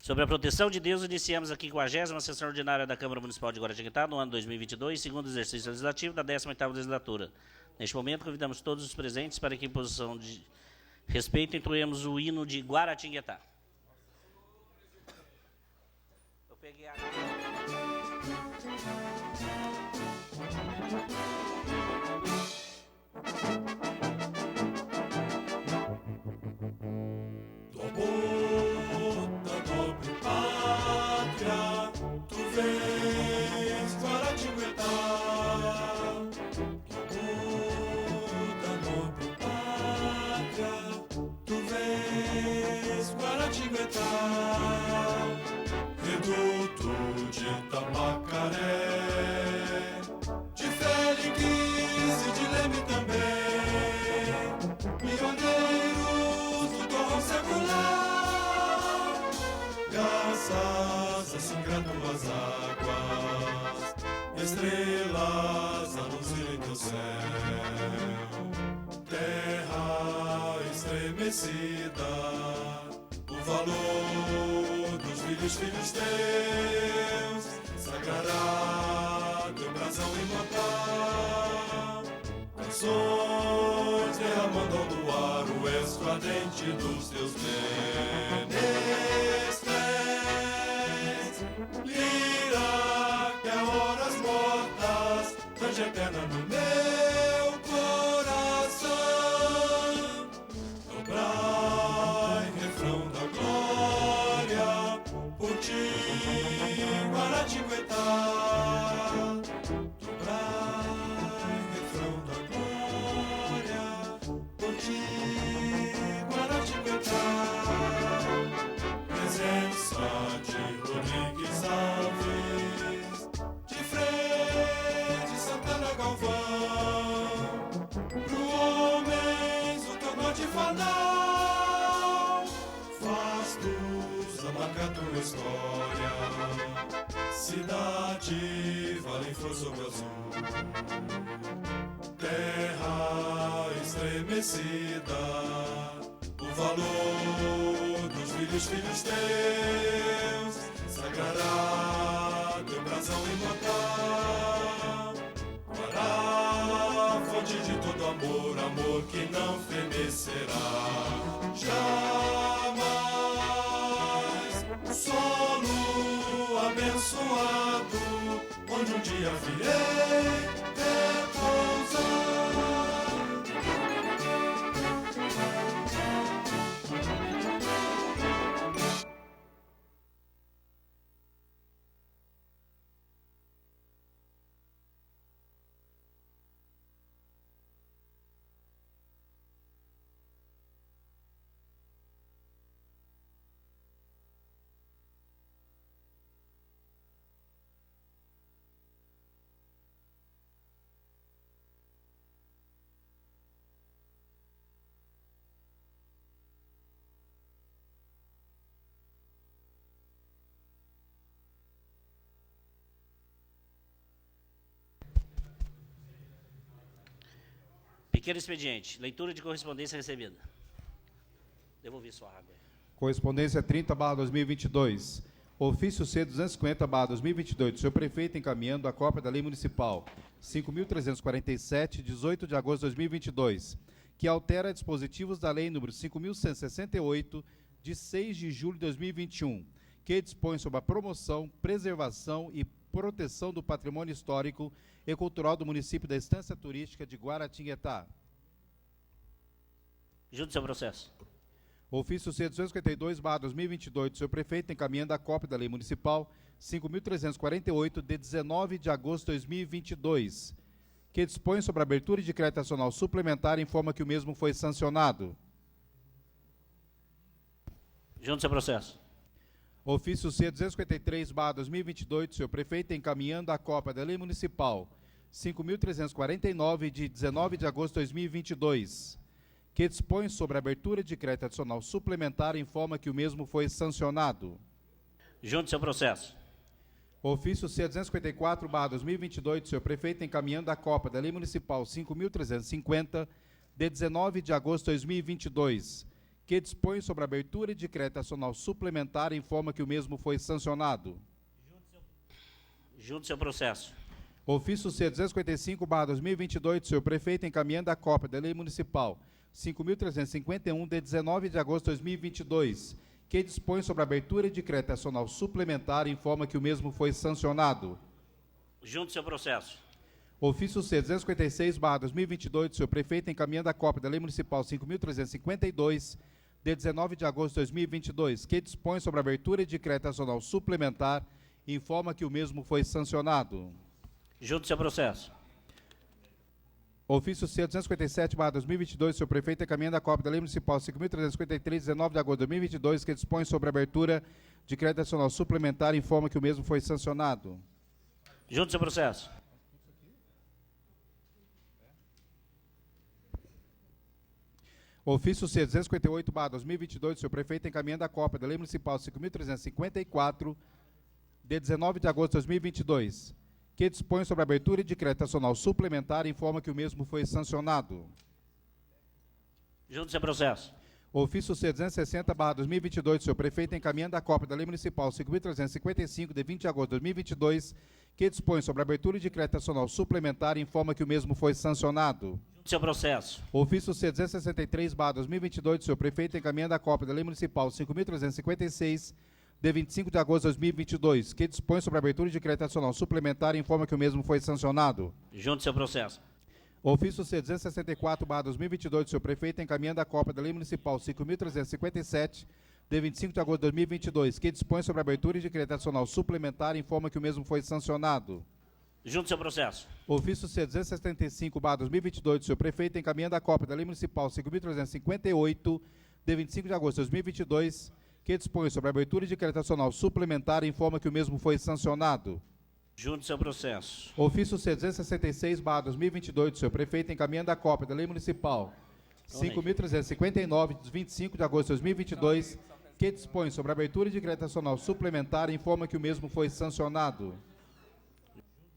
Sobre a proteção de Deus, iniciamos a 50ª sessão ordinária da Câmara Municipal de Guaratinguetá, no ano 2022, segundo exercício legislativo da 18ª legislatura. Neste momento, convidamos todos os presentes para que, em posição de respeito, incluímos o hino de Guaratinguetá. Eu peguei a... Reduto de Tabacaré, de Félix e de Leme também, pioneiros do torrão secular, graças a sangrando as águas, estrelas a luzirem teu céu, terra estremecida, o valor dos filhos teus, sagrará teu brasão imortal, canções derramando ao luar o estridente dos teus menestréis, lira que a horas mortas range eterna no meu coração, dobrai refrão da glória, por ti, Guaratinguetá. Dobrai refrão da glória, por ti, Guaratinguetá. Presença de Rodrigues Alves, de Frei Santana Galvão, pro homens o teu norte fanal, vastos a marcar tua história, cidade vale flor sobre o azul, terra estremecida, o valor dos filhos teus, sagrará teu brasão imortal, Guará, fonte de todo amor, amor que não fenecerá jamais, solo abençoado, onde um dia virei repousar. Pequeno expediente. Leitura de correspondência recebida. Devolvi sua água. Correspondência 30/2022. Ofício C250/2022 do senhor prefeito encaminhando a cópia da Lei Municipal 5.347, 18 de agosto de 2022, que altera dispositivos da Lei número 5.168, de 6 de julho de 2021, que dispõe sobre a promoção, preservação e proteção do patrimônio histórico e cultural do município da Estância Turística de Guaratinguetá. Junto ao seu processo. Ofício C252/2022 do senhor prefeito encaminhando a cópia da Lei Municipal 5.348, de 19 de agosto de 2022, que dispõe sobre a abertura de crédito nacional suplementar e informa que o mesmo foi sancionado. Junto ao seu processo. Ofício C253/2022 do senhor prefeito encaminhando a cópia da Lei Municipal 5.349, de 19 de agosto de 2022, que dispõe sobre a abertura de crédito adicional suplementar e informa que o mesmo foi sancionado. Junto ao seu processo. Ofício C254/2022 do senhor prefeito encaminhando a cópia da Lei Municipal 5.350, de 19 de agosto de 2022, que dispõe sobre a abertura de crédito nacional suplementar e informa que o mesmo foi sancionado. Junto seu processo. Ofício C-255/2022 do senhor prefeito, encaminhando a cópia da Lei Municipal 5.351, de 19 de agosto de 2022, que dispõe sobre a abertura de crédito nacional suplementar e informa que o mesmo foi sancionado. Junto seu processo. Ofício C-256/2022 do senhor prefeito, encaminhando a cópia da Lei Municipal 5.352, de 19 de agosto de 2022, que dispõe sobre a abertura de crédito nacional suplementar e informa que o mesmo foi sancionado. Junto seu processo. Ofício C-257/2022 do senhor prefeito, encaminhando a cópia da Lei Municipal 5.353, 19 de agosto de 2022, que dispõe sobre a abertura de crédito nacional suplementar e informa que o mesmo foi sancionado. Junto seu processo. Ofício C-258/2022 do senhor prefeito, encaminhando a cópia da Lei Municipal 5.354, de 19 de agosto de 2022, que dispõe sobre a abertura de crédito nacional suplementar e informa que o mesmo foi sancionado. Junto seu processo. Ofício C-260/2022 do senhor prefeito, encaminhando a cópia da Lei Municipal 5.355, de 20 de agosto de 2022, que dispõe sobre a abertura de crédito nacional suplementar e informa que o mesmo foi sancionado. Junto seu processo. Ofício C-263/2022 do senhor prefeito, encaminhando a cópia da Lei Municipal 5.356, de 25 de agosto de 2022, que dispõe sobre a abertura de crédito nacional suplementar e informa que o mesmo foi sancionado. Junto seu processo. Ofício C-264/2022 do senhor prefeito, encaminhando a cópia da Lei Municipal 5.357, de 25 de agosto de 2022, que dispõe sobre a abertura de crédito nacional suplementar e informa que o mesmo foi sancionado. Junto seu processo. Ofício C-275/2022 do senhor prefeito, encaminhando a cópia da Lei Municipal 5.358, de 25 de agosto de 2022, que dispõe sobre a abertura de crédito nacional suplementar e informa que o mesmo foi sancionado. Junto seu processo. Ofício C-266/2022 do senhor prefeito, encaminhando a cópia da Lei Municipal 5.359, de 25 de agosto de 2022, que dispõe sobre a abertura de crédito nacional suplementar e informa que o mesmo foi sancionado.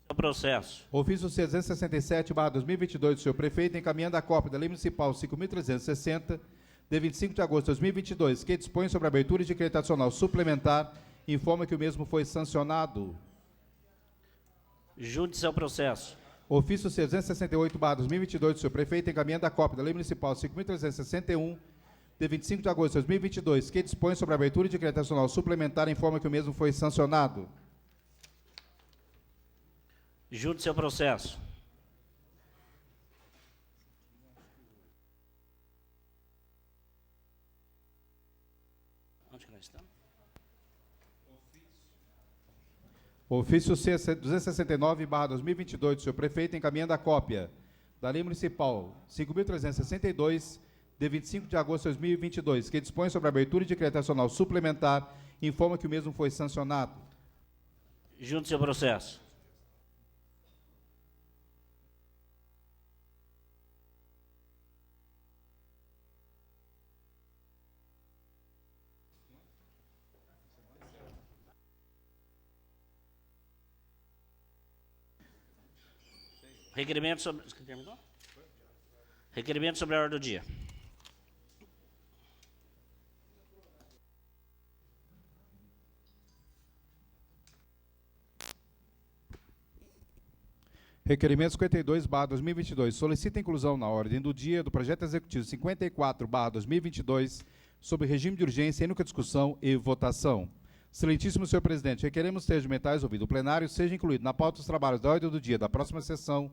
Seu processo. Ofício C-267/2022 do senhor prefeito, encaminhando a cópia da Lei Municipal 5.360, de 25 de agosto de 2022, que dispõe sobre a abertura de crédito nacional suplementar e informa que o mesmo foi sancionado. Junte seu processo. Ofício C-268/2022 do senhor prefeito, encaminhando a cópia da Lei Municipal 5.361, de 25 de agosto de 2022, que dispõe sobre a abertura de crédito nacional suplementar e informa que o mesmo foi sancionado. Junte seu processo. Onde que nós estamos? Ofício C-269/2022 do senhor prefeito, encaminhando a cópia da Lei Municipal 5.362, de 25 de agosto de 2022, que dispõe sobre a abertura de crédito nacional suplementar e informa que o mesmo foi sancionado. Junte seu processo. Requerimento sobre... Terminou? Requerimento sobre a ordem do dia. Requerimento 52/2022. Solicita a inclusão na ordem do dia do projeto executivo 54/2022 sobre regime de urgência em única discussão e votação. Excelentíssimo senhor presidente, requeremos que seja mentais ouvido o plenário, seja incluído na pauta dos trabalhos da ordem do dia da próxima sessão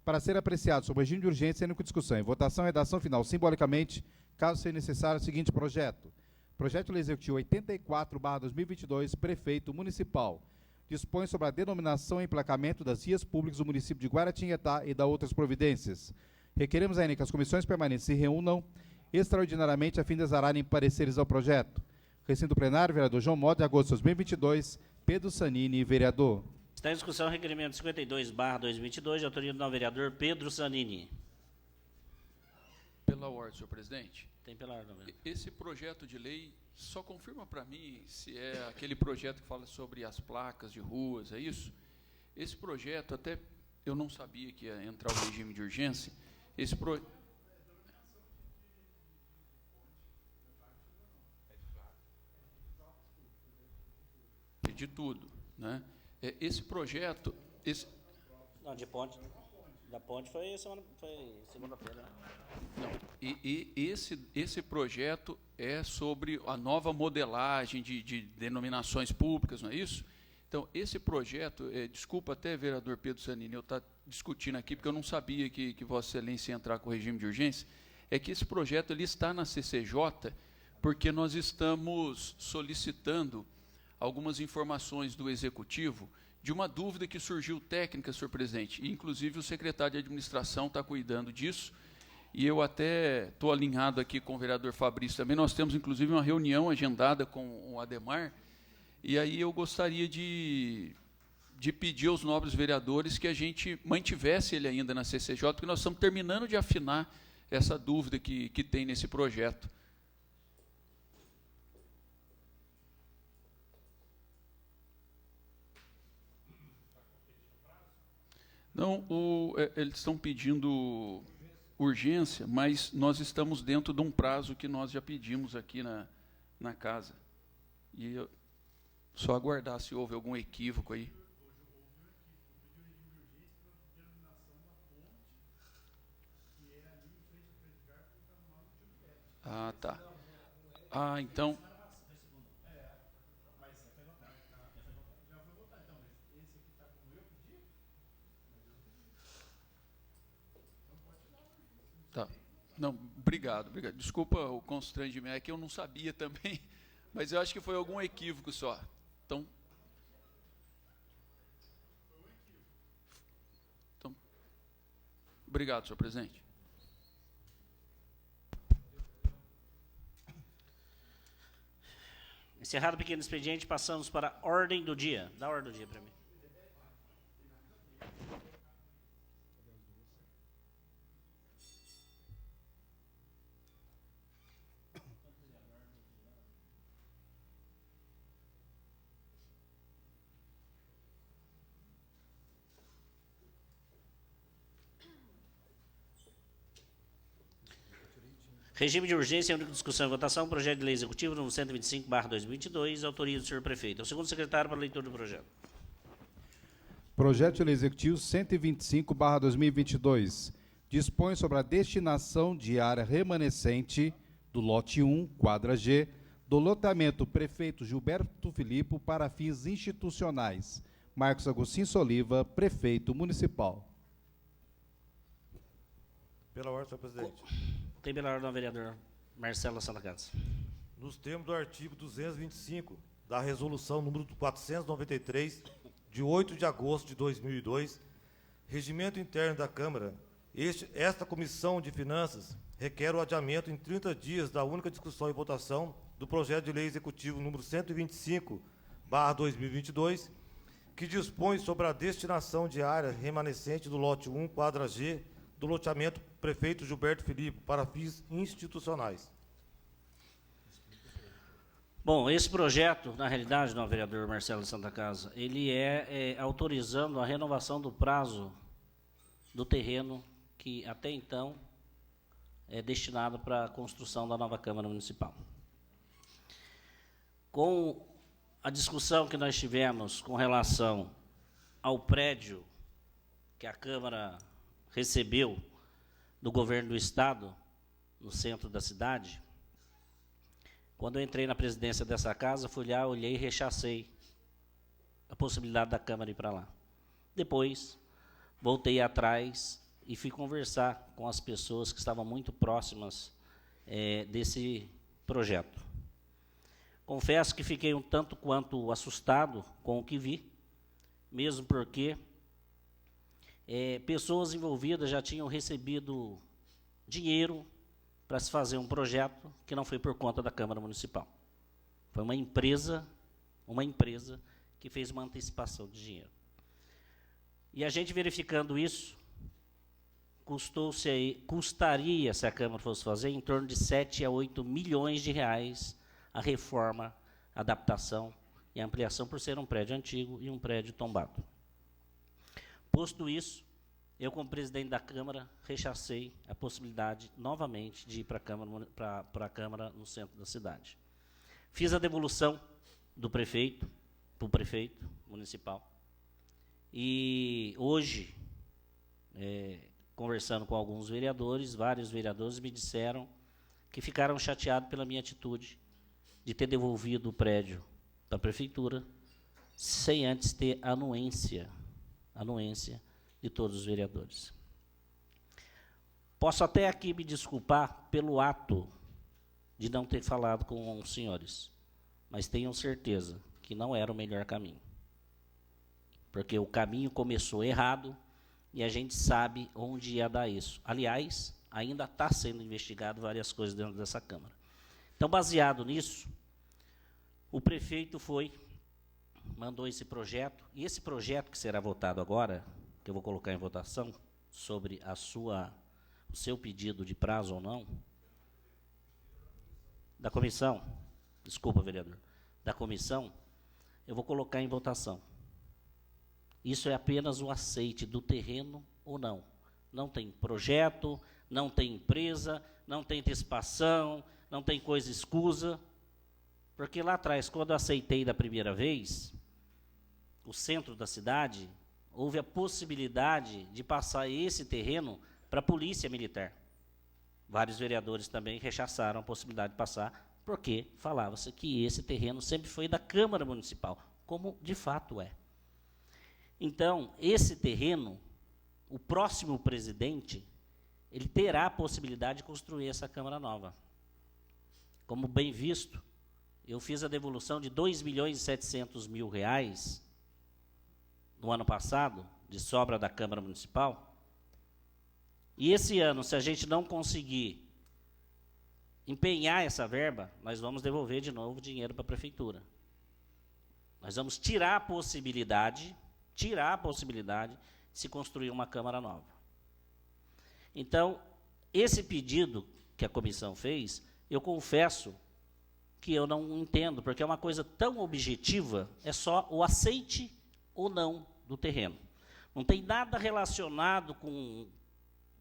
para ser apreciado sobre regime de urgência em única discussão e votação e redação final simbolicamente, caso seja necessário, o seguinte projeto. Projeto de Lei Executivo 84/2022, Prefeito Municipal. Dispõe sobre a denominação e emplacamento das vias públicas do município de Guaratinguetá e da outras providências. Requeremos ainda que as comissões permanentes se reúnam extraordinariamente a fim de exararem pareceres ao projeto. Recinto plenário, vereador João Mota, de agosto de 2022, Pedro Sanini, vereador. Está em discussão o requerimento 52/2022, de autoria do novo vereador Pedro Sanini. Pela ordem, senhor presidente. Tem pela ordem, vereador. Esse projeto de lei só confirma para mim se é aquele projeto que fala sobre as placas de ruas, é isso? Esse projeto, até eu não sabia que ia entrar o regime de urgência. de tudo, né? Esse projeto, Não, de ponte. Da ponte foi segunda-feira. Né? não, esse projeto é sobre a nova modelagem de denominações públicas, não é isso? Então, esse projeto, desculpa até, vereador Pedro Zanini, eu estou discutindo aqui, porque eu não sabia que Vossa Excelência ia entrar com o regime de urgência, é que esse projeto ele está na CCJ, porque nós estamos solicitando algumas informações do Executivo de uma dúvida que surgiu técnica, senhor presidente, e, inclusive, o secretário de Administração está cuidando disso, e eu até estou alinhado aqui com o vereador Fabrício também. Nós temos, inclusive, uma reunião agendada com o Ademar, e aí eu gostaria de pedir aos nobres vereadores que a gente mantivesse ele ainda na CCJ, porque nós estamos terminando de afinar essa dúvida que tem nesse projeto. Não, eles estão pedindo urgência, mas nós estamos dentro de um prazo que nós já pedimos aqui na casa. E só aguardar se houve algum equívoco aí. Ah, tá. Ah, então... Tá. Não, obrigado. Desculpa o constrangimento, é que eu não sabia também, mas eu acho que foi algum equívoco só. Então, obrigado, senhor presidente. Encerrado o pequeno expediente, passamos para a ordem do dia. Dá a ordem do dia para mim. Regime de urgência, única discussão e votação, projeto de lei executivo número 125/2022, autoria do senhor prefeito. O segundo secretário para a leitura do projeto. Projeto de lei executivo 125/2022 dispõe sobre a destinação de área remanescente do lote 1, quadra G, do loteamento Prefeito Gilberto Filipe para fins institucionais. Marcos Agostinho Soliva, Prefeito Municipal. Pela ordem, senhor presidente. Tem pela ordem do vereador Marcelo Santa Casa. Nos termos do artigo 225 da Resolução número 493, de 8 de agosto de 2002, Regimento Interno da Câmara, esta Comissão de Finanças requer o adiamento em 30 dias da única discussão e votação do projeto de lei executivo número 125/2022, que dispõe sobre a destinação de área remanescente do lote 1, quadra G, do loteamento Prefeito Gilberto Filipe para fins institucionais. Bom, esse projeto, na realidade, do vereador Marcelo Santa Casa, ele é autorizando a renovação do prazo do terreno que até então é destinado para a construção da nova Câmara Municipal. Com a discussão que nós tivemos com relação ao prédio que a Câmara recebeu do governo do Estado, no centro da cidade, quando eu entrei na presidência dessa casa, fui lá, olhei e rechacei a possibilidade da Câmara ir para lá. Depois, voltei atrás e fui conversar com as pessoas que estavam muito próximas desse projeto. Confesso que fiquei um tanto quanto assustado com o que vi, mesmo porque pessoas envolvidas já tinham recebido dinheiro para se fazer um projeto que não foi por conta da Câmara Municipal. Foi uma empresa que fez uma antecipação de dinheiro. E a gente verificando isso, custaria, se a Câmara fosse fazer, em torno de 7 a 8 milhões de reais a reforma, a adaptação e a ampliação, por ser um prédio antigo e um prédio tombado. Posto isso, eu, como presidente da Câmara, rechacei a possibilidade, novamente, de ir para a Câmara no centro da cidade. Fiz a devolução do prefeito para o prefeito municipal. E hoje, conversando com alguns vereadores, vários vereadores me disseram que ficaram chateados pela minha atitude de ter devolvido o prédio para a prefeitura sem antes ter anuência de todos os vereadores. Posso até aqui me desculpar pelo ato de não ter falado com os senhores, mas tenham certeza que não era o melhor caminho. Porque o caminho começou errado e a gente sabe onde ia dar isso. Aliás, ainda está sendo investigado várias coisas dentro dessa Câmara. Então, baseado nisso, o prefeito mandou esse projeto, e esse projeto que será votado agora, que eu vou colocar em votação, sobre o seu pedido de prazo ou não, da comissão, desculpa, vereador, da comissão, eu vou colocar em votação. Isso é apenas o aceite do terreno ou não. Não tem projeto, não tem empresa, não tem antecipação, não tem coisa escusa. Porque lá atrás, quando eu aceitei da primeira vez, o centro da cidade, houve a possibilidade de passar esse terreno para a polícia militar. Vários vereadores também rechaçaram a possibilidade de passar, porque falava-se que esse terreno sempre foi da Câmara Municipal, como de fato é. Então, esse terreno, o próximo presidente, ele terá a possibilidade de construir essa Câmara nova. Como bem visto, eu fiz a devolução de R$ 2.700.000 no ano passado, de sobra da Câmara Municipal. E esse ano, se a gente não conseguir empenhar essa verba, nós vamos devolver de novo o dinheiro para a Prefeitura. Nós vamos tirar a possibilidade de se construir uma Câmara nova. Então, esse pedido que a comissão fez, eu confesso que eu não entendo, porque é uma coisa tão objetiva, é só o aceite ou não do terreno. Não tem nada relacionado com,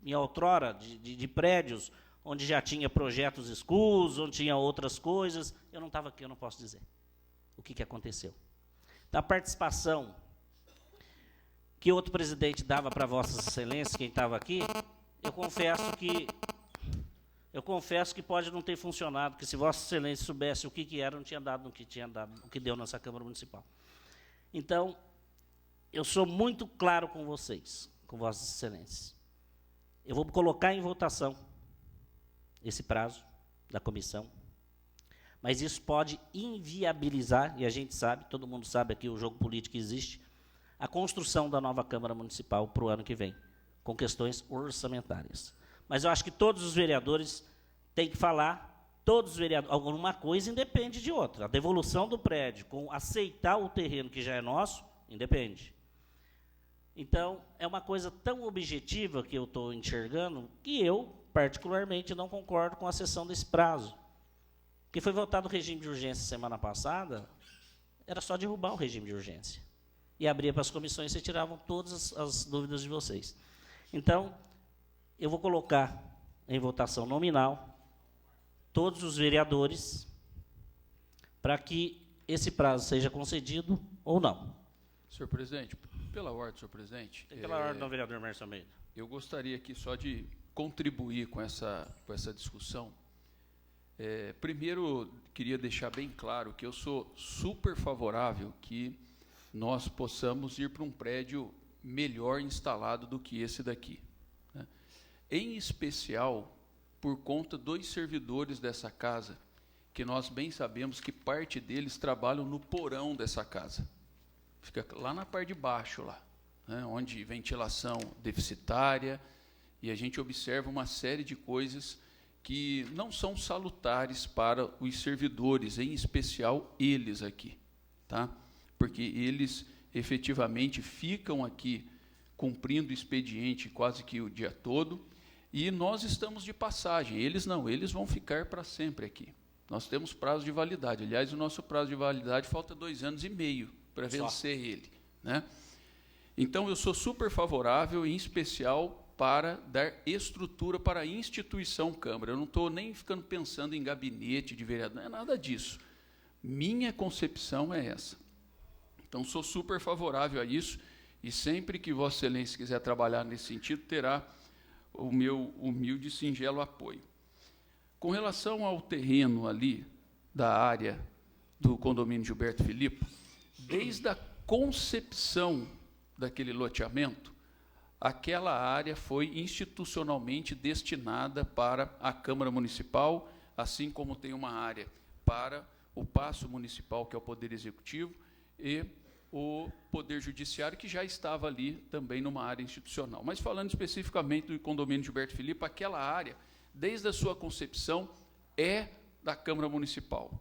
em outrora, de prédios, onde já tinha projetos escusos, onde tinha outras coisas. Eu não estava aqui, eu não posso dizer o que aconteceu. Da participação que outro presidente dava para Vossas Excelências, quem estava aqui, eu confesso que pode não ter funcionado, porque se Vossa Excelência soubesse o que era, não tinha dado o que deu nessa Câmara Municipal. Então, eu sou muito claro com vocês, com Vossas Excelências. Eu vou colocar em votação esse prazo da comissão, mas isso pode inviabilizar, e a gente sabe, todo mundo sabe aqui, o jogo político existe, a construção da nova Câmara Municipal para o ano que vem, com questões orçamentárias. Mas eu acho que todos os vereadores têm que falar, alguma coisa independe de outra. A devolução do prédio, com aceitar o terreno que já é nosso, independe. Então, é uma coisa tão objetiva que eu estou enxergando, que eu, particularmente, não concordo com a sessão desse prazo. Que foi votado o regime de urgência semana passada, era só derrubar o regime de urgência. E abria para as comissões, e tiravam todas as dúvidas de vocês. Então, eu vou colocar em votação nominal todos os vereadores para que esse prazo seja concedido ou não. Senhor presidente, pela ordem, senhor presidente. Pela ordem do vereador Mércio Almeida. Eu gostaria aqui só de contribuir com essa discussão. Primeiro, queria deixar bem claro que eu sou super favorável que nós possamos ir para um prédio melhor instalado do que esse daqui, né? Em especial, por conta dos servidores dessa casa, que nós bem sabemos que parte deles trabalham no porão dessa casa. Fica lá na parte de baixo, lá, né, onde ventilação deficitária, e a gente observa uma série de coisas que não são salutares para os servidores, em especial eles aqui, tá? Porque eles efetivamente ficam aqui cumprindo o expediente quase que o dia todo, e nós estamos de passagem. Eles não, eles vão ficar para sempre aqui. Nós temos prazo de validade. Aliás, o nosso prazo de validade falta 2 anos e meio para vencer ele, né? Então, eu sou super favorável, em especial, para dar estrutura para a instituição Câmara. Eu não estou nem ficando pensando em gabinete de vereador, não é nada disso. Minha concepção é essa. Então, sou super favorável a isso, e sempre que Vossa Excelência quiser trabalhar nesse sentido, terá o meu humilde e singelo apoio. Com relação ao terreno ali, da área do condomínio Gilberto Filippo, desde a concepção daquele loteamento, aquela área foi institucionalmente destinada para a Câmara Municipal, assim como tem uma área para o Paço Municipal, que é o Poder Executivo, e o Poder Judiciário, que já estava ali também numa área institucional. Mas falando especificamente do condomínio Gilberto Filippo, aquela área, desde a sua concepção, é da Câmara Municipal.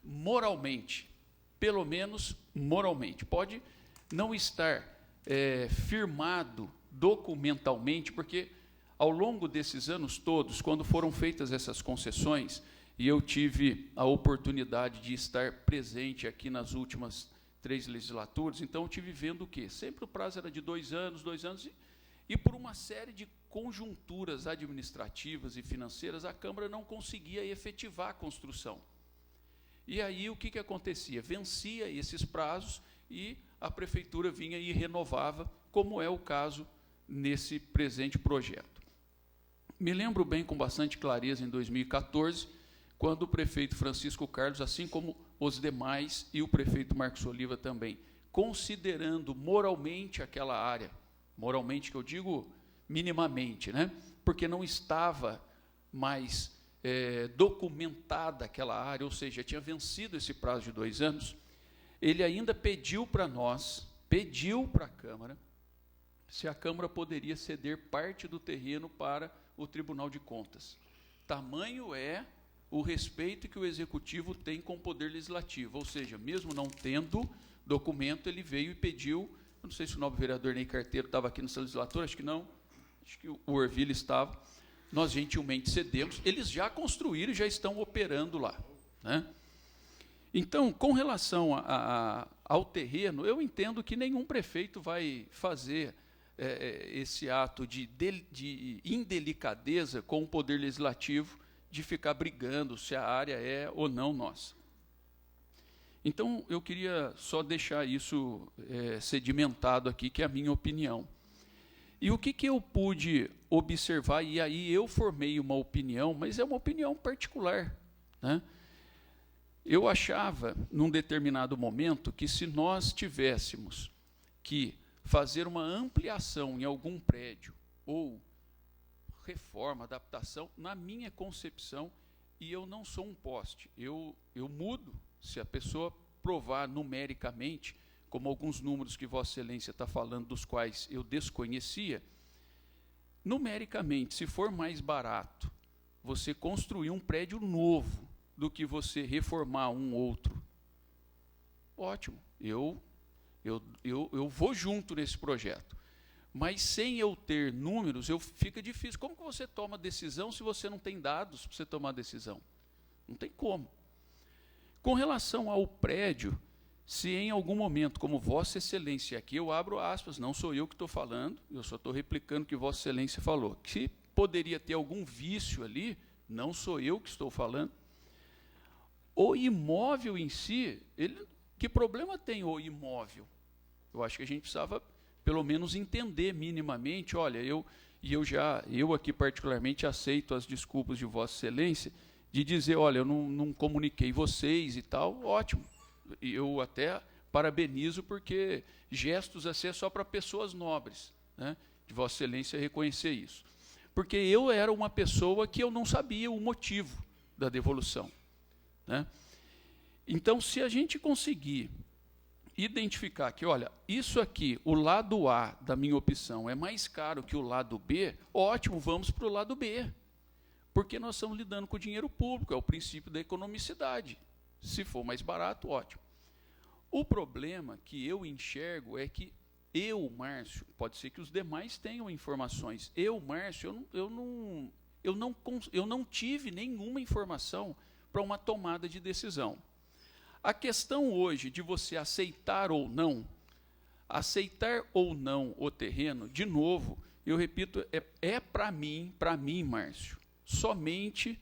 Moralmente, pelo menos moralmente, pode não estar firmado documentalmente, porque ao longo desses anos todos, quando foram feitas essas concessões, e eu tive a oportunidade de estar presente aqui nas últimas 3 legislaturas, então eu tive vendo o quê? Sempre o prazo era de 2 anos, e por uma série de conjunturas administrativas e financeiras, a Câmara não conseguia efetivar a construção. E aí o que acontecia? Vencia esses prazos e a Prefeitura vinha e renovava, como é o caso nesse presente projeto. Me lembro bem, com bastante clareza, em 2014, quando o prefeito Francisco Carlos, assim como os demais, e o prefeito Marcos Oliva também, considerando moralmente aquela área, moralmente que eu digo minimamente, né? Porque não estava mais documentada aquela área, ou seja, tinha vencido esse prazo de 2 anos, ele ainda pediu para nós, pediu para a Câmara, se a Câmara poderia ceder parte do terreno para o Tribunal de Contas. Tamanho é o respeito que o Executivo tem com o Poder Legislativo, ou seja, mesmo não tendo documento, ele veio e pediu, eu não sei se o nobre vereador Ney Carteiro estava aqui nessa legislatura, acho que não, acho que o Orville estava, nós gentilmente cedemos, eles já construíram e já estão operando lá, né? Então, com relação ao terreno, eu entendo que nenhum prefeito vai fazer esse ato de indelicadeza com o Poder Legislativo, de ficar brigando se a área é ou não nossa. Então, eu queria só deixar isso sedimentado aqui, que é a minha opinião. E o que eu pude observar, e aí eu formei uma opinião, mas é uma opinião particular, né? Eu achava, num determinado momento, que se nós tivéssemos que fazer uma ampliação em algum prédio, ou reforma, adaptação, na minha concepção, e eu não sou um poste, eu mudo, se a pessoa provar numericamente, como alguns números que Vossa Excelência está falando, dos quais eu desconhecia, numericamente, se for mais barato você construir um prédio novo do que você reformar um outro, ótimo, eu vou junto nesse projeto. Mas sem eu ter números, fica difícil. Como que você toma decisão se você não tem dados para você tomar decisão? Não tem como. Com relação ao prédio, se em algum momento, como Vossa Excelência, aqui eu abro aspas, não sou eu que estou falando, eu só estou replicando o que Vossa Excelência falou, que poderia ter algum vício ali, não sou eu que estou falando. O imóvel em si, que problema tem o imóvel? Eu acho que a gente precisava, pelo menos, entender minimamente, olha, eu aqui particularmente aceito as desculpas de Vossa Excelência, de dizer, olha, eu não comuniquei vocês e tal, ótimo. Eu até parabenizo, porque gestos assim é só para pessoas nobres, né? De Vossa Excelência reconhecer isso. Porque eu era uma pessoa que eu não sabia o motivo da devolução, né? Então, se a gente conseguir identificar que, olha, isso aqui, o lado A da minha opção é mais caro que o lado B, ótimo, vamos para o lado B. Porque nós estamos lidando com o dinheiro público, é o princípio da economicidade. Se for mais barato, ótimo. O problema que eu enxergo é que eu, Márcio, pode ser que os demais tenham informações, Márcio, eu não tive nenhuma informação para uma tomada de decisão. A questão hoje de você aceitar ou não o terreno, de novo, eu repito, é para mim, Márcio, somente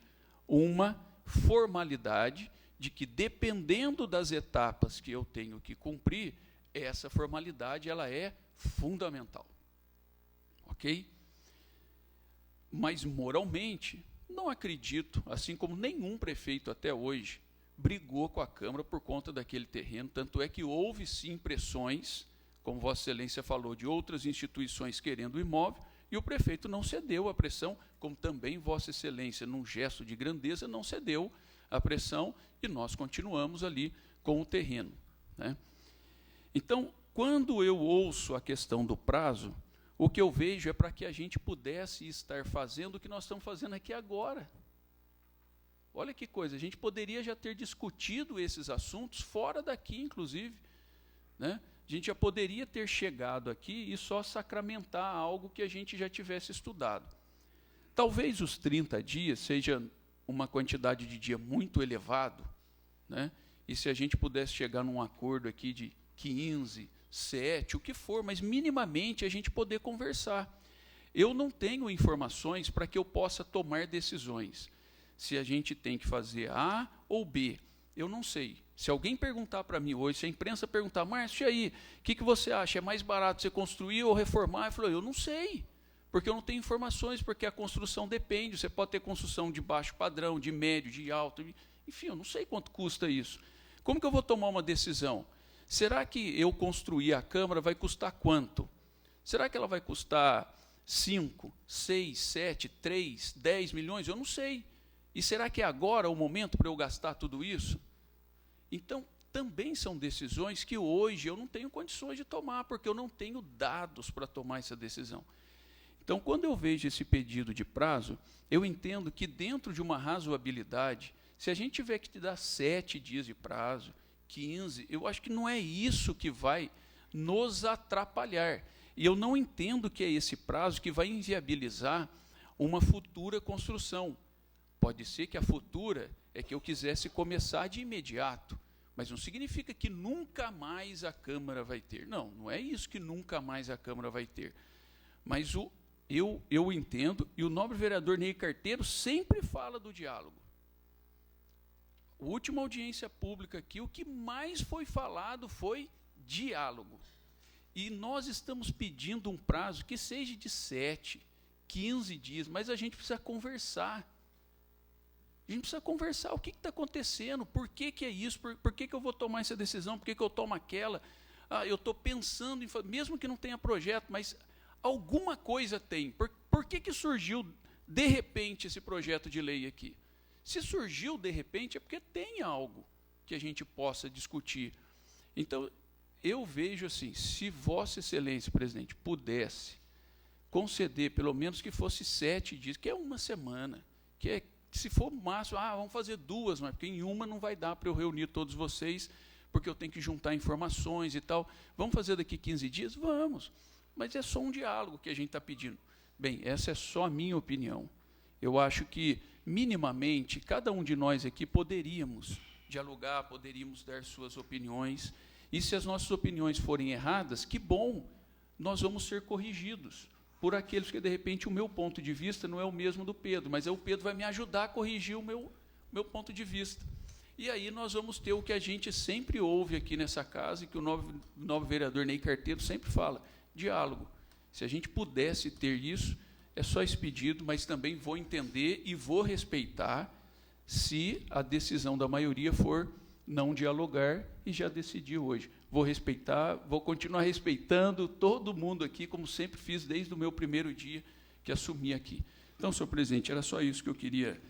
uma formalidade de que, dependendo das etapas que eu tenho que cumprir, essa formalidade ela é fundamental. Ok? Mas, moralmente, não acredito, assim como nenhum prefeito até hoje, brigou com a Câmara por conta daquele terreno, tanto é que houve sim pressões, como Vossa Excelência falou, de outras instituições querendo o imóvel, e o prefeito não cedeu à pressão, como também Vossa Excelência, num gesto de grandeza, não cedeu à pressão, e nós continuamos ali com o terreno, né? Então, quando eu ouço a questão do prazo, o que eu vejo é para que a gente pudesse estar fazendo o que nós estamos fazendo aqui agora. Olha que coisa, a gente poderia já ter discutido esses assuntos fora daqui, inclusive, né? A gente já poderia ter chegado aqui e só sacramentar algo que a gente já tivesse estudado. Talvez os 30 dias seja uma quantidade de dia muito elevado, né? E se a gente pudesse chegar num acordo aqui de 15, 7, o que for, mas minimamente a gente poder conversar. Eu não tenho informações para que eu possa tomar decisões. Se a gente tem que fazer A ou B, eu não sei. Se alguém perguntar para mim hoje, se a imprensa perguntar, Márcio, e aí, o que você acha? É mais barato você construir ou reformar? Eu falo, eu não sei, porque eu não tenho informações, porque a construção depende. Você pode ter construção de baixo padrão, de médio, de alto, enfim, eu não sei quanto custa isso. Como que eu vou tomar uma decisão? Será que eu construir a Câmara vai custar quanto? Será que ela vai custar 5, 6, 7, 3, 10 milhões? Eu não sei. E será que é agora o momento para eu gastar tudo isso? Então, também são decisões que hoje eu não tenho condições de tomar, porque eu não tenho dados para tomar essa decisão. Então, quando eu vejo esse pedido de prazo, eu entendo que dentro de uma razoabilidade, se a gente tiver que te dar 7 dias de prazo, 15, eu acho que não é isso que vai nos atrapalhar. E eu não entendo que é esse prazo que vai inviabilizar uma futura construção. Pode ser que a futura é que eu quisesse começar de imediato, mas não significa que nunca mais a Câmara vai ter. Não, não é isso que nunca mais a Câmara vai ter. Mas eu entendo, e o nobre vereador Ney Carteiro sempre fala do diálogo. A última audiência pública aqui, o que mais foi falado foi diálogo. E nós estamos pedindo um prazo que seja de 7, 15 dias, mas a gente precisa conversar. A gente precisa conversar o que está acontecendo, por que é isso, por que eu vou tomar essa decisão, por que eu tomo aquela. Eu estou pensando em, mesmo que não tenha projeto, mas alguma coisa tem. Por que surgiu, de repente, esse projeto de lei aqui? Se surgiu, de repente, é porque tem algo que a gente possa discutir. Então, eu vejo assim, se Vossa Excelência, presidente, pudesse conceder, pelo menos que fosse 7 dias, que é uma semana, que é, se for máximo, vamos fazer 2, mas porque em uma não vai dar para eu reunir todos vocês, porque eu tenho que juntar informações e tal. Vamos fazer daqui 15 dias? Vamos. Mas é só um diálogo que a gente está pedindo. Bem, essa é só a minha opinião. Eu acho que, minimamente, cada um de nós aqui poderíamos dialogar, poderíamos dar suas opiniões, e se as nossas opiniões forem erradas, que bom, nós vamos ser corrigidos por aqueles que, de repente, o meu ponto de vista não é o mesmo do Pedro, mas o Pedro vai me ajudar a corrigir o meu ponto de vista. E aí nós vamos ter o que a gente sempre ouve aqui nessa casa, e que o novo vereador Ney Carteiro sempre fala, diálogo. Se a gente pudesse ter isso, é só esse pedido, mas também vou entender e vou respeitar se a decisão da maioria for não dialogar e já decidir hoje. Vou respeitar, vou continuar respeitando todo mundo aqui, como sempre fiz desde o meu primeiro dia que assumi aqui. Então, senhor presidente, era só isso que eu queria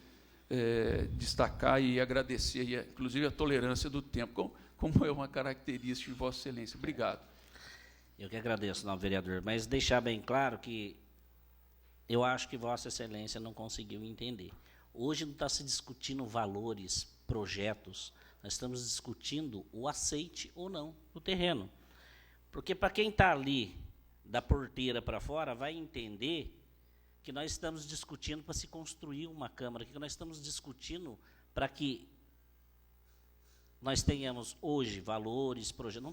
destacar e agradecer, inclusive, a tolerância do tempo, como é uma característica de Vossa Excelência. Obrigado. Eu que agradeço, novo vereador, mas deixar bem claro que eu acho que Vossa Excelência não conseguiu entender. Hoje não está se discutindo valores, projetos, nós estamos discutindo o aceite ou não do terreno. Porque para quem está ali, da porteira para fora, vai entender que nós estamos discutindo para se construir uma Câmara, que nós estamos discutindo para que nós tenhamos hoje valores, projetos. Não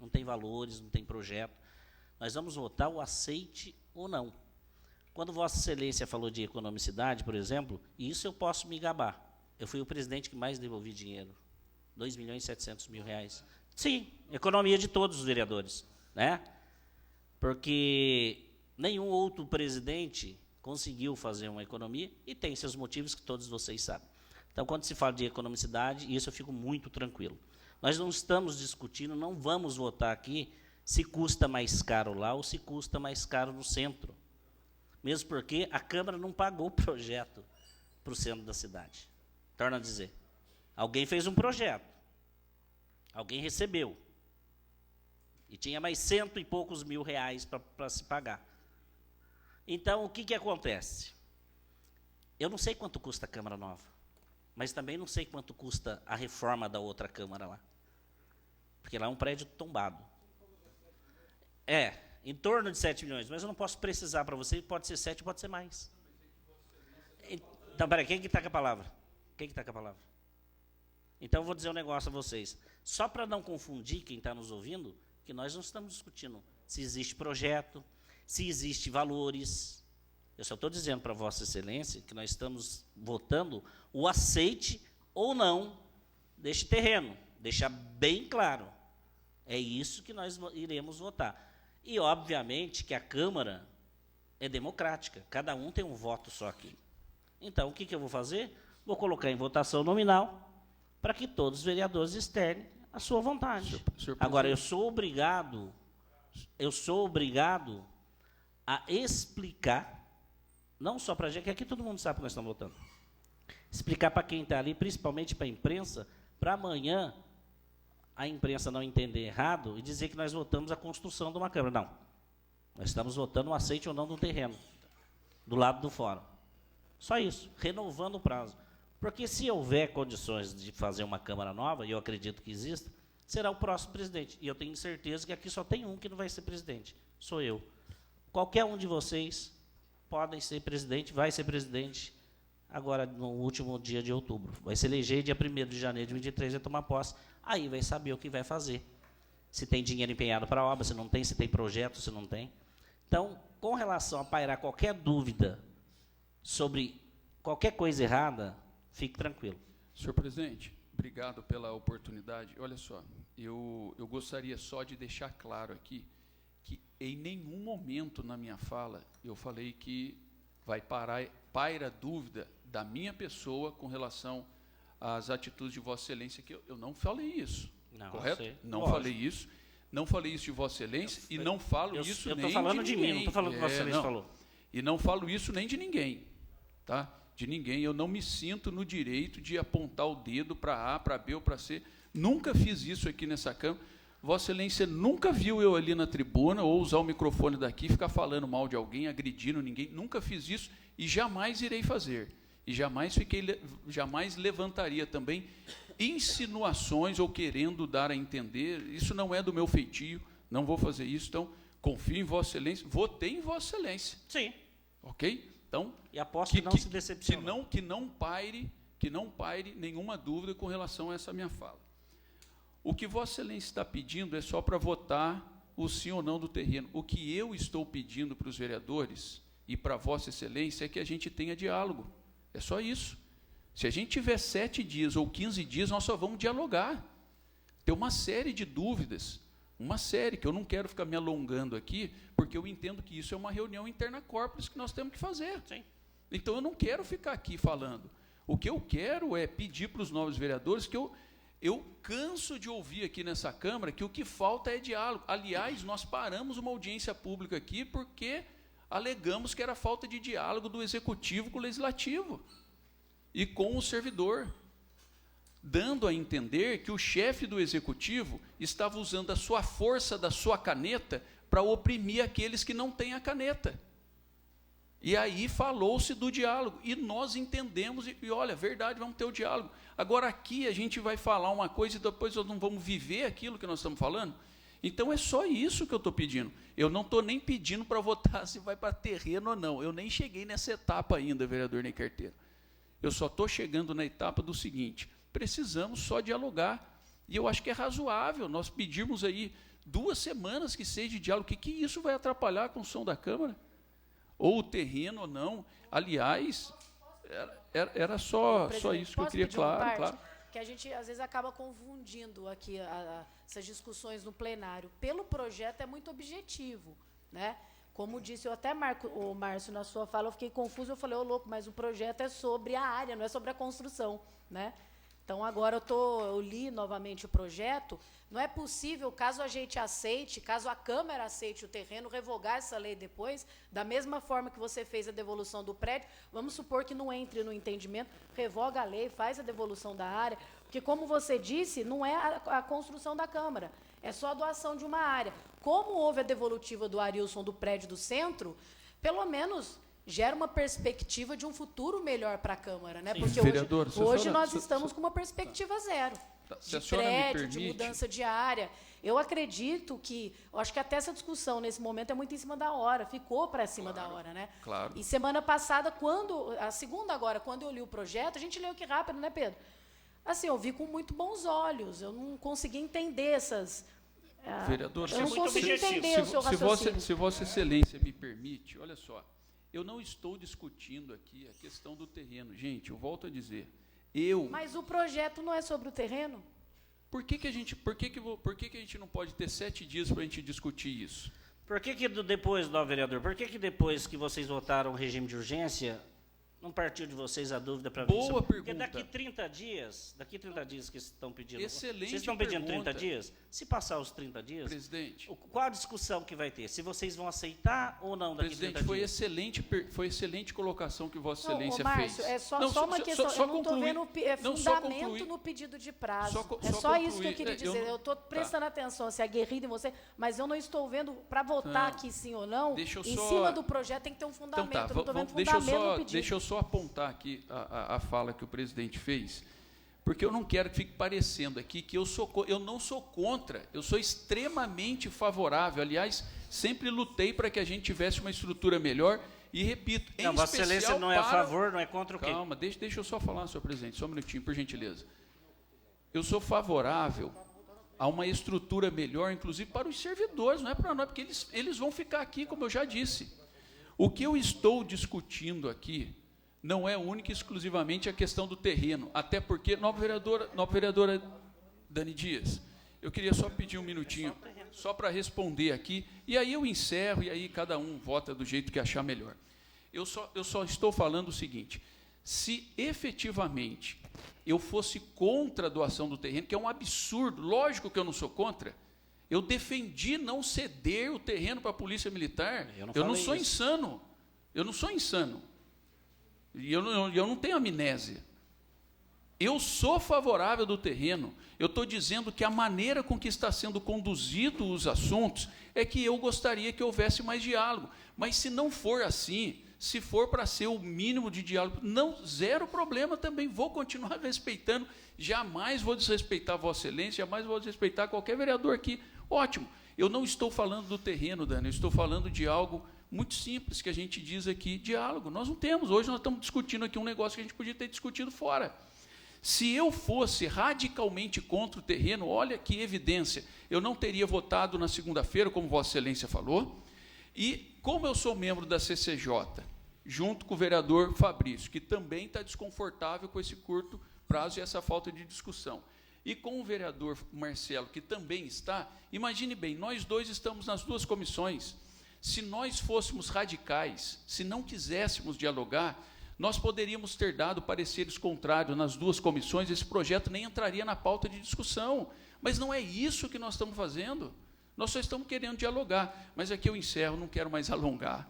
tem valores, não tem projeto. Nós vamos votar o aceite ou não. Quando Vossa Excelência falou de economicidade, por exemplo, isso eu posso me gabar. Eu fui o presidente que mais devolvi dinheiro. 2.700.000 reais. Sim, economia de todos os vereadores, né? Porque nenhum outro presidente conseguiu fazer uma economia e tem seus motivos que todos vocês sabem. Então, quando se fala de economicidade, isso eu fico muito tranquilo. Nós não estamos discutindo, não vamos votar aqui se custa mais caro lá ou se custa mais caro no centro. Mesmo porque a Câmara não pagou o projeto para o centro da cidade. Torna a dizer, alguém fez um projeto, alguém recebeu, e tinha mais 100 e poucos mil reais para se pagar. Então, o que acontece? Eu não sei quanto custa a Câmara Nova, mas também não sei quanto custa a reforma da outra Câmara lá. Porque lá é um prédio tombado. Em torno de 7 milhões, mas eu não posso precisar para você, pode ser 7, pode ser mais. Então, peraí, quem que está com a palavra? Quem que está com a palavra? Então, eu vou dizer um negócio a vocês. Só para não confundir quem está nos ouvindo, que nós não estamos discutindo se existe projeto, se existe valores. Eu só estou dizendo para Vossa Excelência que nós estamos votando o aceite ou não deste terreno. Deixar bem claro. É isso que nós iremos votar. E, obviamente, que a Câmara é democrática. Cada um tem um voto só aqui. Então, o que eu vou fazer? Vou colocar em votação nominal para que todos os vereadores externem a sua vontade. Agora, eu sou obrigado a explicar, não só para a gente, que aqui todo mundo sabe que nós estamos votando, explicar para quem está ali, principalmente para a imprensa, para amanhã a imprensa não entender errado e dizer que nós votamos a construção de uma Câmara. Não. Nós estamos votando o aceite ou não do terreno, do lado do fórum. Só isso, renovando o prazo. Porque se houver condições de fazer uma Câmara nova, e eu acredito que exista, será o próximo presidente. E eu tenho certeza que aqui só tem um que não vai ser presidente, sou eu. Qualquer um de vocês podem ser presidente, vai ser presidente agora no último dia de outubro. Vai se eleger dia 1º de janeiro de 2023, vai tomar posse. Aí vai saber o que vai fazer. Se tem dinheiro empenhado para a obra, se não tem, se tem projeto, se não tem. Então, com relação a pairar qualquer dúvida sobre qualquer coisa errada, fique tranquilo. Senhor presidente, obrigado pela oportunidade. Olha só, eu gostaria só de deixar claro aqui que em nenhum momento na minha fala eu falei que paira dúvida da minha pessoa com relação às atitudes de Vossa Excelência, que eu não falei isso, não, correto? Não lógico. Falei isso, não falei isso de Vossa Excelência e não falo isso nem de ninguém. Eu estou falando de mim, não estou falando do que Vossa Excelência falou. E não falo isso nem de ninguém, tá? De ninguém. Eu não me sinto no direito de apontar o dedo para A, para B ou para C. Nunca fiz isso aqui nessa Câmara. Vossa Excelência nunca viu eu ali na tribuna ou usar o microfone daqui, ficar falando mal de alguém, agredindo ninguém. Nunca fiz isso e jamais irei fazer. E jamais levantaria também insinuações ou querendo dar a entender. Isso não é do meu feitio, não vou fazer isso. Então, confio em Vossa Excelência, votei em Vossa Excelência. Sim. Ok? Então, e aposto que não se decepcione. Que não paire nenhuma dúvida com relação a essa minha fala. O que Vossa Excelência está pedindo é só para votar o sim ou não do terreno. O que eu estou pedindo para os vereadores e para Vossa Excelência é que a gente tenha diálogo. É só isso. Se a gente tiver 7 dias ou 15 dias, nós só vamos dialogar. Tem uma série de dúvidas, uma série que eu não quero ficar me alongando aqui, porque eu entendo que isso é uma reunião interna corporis que nós temos que fazer. Sim. Então, eu não quero ficar aqui falando. O que eu quero é pedir para os novos vereadores que eu canso de ouvir aqui nessa Câmara que o que falta é diálogo. Aliás, nós paramos uma audiência pública aqui porque alegamos que era falta de diálogo do Executivo com o Legislativo e com o servidor, dando a entender que o chefe do Executivo estava usando a sua força da sua caneta para oprimir aqueles que não têm a caneta. E aí falou-se do diálogo, e nós entendemos, e olha, verdade, vamos ter o diálogo. Agora aqui a gente vai falar uma coisa e depois nós não vamos viver aquilo que nós estamos falando. Então é só isso que eu estou pedindo. Eu não estou nem pedindo para votar se vai para terreno ou não. Eu nem cheguei nessa etapa ainda, vereador Ney Carteiro. Eu só estou chegando na etapa do seguinte: precisamos só dialogar. E eu acho que é razoável nós pedirmos aí 2 semanas que seja de diálogo. O que isso vai atrapalhar a construção da Câmara? Ou o terreno ou não. Aliás, era só isso que eu queria, claro. porque a gente, às vezes, acaba confundindo aqui essas discussões no plenário. Pelo projeto, é muito objetivo, né? Como disse, eu até, o Márcio, na sua fala, eu fiquei confuso, eu falei, ô, louco, mas o projeto é sobre a área, não é sobre a construção, né? Então, agora eu li novamente o projeto, não é possível, caso a gente aceite, caso a Câmara aceite o terreno, revogar essa lei depois, da mesma forma que você fez a devolução do prédio, vamos supor que não entre no entendimento, revoga a lei, faz a devolução da área, porque, como você disse, não é a construção da Câmara, é só a doação de uma área. Como houve a devolutiva do Arilson do prédio do centro, pelo menos gera uma perspectiva de um futuro melhor para a Câmara, né? Porque Vereador, hoje nós estamos com uma perspectiva zero. Se a De senhora me prédio, de permite- mudança de área. Eu acredito que, eu acho que até essa discussão nesse momento é muito em cima da hora, ficou para cima da hora, né? Claro. E semana passada, a segunda agora, quando eu li o projeto, a gente leu que rápido, né, Pedro? Assim, eu vi com muito bons olhos, eu não consegui entender essas... Vereador, eu não muito consegui objetivo. entender o seu raciocínio. se Vossa Excelência me permite, olha só, eu não estou discutindo aqui a questão do terreno. Gente, eu volto a dizer, Mas o projeto não é sobre o terreno? por que a gente não pode ter 7 dias para a gente discutir isso? Por que depois, vereador, por que depois que vocês votaram o regime de urgência, não partiu de vocês a dúvida para Boa Porque pergunta. daqui 30 dias que estão pedindo. Excelente Vocês estão pedindo pergunta. 30 dias? Se passar os 30 dias, Presidente, qual a discussão que vai ter? Se vocês vão aceitar ou não daqui Presidente, 30 dias? foi excelente colocação que Vossa Não, Excelência ô, Márcio, fez. é só Não, uma questão. só Eu não estou concluir. vendo Não, só fundamento concluir. no pedido de prazo. Só É só isso que concluir. eu queria Eu dizer. não- Eu estou prestando atenção se é aguerrido em você, mas eu não estou vendo, para votar aqui sim ou não, Deixa eu em só- cima do projeto tem que ter um Então fundamento. tá, Eu não estou vendo deixa fundamento no pedido. eu só apontar aqui a fala que o presidente fez, porque eu não quero que fique parecendo aqui que eu não sou contra, eu sou extremamente favorável. Aliás, sempre lutei para que a gente tivesse uma estrutura melhor e, repito, em Não, Vossa especial Excelência não é a para- favor, não é contra o quê? Calma, deixa eu só falar, senhor presidente, só um minutinho, por gentileza. Eu sou favorável a uma estrutura melhor, inclusive para os servidores, não é para nós, porque eles vão ficar aqui, como eu já disse. O que eu estou discutindo aqui não é única e exclusivamente a questão do terreno, até porque, nova vereadora Dani Dias, eu queria só pedir um minutinho, só para responder aqui, e aí eu encerro, e aí cada um vota do jeito que achar melhor. Eu só estou falando o seguinte, se efetivamente eu fosse contra a doação do terreno, que é um absurdo, lógico que eu não sou contra, eu defendi não ceder o terreno para a Polícia Militar, Eu não eu não falei sou isso. insano, eu não sou insano, e eu não tenho amnésia. Eu sou favorável do terreno, eu estou dizendo que a maneira com que está sendo conduzido os assuntos é que eu gostaria que houvesse mais diálogo. Mas se não for assim, se for para ser o mínimo de diálogo, não, zero problema também, vou continuar respeitando, jamais vou desrespeitar Vossa Excelência, jamais vou desrespeitar qualquer vereador aqui. Ótimo, eu não estou falando do terreno, Dani, eu estou falando de algo muito simples que a gente diz aqui, diálogo. Nós não temos, hoje nós estamos discutindo aqui um negócio que a gente podia ter discutido fora. Se eu fosse radicalmente contra o terreno, olha que evidência, eu não teria votado na segunda-feira, como Vossa Excelência falou, e como eu sou membro da CCJ, junto com o vereador Fabrício, que também está desconfortável com esse curto prazo e essa falta de discussão, e com o vereador Marcelo, que também está, imagine bem, nós dois estamos nas duas comissões, se nós fôssemos radicais, se não quiséssemos dialogar, nós poderíamos ter dado pareceres contrários nas duas comissões, esse projeto nem entraria na pauta de discussão. Mas não é isso que nós estamos fazendo. Nós só estamos querendo dialogar. Mas aqui eu encerro, não quero mais alongar.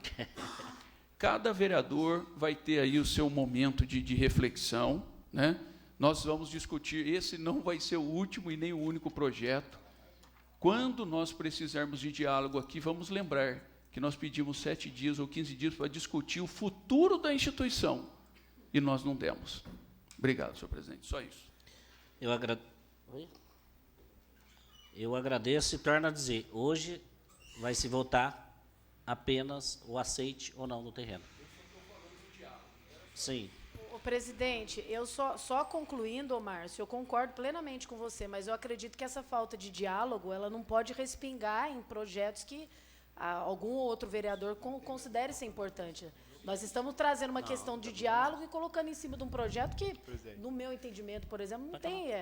Cada vereador vai ter aí o seu momento de reflexão, né? Nós vamos discutir, esse não vai ser o último e nem o único projeto. Quando nós precisarmos de diálogo aqui, vamos lembrar que nós pedimos 7 dias ou 15 dias para discutir o futuro da instituição, e nós não demos. Obrigado, senhor presidente, só isso. Eu agradeço e torno a dizer, hoje vai se votar apenas o aceite ou não do terreno. Sim. Ô, presidente, eu só concluindo, ô, Márcio, eu concordo plenamente com você, mas eu acredito que essa falta de diálogo, ela não pode respingar em projetos que algum outro vereador considere ser importante. Nós estamos trazendo uma questão de diálogo e colocando em cima de um projeto que, no meu entendimento, por exemplo, não tem...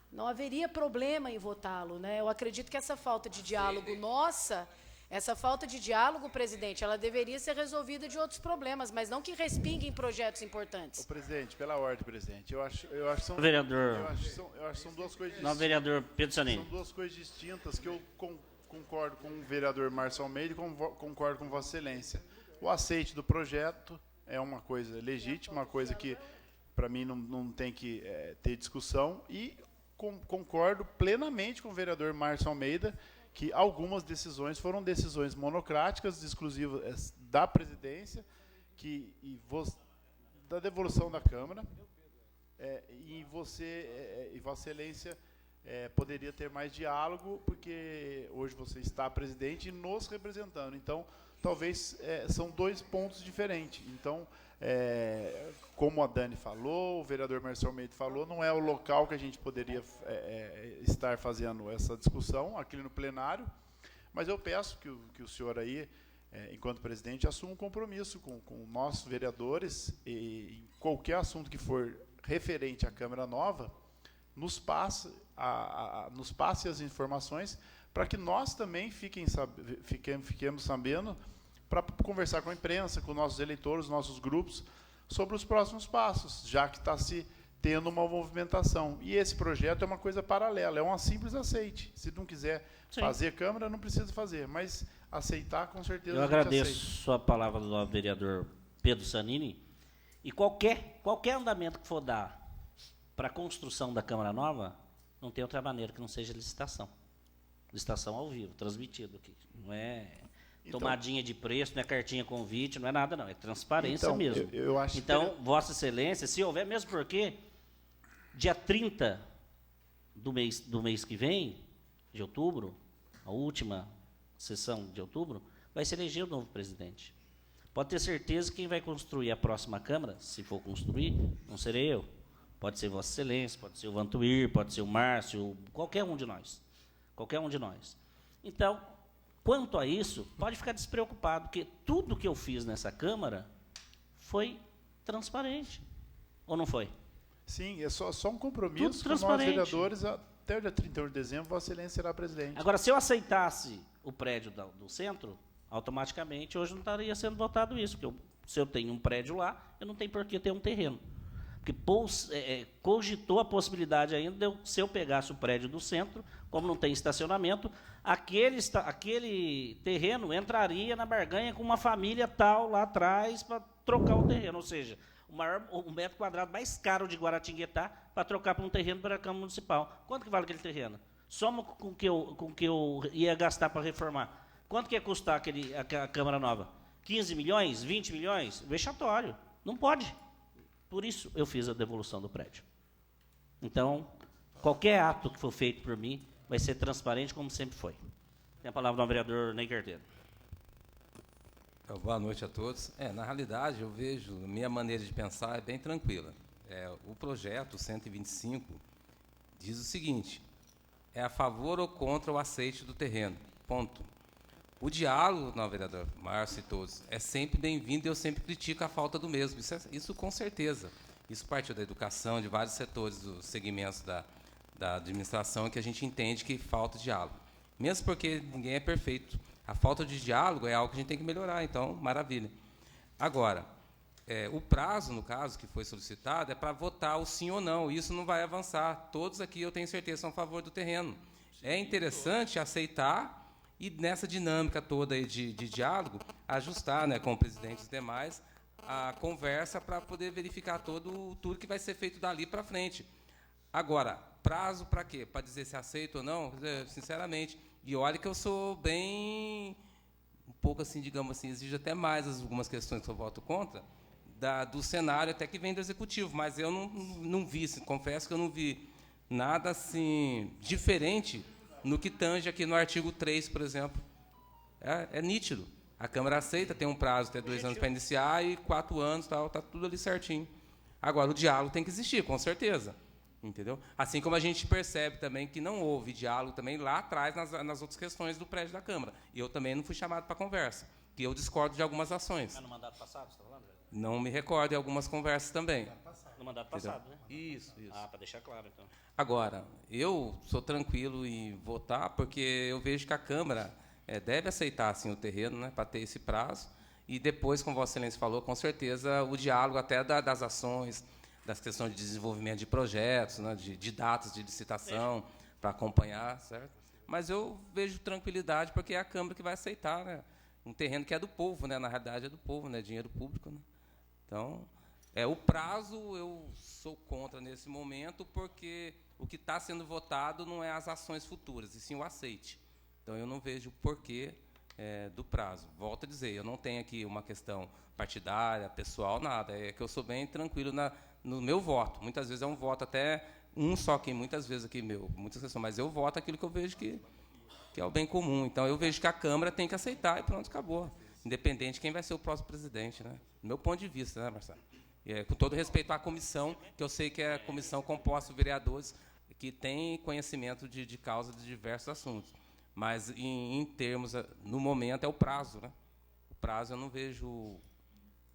não haveria problema em votá-lo, né? Eu acredito que essa falta de diálogo nossa, essa falta de diálogo, presidente, ela deveria ser resolvida de outros problemas, mas não que respingue em projetos importantes. Ô, presidente, pela ordem, presidente, eu acho que são, Vereador. eu acho que são duas coisas Não, distintas. vereador Pedro Sanini. São duas coisas distintas que eu concordo com o vereador Márcio Almeida e concordo com Vossa Excelência. O aceite do projeto é uma coisa legítima, uma coisa que, para mim, não tem que ter discussão. E concordo plenamente com o vereador Márcio Almeida que algumas decisões foram decisões monocráticas, exclusivas da presidência, da devolução da Câmara, e Vossa Excelência poderia ter mais diálogo, porque hoje você está presidente e nos representando. Então, talvez são dois pontos diferentes. Então, como a Dani falou, o vereador Marcelo Almeida falou, não é o local que a gente poderia estar fazendo essa discussão aqui no plenário, mas eu peço que o senhor aí, enquanto presidente, assuma um compromisso com nossos vereadores e em qualquer assunto que for referente à Câmara Nova, nos passe as informações para que nós também fiquemos sabendo, para conversar com a imprensa, com nossos eleitores, nossos grupos, sobre os próximos passos, já que está se tendo uma movimentação. E esse projeto é uma coisa paralela, é um simples aceite. Se não quiser fazer Câmara, não precisa fazer, mas aceitar, com certeza, Eu a gente agradeço aceita. sua palavra do vereador Pedro Sanini. E qualquer andamento que for dar para a construção da Câmara Nova, não tem outra maneira que não seja licitação. Licitação ao vivo, transmitido aqui. Não é tomadinha de preço, não é cartinha convite, não é nada, não. É transparência Então, mesmo. eu acho que então, Vossa Excelência, se houver, mesmo porque dia 30 do mês que vem, de outubro, a última sessão de outubro, vai se eleger o novo presidente. Pode ter certeza que quem vai construir a próxima Câmara, se for construir, não serei eu. Pode ser Vossa Excelência, pode ser o Vantuir, pode ser o Márcio, qualquer um de nós. Qualquer um de nós. Então, quanto a isso, pode ficar despreocupado, porque tudo que eu fiz nessa Câmara foi transparente. Ou não foi? Sim, é só um compromisso Tudo com nós, transparente. vereadores, até o dia 31 de dezembro, Vossa Excelência será presidente. Agora, se eu aceitasse o prédio do centro, automaticamente hoje não estaria sendo votado isso, porque se eu tenho um prédio lá, eu não tenho por que ter um terreno. Porque cogitou a possibilidade ainda se eu pegasse o prédio do centro, como não tem estacionamento, aquele terreno entraria na barganha com uma família tal lá atrás para trocar o terreno, ou seja, o metro quadrado mais caro de Guaratinguetá para trocar para um terreno para a Câmara Municipal. Quanto que vale aquele terreno? Soma com o que eu ia gastar para reformar. Quanto que ia custar a Câmara Nova? 15 milhões? 20 milhões? Vexatório. Não pode. Por isso eu fiz a devolução do prédio. Então, qualquer ato que for feito por mim vai ser transparente, como sempre foi. Tem a palavra do vereador Ney Carteiro. Boa noite a todos. Na realidade, eu vejo, minha maneira de pensar é bem tranquila. O projeto 125 diz o seguinte: é a favor ou contra o aceite do terreno. Ponto. O diálogo, não, vereador Márcio e todos, é sempre bem-vindo e eu sempre critico a falta do mesmo. Isso com certeza. Isso partiu da educação, de vários setores dos segmentos da administração, que a gente entende que falta diálogo. Mesmo porque ninguém é perfeito. A falta de diálogo é algo que a gente tem que melhorar, então, maravilha. Agora, o prazo, no caso, que foi solicitado, é para votar o sim ou não. Isso não vai avançar. Todos aqui, eu tenho certeza, são a favor do terreno. É interessante aceitar e, nessa dinâmica toda aí de diálogo, ajustar, né, com o presidente e os demais, a conversa para poder verificar tudo que vai ser feito dali para frente. Agora, prazo para quê? Para dizer se aceito ou não? Sinceramente. E olha que eu sou bem, um pouco assim, digamos assim, exijo até mais algumas questões que eu voto contra, do cenário até que vem do Executivo, mas eu não vi, confesso que eu não vi nada assim diferente no que tange aqui no artigo 3, por exemplo. É nítido. A Câmara aceita, tem um prazo até 2 anos para iniciar e 4 anos, está tudo ali certinho. Agora, o diálogo tem que existir, com certeza. Entendeu? Assim como a gente percebe também que não houve diálogo também lá atrás nas outras questões do prédio da Câmara. E eu também não fui chamado para conversa. porque eu discordo de algumas ações. Mas no mandato passado, você está falando? Não me recordo de algumas conversas também. No mandato passado, né? Isso. Ah, para deixar claro, então. Agora, eu sou tranquilo em votar, porque eu vejo que a Câmara deve aceitar assim, o terreno, né, para ter esse prazo, e depois, como Vossa Excelência falou, com certeza o diálogo até das ações, das questões de desenvolvimento de projetos, né, de datas de licitação, para acompanhar, certo? Mas eu vejo tranquilidade, porque é a Câmara que vai aceitar, né, um terreno que é do povo, né, na realidade é do povo, né, dinheiro público. Né? Então, o prazo eu sou contra nesse momento, porque o que está sendo votado não é as ações futuras, e sim o aceite. Então, eu não vejo o porquê do prazo. Volto a dizer, eu não tenho aqui uma questão partidária, pessoal, nada. É que eu sou bem tranquilo no meu voto. Muitas vezes é um voto até só que muitas vezes aqui muitas questões, mas eu voto aquilo que eu vejo que é o bem comum. Então, eu vejo que a Câmara tem que aceitar e pronto, acabou. Independente de quem vai ser o próximo presidente, né? Do meu ponto de vista, né, Marcelo? Com todo respeito à comissão, que eu sei que é a comissão composta por vereadores que tem conhecimento de causa de diversos assuntos. Mas, em termos, no momento, é o prazo. Né? O prazo eu não vejo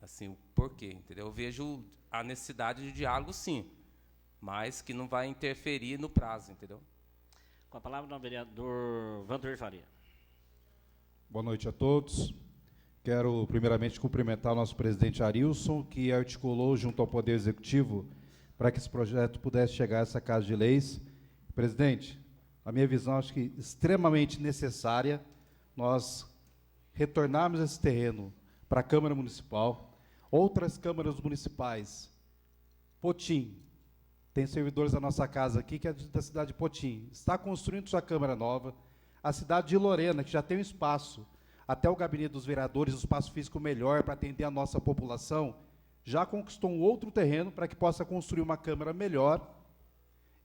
assim, o porquê, entendeu? Eu vejo a necessidade de diálogo, sim, mas que não vai interferir no prazo, entendeu? Com a palavra, o vereador Vantur Faria. Boa noite a todos. Quero, primeiramente, cumprimentar o nosso presidente Arilson, que articulou junto ao Poder Executivo para que esse projeto pudesse chegar a essa Casa de Leis. Presidente, a minha visão, acho que extremamente necessária nós retornarmos esse terreno para a Câmara Municipal. Outras câmaras municipais, Potim, tem servidores da nossa casa aqui, que é da cidade de Potim, está construindo sua Câmara nova. A cidade de Lorena, que já tem um espaço, até o gabinete dos vereadores, um espaço físico melhor para atender a nossa população, já conquistou um outro terreno para que possa construir uma Câmara melhor.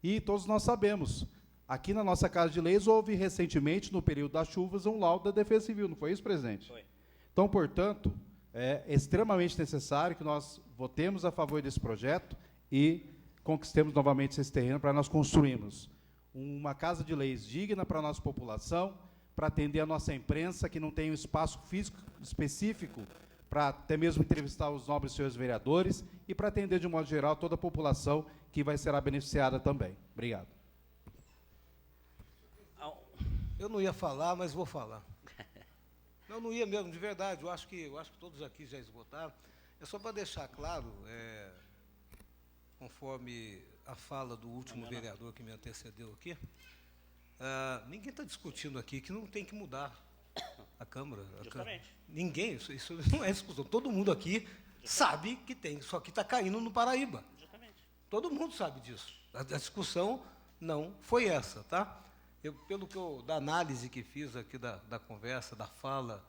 E todos nós sabemos, aqui na nossa Casa de Leis houve recentemente, no período das chuvas, um laudo da Defesa Civil, não foi isso, presidente? Foi. Então, portanto, é extremamente necessário que nós votemos a favor desse projeto e conquistemos novamente esse terreno para nós construirmos uma Casa de Leis digna para a nossa população, para atender a nossa imprensa, que não tem um espaço físico específico para até mesmo entrevistar os nobres senhores vereadores e para atender, de um modo geral, toda a população que vai ser beneficiada também. Obrigado. Eu não ia falar, mas vou falar. Não ia mesmo, de verdade. Eu acho que todos aqui já esgotaram. É só para deixar claro, conforme a fala do último vereador que me antecedeu aqui, ninguém está discutindo aqui que não tem que mudar a Câmara. Justamente. Ninguém, isso não é discussão. Todo mundo aqui sabe que tem, só que está caindo no Paraíba. Justamente. Todo mundo sabe disso. A discussão não foi essa, tá? Da análise que fiz aqui da conversa, da fala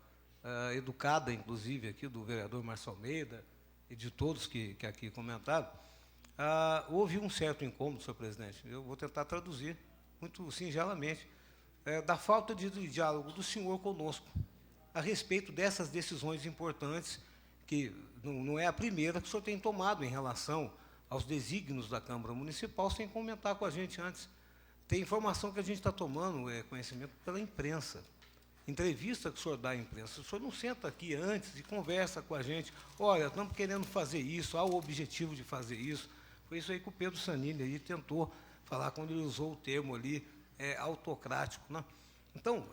educada, inclusive, aqui do vereador Márcio Almeida e de todos que aqui comentaram, houve um certo incômodo, senhor presidente. Eu vou tentar traduzir muito singelamente, da falta de diálogo do senhor conosco a respeito dessas decisões importantes, que não é a primeira que o senhor tem tomado em relação aos desígnios da Câmara Municipal, sem comentar com a gente antes. Tem informação que a gente está tomando conhecimento pela imprensa. Entrevista que o senhor dá à imprensa. O senhor não senta aqui antes e conversa com a gente. Olha, estamos querendo fazer isso, há o objetivo de fazer isso. Foi isso aí que o Pedro Sanini aí tentou falar quando ele usou o termo ali, autocrático. Né? Então,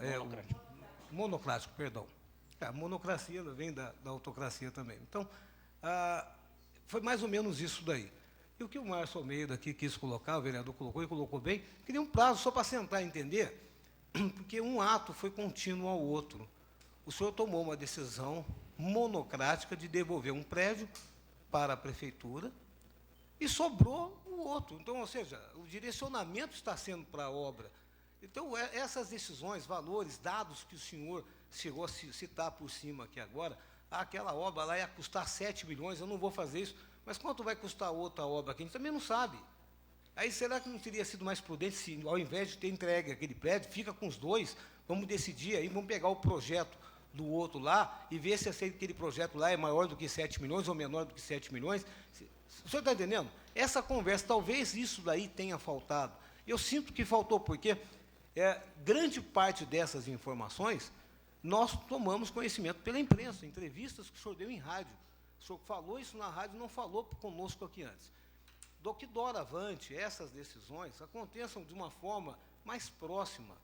monocrático, perdão. A monocracia vem da autocracia também. Então, foi mais ou menos isso daí. E o que o Márcio Almeida aqui quis colocar, o vereador colocou e colocou bem, queria um prazo só para sentar e entender, porque um ato foi contínuo ao outro. O senhor tomou uma decisão monocrática de devolver um prédio para a prefeitura e sobrou o outro. Então, ou seja, o direcionamento está sendo para a obra. Então, essas decisões, valores, dados que o senhor chegou a citar por cima aqui agora, aquela obra lá ia custar 7 milhões, eu não vou fazer isso. Mas quanto vai custar outra obra aqui? A gente também não sabe. Aí, será que não teria sido mais prudente se, ao invés de ter entregue aquele prédio, fica com os dois, vamos decidir aí, vamos pegar o projeto do outro lá e ver se aquele projeto lá é maior do que 7 milhões ou menor do que 7 milhões? O senhor está entendendo? Essa conversa, talvez isso daí tenha faltado. Eu sinto que faltou, porque grande parte dessas informações nós tomamos conhecimento pela imprensa, entrevistas que o senhor deu em rádio. O senhor falou isso na rádio, não falou conosco aqui antes. Do que doravante, essas decisões aconteçam de uma forma mais próxima.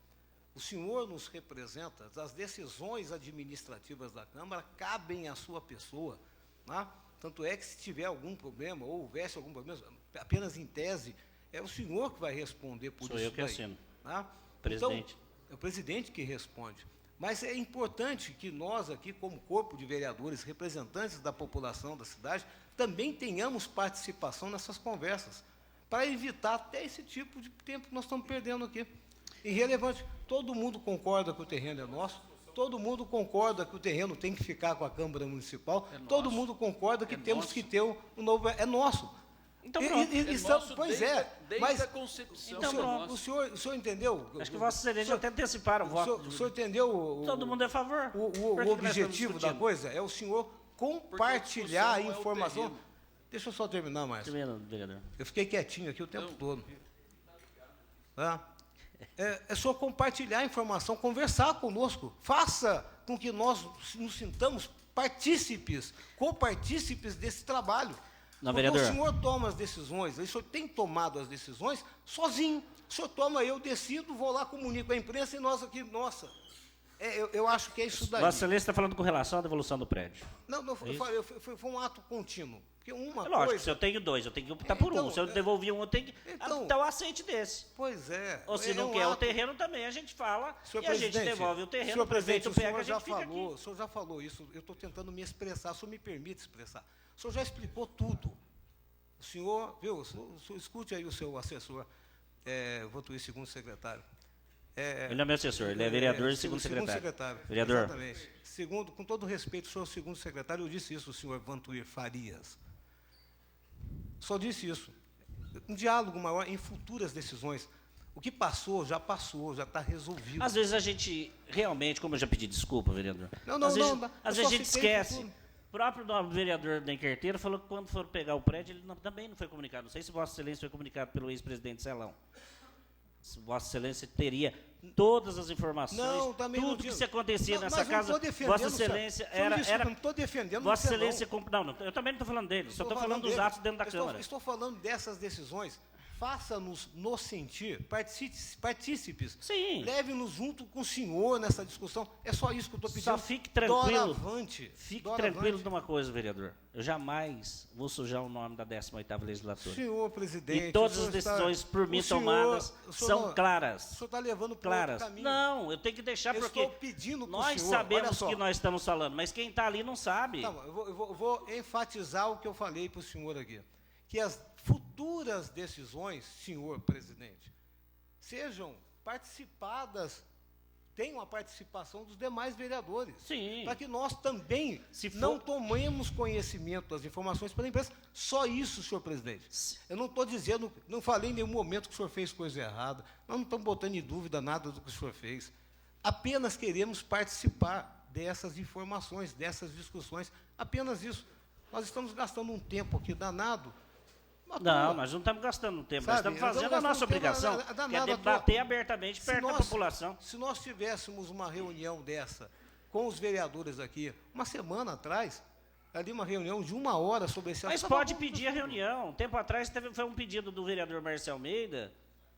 O senhor nos representa, as decisões administrativas da Câmara cabem à sua pessoa. Né? Tanto é que, se tiver algum problema, ou houvesse algum problema, apenas em tese, é o senhor que vai responder por isso. Sou eu que daí, assino. né? Presidente. Então, é o presidente que responde. Mas é importante que nós aqui, como corpo de vereadores, representantes da população da cidade, também tenhamos participação nessas conversas, para evitar até esse tipo de tempo que nós estamos perdendo aqui. Irrelevante. Todo mundo concorda que o terreno é nosso, todo mundo concorda que o terreno tem que ficar com a Câmara Municipal, todo mundo concorda que temos que ter um novo... É nosso. Então, pronto. Pois desde mas a concepção. Então, o senhor entendeu? Acho que Vossa Excelência já até anteciparam o voto. O senhor entendeu? Todo mundo é a favor. O Por que nós objetivo estamos da discutindo? coisa é o senhor compartilhar a discussão é o informação. terreno. Deixa eu só terminar, Márcio. Termina, vereador. Eu fiquei quietinho aqui o tempo todo. Tá? É só compartilhar a informação, conversar conosco. Faça com que nós nos sintamos partícipes, copartícipes desse trabalho. Não, Porque vereador. o senhor toma as decisões, o senhor tem tomado as decisões sozinho. O senhor toma, eu decido, vou lá, comunico à imprensa e nós aqui, nossa. Eu acho que é isso daí. Vossa Excelência está falando com relação à devolução do prédio. Não, foi um ato contínuo. Porque uma É lógico, coisa... se eu tenho dois, eu tenho que optar por um. Se eu devolvi um, eu tenho que... Então, aceite desse. Pois é. Ou se é não um quer o ato- terreno também, a gente fala Senhor e a gente presidente, devolve o terreno, senhor o prefeito presidente, pega, a o senhor gente já fica falou, aqui. o senhor já falou isso, eu estou tentando me expressar, o senhor me permite expressar. O senhor já explicou tudo. O senhor, viu, o senhor escute aí o seu assessor, Votuí, segundo secretário. Ele não é meu assessor, ele é vereador e segundo secretário. Vereador. Exatamente. Segundo, com todo respeito, o senhor segundo secretário, eu disse isso, o senhor Vantuir Farias. Só disse isso. Um diálogo maior em futuras decisões. O que passou, já está resolvido. Às vezes a gente, realmente, como eu já pedi desculpa, vereador, Não, às vezes, não, às eu vezes só a gente citei esquece. tudo. O próprio vereador da Encarteira falou que quando for pegar o prédio, ele também não foi comunicado. Não sei se Vossa Excelência foi comunicado pelo ex-presidente Celão. Se Vossa Excelência teria todas as informações, Não, também não tudo que tinha. se acontecia Não, nessa mas eu não casa, tô defendendo, Vossa Excelência senhor. era... Não estou defendendo Vossa o Celão. Excelência... Não, eu também não estou falando dele, só estou falando dos dele. atos dentro da Eu Câmara. Estou falando dessas decisões. Faça-nos nos sentir partícipes. Sim. Leve-nos junto com o senhor nessa discussão. É só isso que eu estou pedindo. Só fique tranquilo. Doravante. Fique Doravante. tranquilo de uma coisa, vereador. Eu jamais vou sujar o nome da 18ª legislatura. Senhor presidente. E todas o senhor as decisões está- por mim o senhor- tomadas o senhor são não- claras. O senhor está levando para Claras. outro caminho. Não, eu tenho que deixar Eu porque estou pedindo para o nós senhor, sabemos olha só. que nós estamos falando, mas quem está ali não sabe. Tá bom, eu vou enfatizar o que eu falei para o senhor aqui. Que as futuras decisões, senhor presidente, sejam participadas, tenham a participação dos demais vereadores. Sim. Para que nós também Se for- não tomemos conhecimento das informações pela imprensa. Só isso, senhor presidente. Eu não estou dizendo, não falei em nenhum momento que o senhor fez coisa errada. Nós não estamos botando em dúvida nada do que o senhor fez. Apenas queremos participar dessas informações, dessas discussões. Apenas isso. Nós estamos gastando um tempo aqui danado. à Não, toa. nós não estamos gastando tempo, Sabe, nós estamos nós fazendo estamos a nossa gastando tempo obrigação, danado que é à toa. debater abertamente Se perto da nós- população. Se nós tivéssemos uma reunião dessa com os vereadores aqui, uma semana atrás, ali uma reunião de 1 hora sobre esse Mas assunto, pode tava- pedir a reunião. Um tempo atrás foi um pedido do vereador Márcio Almeida,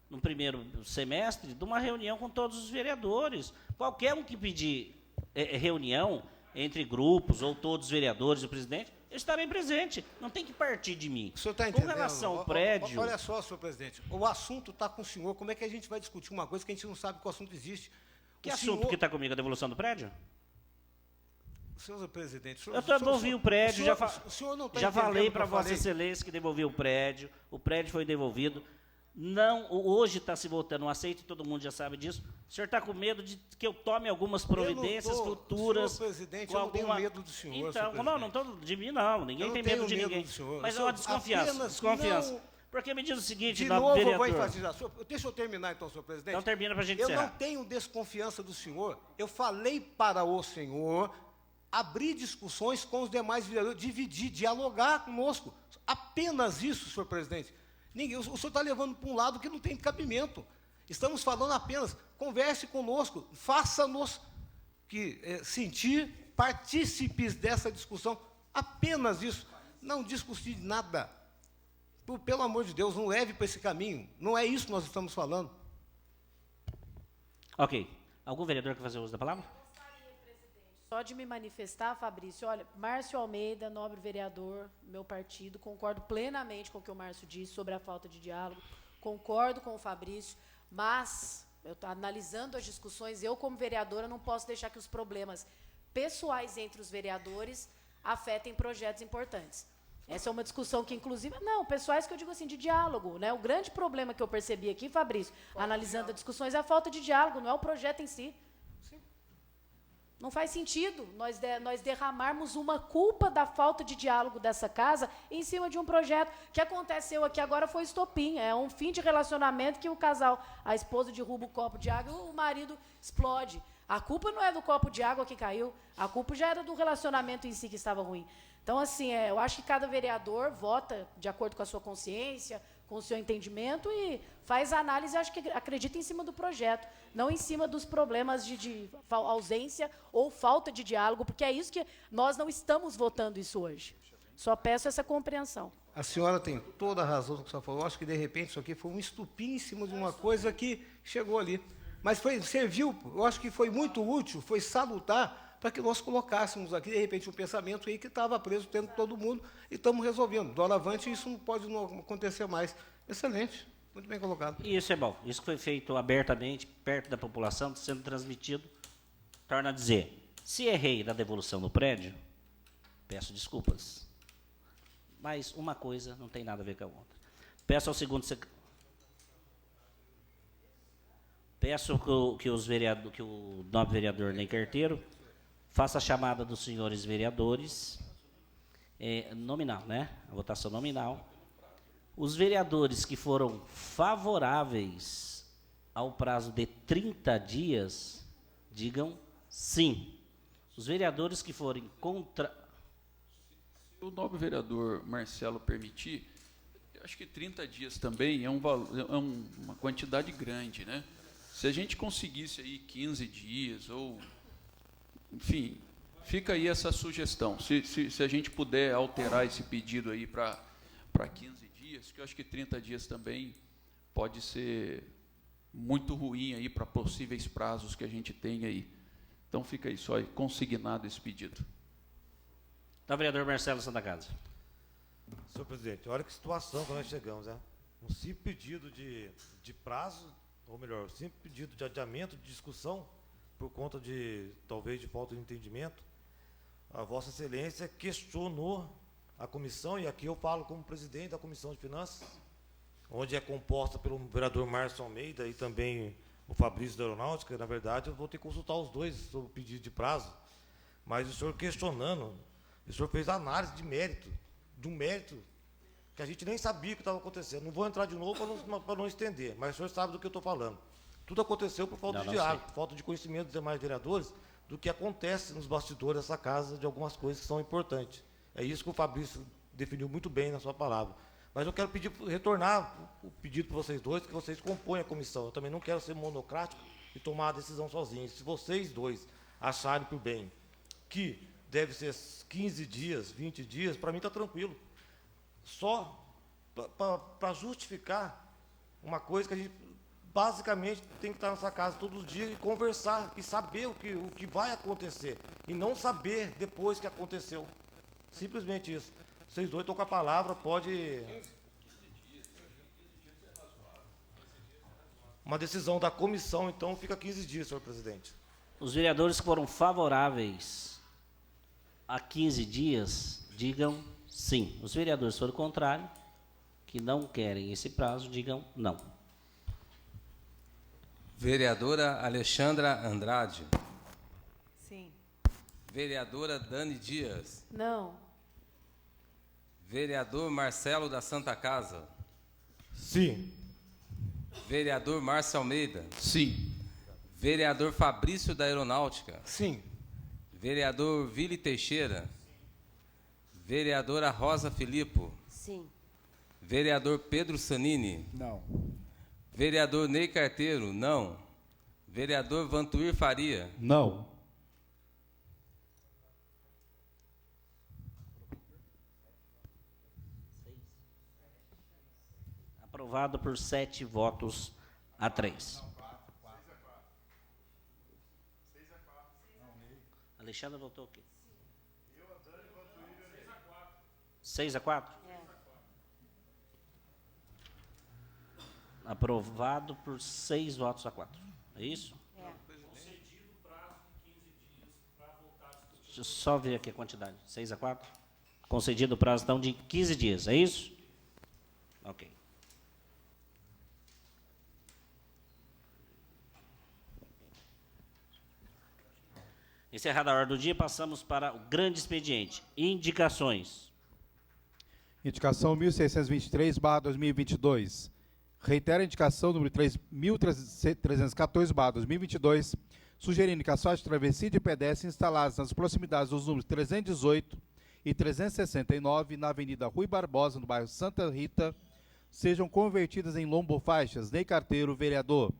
no primeiro semestre, de uma reunião com todos os vereadores. Qualquer um que pedir reunião entre grupos ou todos os vereadores e o presidente, eu estarei presente. Não tem que partir de mim. O senhor está Com entendendo? relação ao prédio... Olha só, senhor presidente, o assunto está com o senhor. Como é que a gente vai discutir uma coisa que a gente não sabe que o assunto existe? Que O assunto senhor- que está comigo? A devolução do prédio? Senhor presidente, o senhor- Eu devolvi o prédio, o senhor não tá já entendendo falei o que para eu Vossa falei? Excelência que devolvi o prédio foi devolvido. Não, hoje está se voltando, aceito, todo mundo já sabe disso. O senhor está com medo de que eu tome algumas providências futuras? Senhor presidente, com eu não tenho alguma- medo do senhor, Então, senhor não presidente. estou de mim, não. Ninguém Eu não tem tenho medo de medo ninguém. do senhor. Mas é Eu uma desconfiança. apenas Desconfiança. não- Porque me diz o seguinte, De nobre novo, eu vou vereador. enfatizar. Deixa eu terminar, então, senhor presidente. Então termina para a gente Eu encerrar. não tenho desconfiança do senhor. Eu falei para o senhor abrir discussões com os demais vereadores, dividir, dialogar conosco. Apenas isso, senhor presidente. O senhor está levando para um lado que não tem cabimento. Estamos falando apenas, converse conosco, faça-nos sentir partícipes dessa discussão. Apenas isso. Não discutir nada. Pelo amor de Deus, não leve para esse caminho. Não é isso que nós estamos falando. Ok. Algum vereador quer fazer uso da palavra? Só de me manifestar, Fabrício, olha, Márcio Almeida, nobre vereador, meu partido, concordo plenamente com o que o Márcio disse sobre a falta de diálogo, concordo com o Fabrício, mas, eu estou analisando as discussões, eu como vereadora não posso deixar que os problemas pessoais entre os vereadores afetem projetos importantes. Essa é uma discussão que, inclusive, não, pessoais que eu digo assim, de diálogo, né? O grande problema que eu percebi aqui, Fabrício, analisando as discussões, é a falta de diálogo, não é o projeto em si. Não faz sentido nós derramarmos uma culpa da falta de diálogo dessa casa em cima de um projeto. O que aconteceu aqui agora foi estopim. É um fim de relacionamento que o casal, a esposa derruba o copo de água e o marido explode. A culpa não é do copo de água que caiu, a culpa já era do relacionamento em si que estava ruim. Então, assim, eu acho que cada vereador vota de acordo com a sua consciência, com o seu entendimento e faz a análise, acho que acredita em cima do projeto, não em cima dos problemas de ausência ou falta de diálogo, porque é isso que nós não estamos votando isso hoje. Só peço essa compreensão. A senhora tem toda a razão no que a senhora falou. Eu acho que, de repente, isso aqui foi um estupim em cima de uma coisa que chegou ali. Mas serviu, eu acho que foi muito útil, foi salutar, para que nós colocássemos aqui, de repente, um pensamento aí que estava preso dentro de todo mundo e estamos resolvendo. Do avante, isso não pode não acontecer mais. Excelente, muito bem colocado. E isso é bom. Isso foi feito abertamente, perto da população, sendo transmitido. Torna a dizer, se errei na devolução do prédio, peço desculpas. Mas uma coisa não tem nada a ver com a outra. Peço ao segundo secretário. Peço que o nobre vereador Ney Carteiro faça a chamada dos senhores vereadores, nominal, né? A votação nominal. Os vereadores que foram favoráveis ao prazo de 30 dias, digam sim. Os vereadores que forem contra... Se o nobre vereador Marcelo permitir, eu acho que 30 dias também é uma quantidade grande, né? Se a gente conseguisse aí 15 dias, ou, enfim, fica aí essa sugestão. Se a gente puder alterar esse pedido aí para 15 dias, que eu acho que 30 dias também pode ser muito ruim aí para possíveis prazos que a gente tem aí. Então fica aí só consignado esse pedido. Então, vereador Marcelo Santa Casa. Senhor presidente, olha que situação que nós chegamos, né? Um simples pedido de prazo, ou melhor, um simples pedido de adiamento de discussão, por conta de, talvez, de falta de entendimento. A Vossa Excelência questionou a comissão, e aqui eu falo como presidente da Comissão de Finanças, onde é composta pelo vereador Márcio Almeida e também o Fabrício da Aeronáutica. Na verdade, eu vou ter que consultar os dois sobre o pedido de prazo, mas o senhor questionando, o senhor fez análise de um mérito que a gente nem sabia o que estava acontecendo. Não vou entrar de novo para não estender, mas o senhor sabe do que eu estou falando. Tudo aconteceu por falta de diálogo, falta de conhecimento dos demais vereadores do que acontece nos bastidores dessa casa, de algumas coisas que são importantes. É isso que o Fabrício definiu muito bem na sua palavra. Mas eu quero retornar o pedido para vocês dois, que vocês compõem a comissão. Eu também não quero ser monocrático e tomar a decisão sozinho. Se vocês dois acharem por bem que deve ser 15 dias, 20 dias, para mim está tranquilo. Só para justificar uma coisa que a gente basicamente tem que estar nessa casa todos os dias e conversar e saber o que vai acontecer e não saber depois que aconteceu. Simplesmente isso. Vocês dois estão com a palavra, pode... Uma decisão da comissão, então, fica 15 dias, senhor presidente. Os vereadores que foram favoráveis a 15 dias, digam sim. Os vereadores que foram contrários, que não querem esse prazo, digam não. Vereadora Alexandra Andrade. Sim. Vereadora Dani Dias. Não. Vereador Marcelo da Santa Casa. Sim. Vereador Márcio Almeida. Sim. Vereador Fabrício da Aeronáutica. Sim. Vereador Vili Teixeira. Vereadora Rosa Filippo. Sim. Vereador Pedro Sanini. Não. Vereador Ney Carteiro. Não. Vereador Vantuir Faria. Não. Aprovado por 7 votos a 3. Alexandre votou o quê? 6 a 4? Aprovado por 6 votos a 4. É isso? Deixa eu só ver aqui a quantidade. 6 a 4? Concedido o prazo, então, de 15 dias. É isso? Ok. Encerrada a ordem do dia, passamos para o grande expediente. Indicações. Indicação 1623/2022. Reitera a indicação número 3.314/2022, sugerindo que as faixas de travessia de pedestre instaladas nas proximidades dos números 318 e 369 na Avenida Rui Barbosa, no bairro Santa Rita, sejam convertidas em lombofaixas. Ney Carteiro, vereador.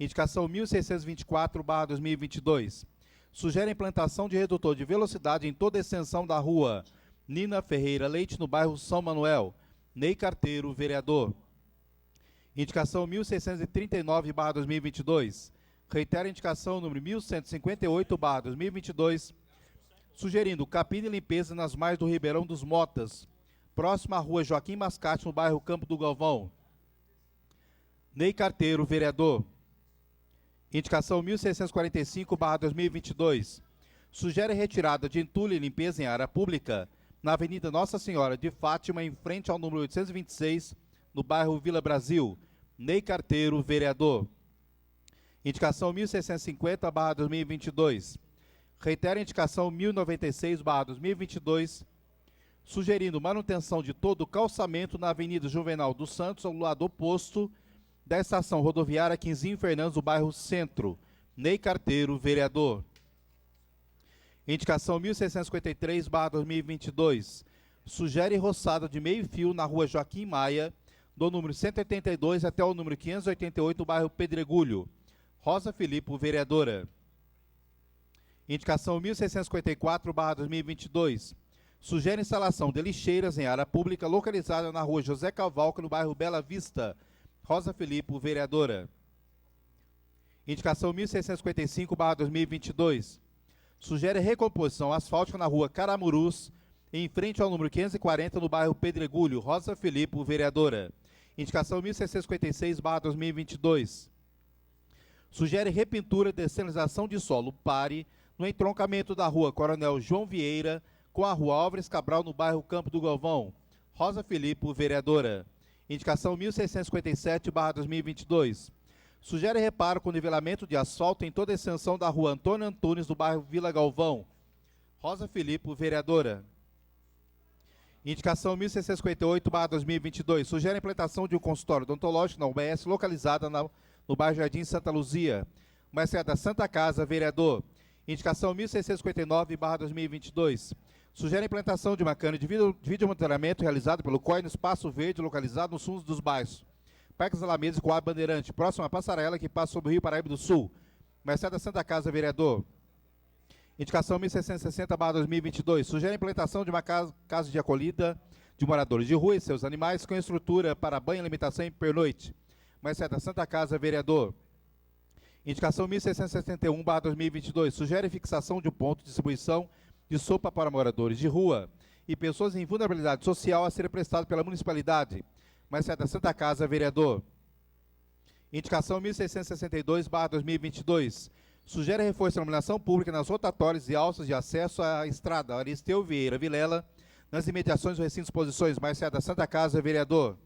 Indicação 1624/2022. Sugere a implantação de redutor de velocidade em toda a extensão da rua Nina Ferreira Leite, no bairro São Manuel. Ney Carteiro, vereador. Indicação 1639/2022. Reitera a indicação número 1158/2022, sugerindo capina e limpeza nas margens do Ribeirão dos Motas, próximo à rua Joaquim Mascate, no bairro Campo do Galvão. Ney Carteiro, vereador. Indicação 1645/2022. Sugere a retirada de entulho e limpeza em área pública na Avenida Nossa Senhora de Fátima, em frente ao número 826, no bairro Vila Brasil. Ney Carteiro, vereador. Indicação 1650/2022. Reitera a indicação 1096/2022, sugerindo manutenção de todo o calçamento na Avenida Juvenal dos Santos, ao lado oposto da estação rodoviária Quinzinho Fernandes, do bairro Centro. Ney Carteiro, vereador. Indicação 1653/2022. Sugere roçada de meio fio na rua Joaquim Maia, do número 182 até o número 588, do bairro Pedregulho. Rosa Filipe, vereadora. Indicação 1654/2022. Sugere instalação de lixeiras em área pública localizada na rua José Cavalca, no bairro Bela Vista. Rosa Filipe, vereadora. Indicação 1655/2022. Sugere recomposição asfáltica na rua Caramurus, em frente ao número 540, no bairro Pedregulho. Rosa Filipe, vereadora. Indicação 1656/2022. Sugere repintura de sinalização de solo pare no entroncamento da rua Coronel João Vieira com a rua Álvares Cabral, no bairro Campo do Galvão. Rosa Filipe, vereadora. Indicação 1657/2022. Sugere reparo com nivelamento de asfalto em toda a extensão da rua Antônio Antunes, do bairro Vila Galvão. Rosa Filipe, vereadora. Indicação 1658/2022. Sugere a implantação de um consultório odontológico na UBS localizada no bairro Jardim Santa Luzia. Maestrada Santa Casa, vereador. Indicação 1659/2022. Sugere a implantação de uma câmera de vídeo monitoramento realizada pelo COI no Espaço Verde, localizado nos fundos dos bairros Parques Alamedas e Coab Bandeirante, próximo à passarela que passa sobre o Rio Paraíba do Sul. Maestrada Santa Casa, vereador. Indicação 1660/2022. Sugere a implantação de uma casa de acolhida de moradores de rua e seus animais com estrutura para banho, alimentação e pernoite. Maestrada Santa Casa, vereador. Indicação 1671/2022. Sugere a fixação de um ponto de distribuição de sopa para moradores de rua e pessoas em vulnerabilidade social a ser prestado pela municipalidade. Maestrada Santa Casa, vereador. Indicação 1662/2022. Sugere reforço da iluminação pública nas rotatórias e alças de acesso à estrada Aristeu Vieira Vilela, nas imediações do recinto de exposições. Maestrada Santa Casa, vereador.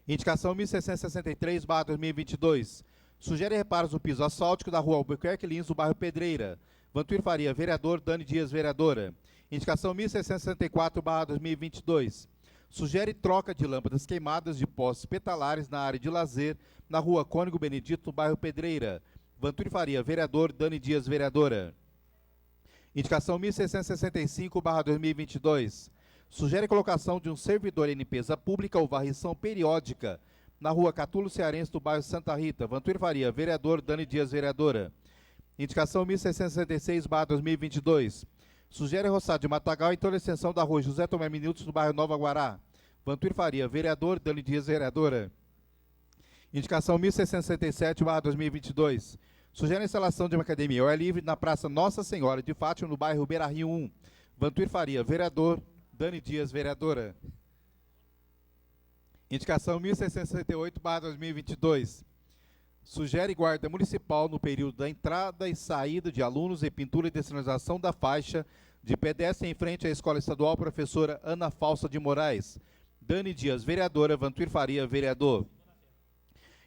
Indicação 1663/2022. Sugere reparos no piso asfáltico da rua Albuquerque Lins, do bairro Pedreira. Vantuir Faria, vereador. Dani Dias, vereadora. Indicação 1664/2022. Sugere troca de lâmpadas queimadas de postes petalares na área de lazer, na rua Cônigo Benedito, no bairro Pedreira. Vantuir Faria, vereador. Dani Dias, vereadora. Indicação 1665/2022. Sugere a colocação de um servidor em limpeza pública ou varrição periódica na rua Catulo Cearense, do bairro Santa Rita. Vantuir Faria, vereador. Dani Dias, vereadora. Indicação 1666/2022. Sugere a roçada de matagal em toda a extensão da rua José Tomé Minutos, no bairro Nova Guará. Vantuir Faria, vereador. Dani Dias, vereadora. Indicação 1667/2022. Sugere a instalação de uma academia ao ar livre na Praça Nossa Senhora de Fátima, no bairro Beira Rio 1. Vantuir Faria, vereador. Dani Dias, vereadora. Indicação 1668/2022. Sugere guarda municipal no período da entrada e saída de alunos e pintura e sinalização da faixa de pedestre em frente à Escola Estadual Professora Ana Falsa de Moraes. Dani Dias, vereadora. Vantuir Faria, vereador.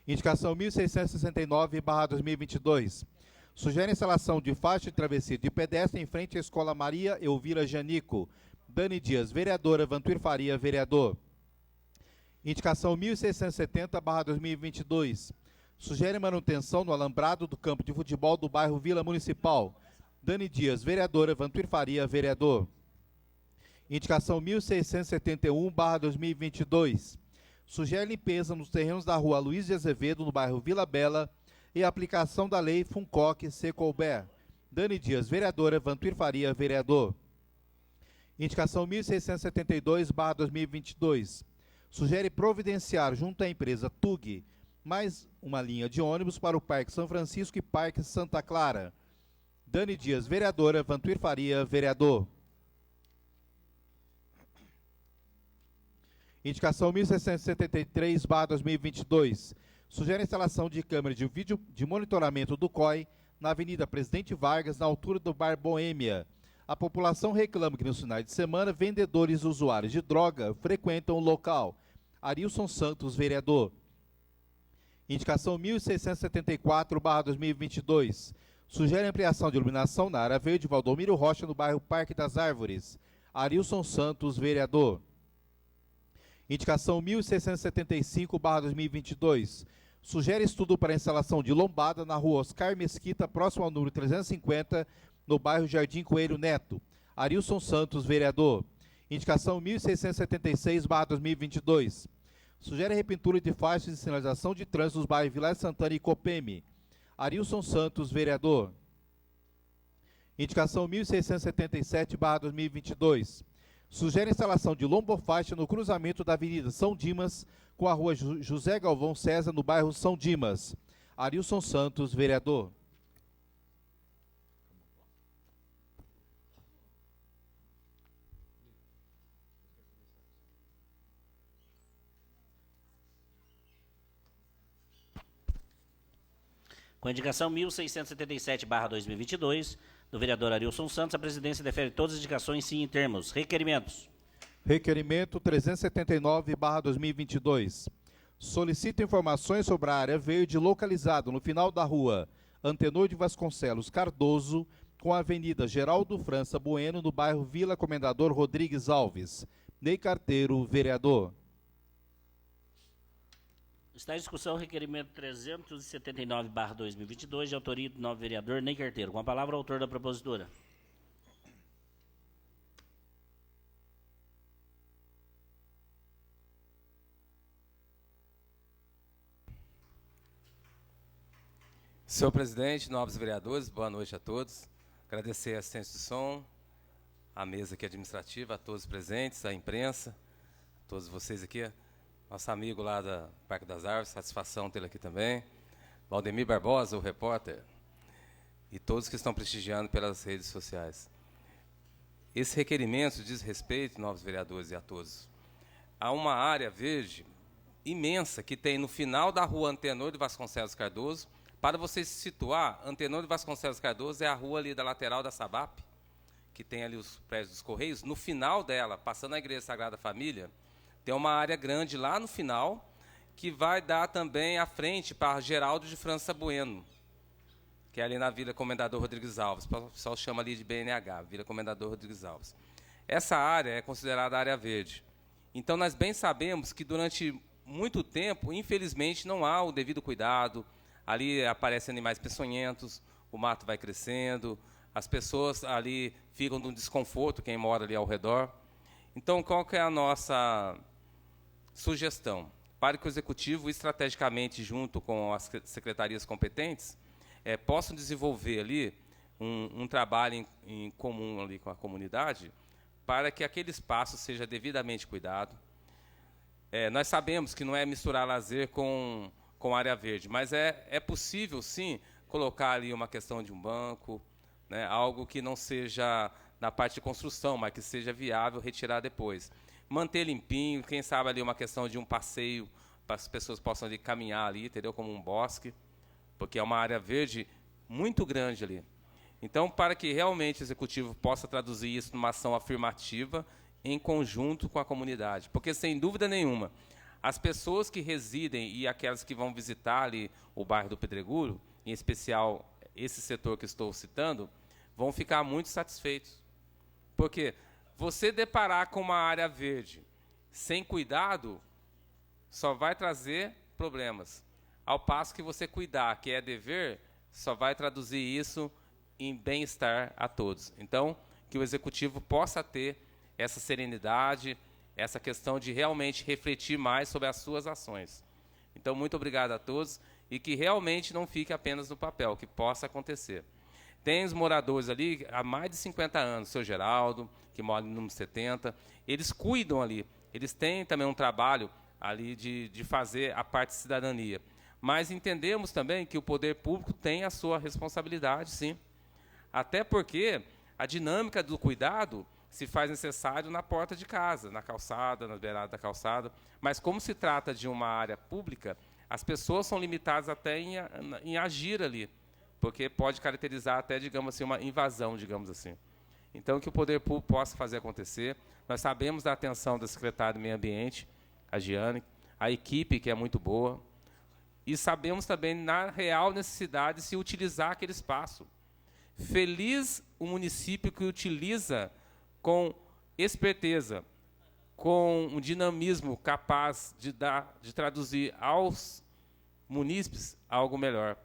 Indicação 1669/2022. Sugere a instalação de faixa de travessia de pedestre em frente à Escola Maria Elvira Janico. Dani Dias, vereadora. Vantuir Faria, vereador. Indicação 1670/2022. Sugere manutenção no alambrado do campo de futebol do bairro Vila Municipal. Dani Dias, vereadora. Vantuir Faria, vereador. Indicação 1671/2022. Sugere limpeza nos terrenos da rua Luiz de Azevedo, no bairro Vila Bela, e aplicação da lei Funcoc Secolbert. Dani Dias, vereadora. Vantuir Faria, vereador. Indicação 1672/2022. Sugere providenciar junto à empresa TUG mais uma linha de ônibus para o Parque São Francisco e Parque Santa Clara. Dani Dias, vereadora. Vantuir Faria, vereador. Indicação 1673/2022. Sugere a instalação de câmeras de vídeo de monitoramento do COI na Avenida Presidente Vargas, na altura do Bar Boêmia. A população reclama que nos finais de semana vendedores e usuários de droga frequentam o local. Arilson Santos, vereador. Indicação 1674/2022. Sugere ampliação de iluminação na área verde Valdomiro Rocha, no bairro Parque das Árvores. Arilson Santos, vereador. Indicação 1675/2022. Sugere estudo para a instalação de lombada na rua Oscar Mesquita, próximo ao número 350, no bairro Jardim Coelho Neto. Arilson Santos, vereador. Indicação 1676/2022. Sugere a repintura de faixas de sinalização de trânsito nos bairros Vilar Santana e Copeme. Arilson Santos, vereador. Indicação 1677/2022. Sugere a instalação de lombofaixa no cruzamento da Avenida São Dimas com a rua José Galvão César, no bairro São Dimas. Arilson Santos, vereador. Com a indicação 1677/2022, do vereador Arilson Santos, a presidência defere todas as indicações sim em termos. Requerimentos. Requerimento 379/2022. Solicita informações sobre a área verde localizada no final da rua Antenor de Vasconcelos Cardoso, com a Avenida Geraldo França Bueno, no bairro Vila Comendador Rodrigues Alves. Ney Carteiro, vereador. Está em discussão o requerimento 379/2022, de autoria do novo vereador Ney Carteiro. Com a palavra, o autor da propositura. Senhor presidente, nobres vereadores, boa noite a todos. Agradecer a assistência de som, a mesa aqui administrativa, a todos os presentes, a imprensa, a todos vocês aqui, nosso amigo lá da Parque das Árvores, satisfação tê-lo aqui também, Valdemir Barbosa, o repórter, e todos que estão prestigiando pelas redes sociais. Esse requerimento diz respeito, nobres vereadores e a todos, a uma área verde imensa que tem no final da rua Antenor de Vasconcelos Cardoso. Para você se situar, Antenor de Vasconcelos Cardoso é a rua ali da lateral da Sabap, que tem ali os prédios dos Correios. No final dela, passando a Igreja Sagrada Família, tem uma área grande lá no final, que vai dar também à frente para Geraldo de França Bueno, que é ali na Vila Comendador Rodrigues Alves. O pessoal chama ali de BNH, Vila Comendador Rodrigues Alves. Essa área é considerada área verde. Então, nós bem sabemos que durante muito tempo, infelizmente, não há o devido cuidado. Ali aparecem animais peçonhentos, o mato vai crescendo, as pessoas ali ficam num desconforto, quem mora ali ao redor. Então, qual que é a nossa sugestão? Para que o Executivo, estrategicamente, junto com as secretarias competentes, possam desenvolver ali um trabalho em comum ali com a comunidade, para que aquele espaço seja devidamente cuidado. nós sabemos que não é misturar lazer com área verde, mas é possível, sim, colocar ali uma questão de um banco, né, algo que não seja na parte de construção, mas que seja viável retirar depois. Manter limpinho, quem sabe ali uma questão de um passeio, para as pessoas possam ali caminhar ali, entendeu? Como um bosque, porque é uma área verde muito grande ali. Então, para que realmente o Executivo possa traduzir isso numa ação afirmativa em conjunto com a comunidade. Porque, sem dúvida nenhuma, as pessoas que residem e aquelas que vão visitar ali o bairro do Pedregulho, em especial esse setor que estou citando, vão ficar muito satisfeitos. Porque você deparar com uma área verde sem cuidado só vai trazer problemas. Ao passo que você cuidar, que é dever, só vai traduzir isso em bem-estar a todos. Então, que o Executivo possa ter essa serenidade, essa questão de realmente refletir mais sobre as suas ações. Então, muito obrigado a todos e que realmente não fique apenas no papel, que possa acontecer. Tem os moradores ali há mais de 50 anos, o seu Geraldo, que mora no número 70, eles cuidam ali, eles têm também um trabalho ali de fazer a parte de cidadania. Mas entendemos também que o poder público tem a sua responsabilidade, sim. Até porque a dinâmica do cuidado se faz necessário na porta de casa, na calçada, na beirada da calçada. Mas como se trata de uma área pública, as pessoas são limitadas até em agir ali, porque pode caracterizar até, digamos assim, uma invasão, digamos assim. Então, que o poder público possa fazer acontecer. Nós sabemos da atenção da secretária do Meio Ambiente, a Giane, a equipe, que é muito boa, e sabemos também, na real necessidade, de se utilizar aquele espaço. Feliz o município que utiliza com esperteza, com um dinamismo capaz de traduzir aos munícipes algo melhor.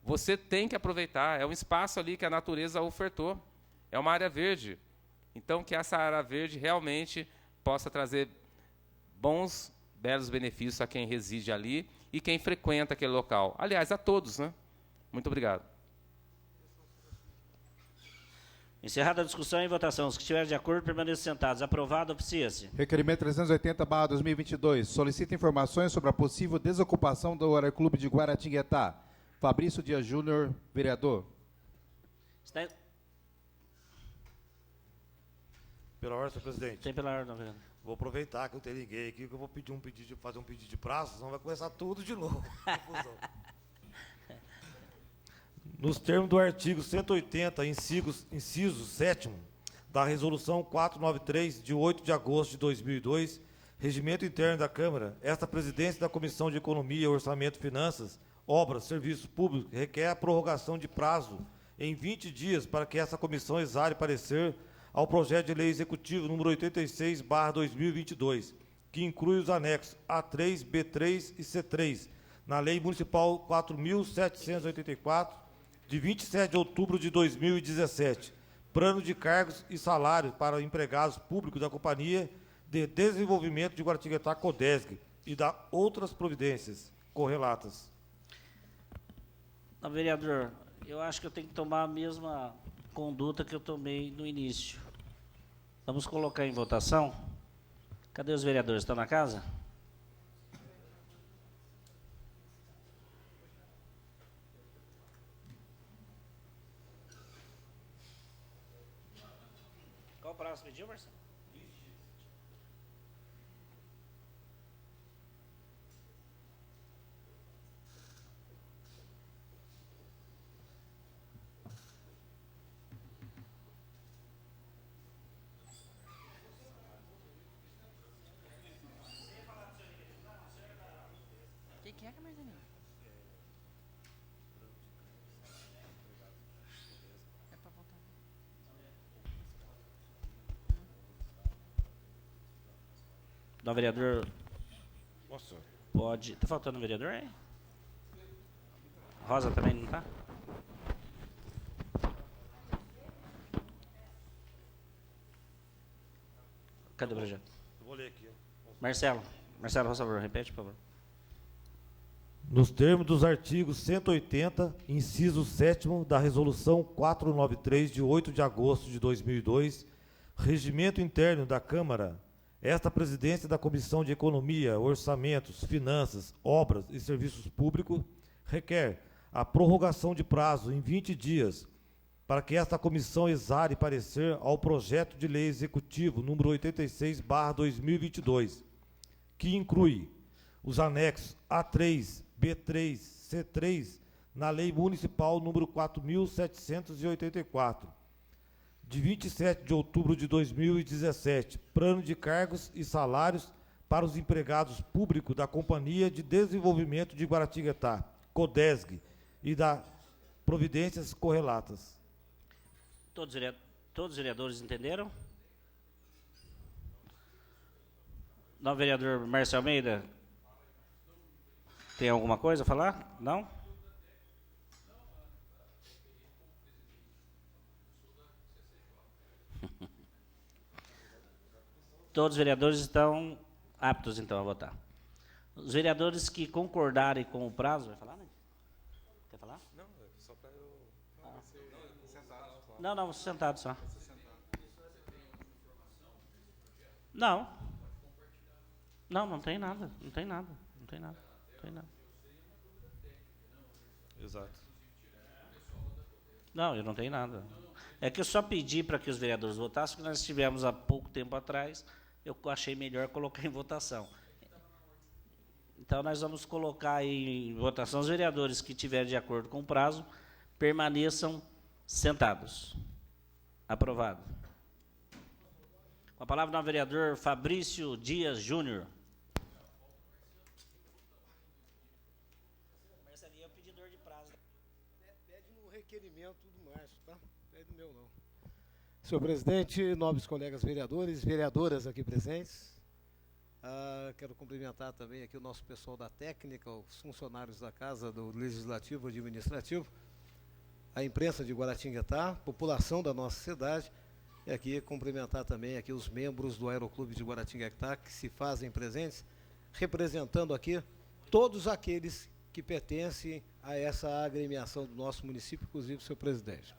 Você tem que aproveitar, é um espaço ali que a natureza ofertou, é uma área verde. Então, que essa área verde realmente possa trazer bons, belos benefícios a quem reside ali e quem frequenta aquele local. Aliás, a todos, né? Muito obrigado. Encerrada a discussão e votação. Os que estiverem de acordo, permaneçam sentados. Aprovado, oficia-se. Requerimento 380/2022. Solicita informações sobre a possível desocupação do Aeroclube de Guaratinguetá. Fabrício Dias Júnior, vereador. Está... Pela ordem, senhor presidente. Tem pela ordem, vereador. Vou aproveitar que eu tenho ninguém aqui, que eu vou fazer um pedido de prazo, senão vai começar tudo de novo. Confusão. Nos termos do artigo 180, inciso 7º, da Resolução 493, de 8 de agosto de 2002, Regimento Interno da Câmara, esta presidência da Comissão de Economia, Orçamento e Finanças, Obras, Serviços Públicos, requer a prorrogação de prazo em 20 dias para que essa comissão exare parecer ao projeto de lei executivo número 86/2022, que inclui os anexos A3, B3 e C3, na Lei Municipal 4.784, de 27 de outubro de 2017, plano de cargos e salários para empregados públicos da Companhia de Desenvolvimento de Guaratinguetá, CODESG, e da outras providências correlatas. Não, vereador, eu acho que eu tenho que tomar a mesma conduta que eu tomei no início. Vamos colocar em votação. Cadê os vereadores? Estão na casa? Qual o prazo pediu, Marcelo? Que é, Marcelinho? É para votar. Não, vereador. Nossa. Pode. Está faltando um vereador aí? Rosa também não está? Cadê o projeto? Eu vou ler aqui. Marcelo, por favor, repete, por favor. Nos termos dos artigos 180, inciso 7º da Resolução 493, de 8 de agosto de 2002, Regimento Interno da Câmara, Esta presidência da Comissão de Economia, Orçamentos, Finanças, Obras e Serviços Públicos requer a prorrogação de prazo em 20 dias para que esta comissão exare parecer ao projeto de lei executivo número 86/2022, que inclui os anexos A3, B3, C3 na Lei Municipal número 4.784, de 27 de outubro de 2017, plano de cargos e salários para os empregados públicos da Companhia de Desenvolvimento de Guaratinguetá, CODESG, e da providências correlatas. Todos os vereadores entenderam? Não, vereador Márcio Almeida, tem alguma coisa a falar? Não? Todos os vereadores estão aptos, então, a votar. Os vereadores que concordarem com o prazo... Vai falar, né? Quer falar? Não, só para eu... Não, sentado só. Não. Não tem nada. Não tem nada. Exato. Não, eu não tenho nada. É que eu só pedi para que os vereadores votassem, porque nós tivemos há pouco tempo atrás, eu achei melhor colocar em votação. Então, nós vamos colocar em votação os vereadores que tiverem de acordo com o prazo, permaneçam sentados. Aprovado. Com a palavra, o vereador Fabrício Dias Júnior. Marcelinho é o pedidor de prazo. Pede no requerimento do Márcio, tá? Pede no meu não. Senhor presidente, nobres colegas vereadores, vereadoras aqui presentes, quero cumprimentar também aqui o nosso pessoal da técnica, os funcionários da Casa do Legislativo e Administrativo, a imprensa de Guaratinguetá, população da nossa cidade, e aqui cumprimentar também aqui os membros do Aeroclube de Guaratinguetá que se fazem presentes, representando aqui todos aqueles que pertencem a essa agremiação do nosso município, inclusive o senhor presidente.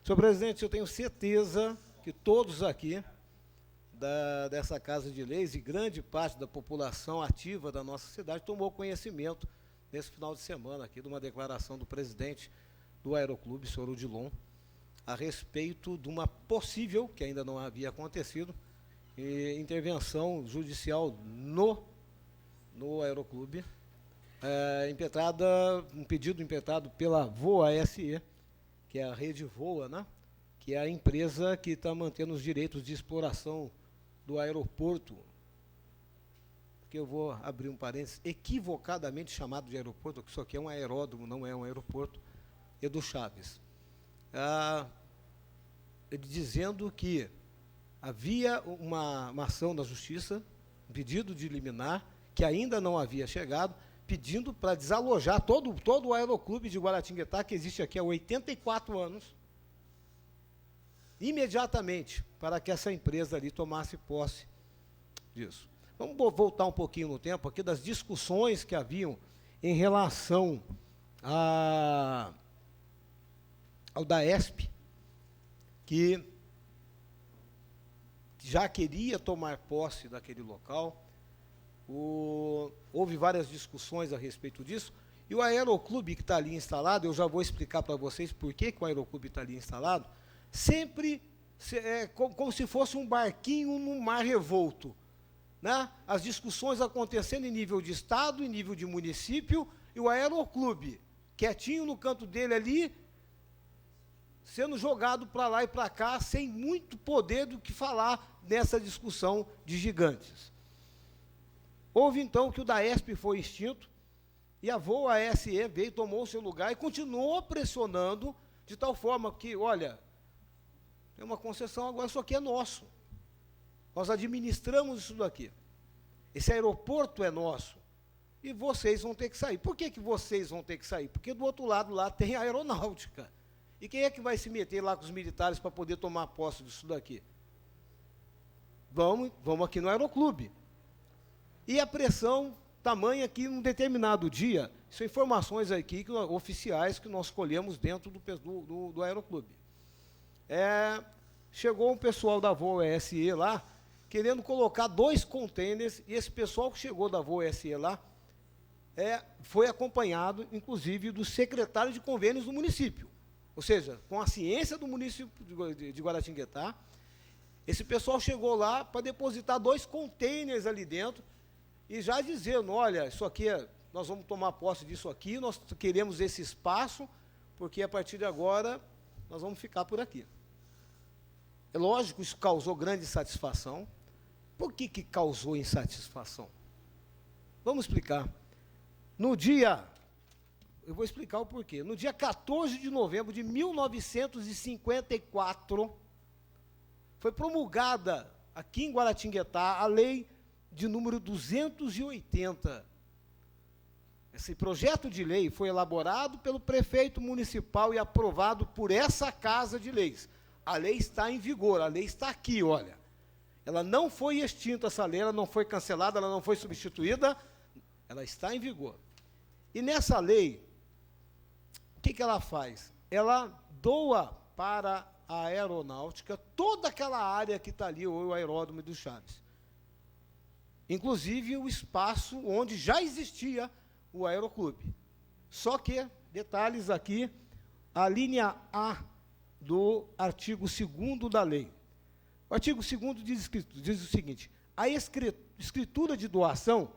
Senhor presidente, eu tenho certeza que todos aqui dessa Casa de Leis e grande parte da população ativa da nossa cidade tomou conhecimento nesse final de semana aqui de uma declaração do presidente do Aeroclube, senhor Odilon, a respeito de uma possível, que ainda não havia acontecido, intervenção judicial no Aeroclube, um pedido impetrado pela Voa SE, que é a rede Voa, né? Que é a empresa que está mantendo os direitos de exploração do aeroporto, que eu vou abrir um parênteses, equivocadamente chamado de aeroporto, que isso aqui é um aeródromo, não é um aeroporto, Edu Chaves. Ele dizendo que havia uma ação da Justiça, um pedido de liminar, que ainda não havia chegado, pedindo para desalojar todo o Aeroclube de Guaratinguetá, que existe aqui há 84 anos, imediatamente, para que essa empresa ali tomasse posse disso. Vamos voltar um pouquinho no tempo aqui das discussões que haviam em relação ao DAESP, que já queria tomar posse daquele local. Houve várias discussões a respeito disso, e o Aeroclube que está ali instalado, eu já vou explicar para vocês por que o Aeroclube está ali instalado, sempre como se fosse um barquinho no mar revolto, né? As discussões acontecendo em nível de Estado, em nível de município, e o Aeroclube, quietinho no canto dele ali, sendo jogado para lá e para cá, sem muito poder do que falar nessa discussão de gigantes. Houve, então, que o DAESP foi extinto, e a Voa SE veio, tomou o seu lugar e continuou pressionando, de tal forma que, olha, tem uma concessão, agora isso aqui é nosso. Nós administramos isso daqui. Esse aeroporto é nosso. E vocês vão ter que sair. Por que vocês vão ter que sair? Porque do outro lado lá tem a aeronáutica. E quem é que vai se meter lá com os militares para poder tomar posse disso daqui? Vamos aqui no Aeroclube. E a pressão tamanha que, num determinado dia, são informações aqui oficiais que nós colhemos dentro do Aeroclube. Chegou um pessoal da Voa SE lá, querendo colocar 2 contêineres, e esse pessoal que chegou da Voa SE lá foi acompanhado, inclusive, do secretário de convênios do município. Ou seja, com a ciência do município de Guaratinguetá, esse pessoal chegou lá para depositar 2 contêineres ali dentro e já dizendo, olha, isso aqui, nós vamos tomar posse disso aqui, nós queremos esse espaço, porque a partir de agora nós vamos ficar por aqui. É lógico, isso causou grande insatisfação. Por que causou insatisfação? Vamos explicar. Eu vou explicar o porquê. No dia 14 de novembro de 1954, foi promulgada aqui em Guaratinguetá a lei de número 280. Esse projeto de lei foi elaborado pelo prefeito municipal e aprovado por essa Casa de Leis. A lei está em vigor, a lei está aqui, olha. Ela não foi extinta, essa lei, ela não foi cancelada, ela não foi substituída, ela está em vigor. E nessa lei, o que ela faz? Ela doa para a aeronáutica toda aquela área que está ali, o aeródromo do Chaves. Inclusive o espaço onde já existia o aeroclube. Só que, detalhes aqui, a linha A do artigo 2º da lei. O artigo 2º diz o seguinte: a escritura de doação,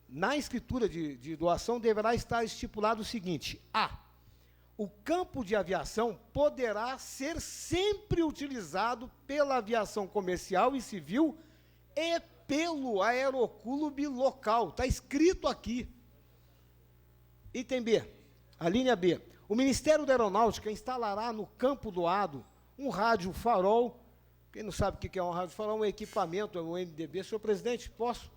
na escritura de doação deverá estar estipulado o seguinte: a. O campo de aviação poderá ser sempre utilizado pela aviação comercial e civil e pelo aeroclube local. Está escrito aqui. Item B, a linha B. O Ministério da Aeronáutica instalará no campo doado um rádio farol. Quem não sabe o que é um rádio farol? É um equipamento, é um NDB. Senhor presidente, posso?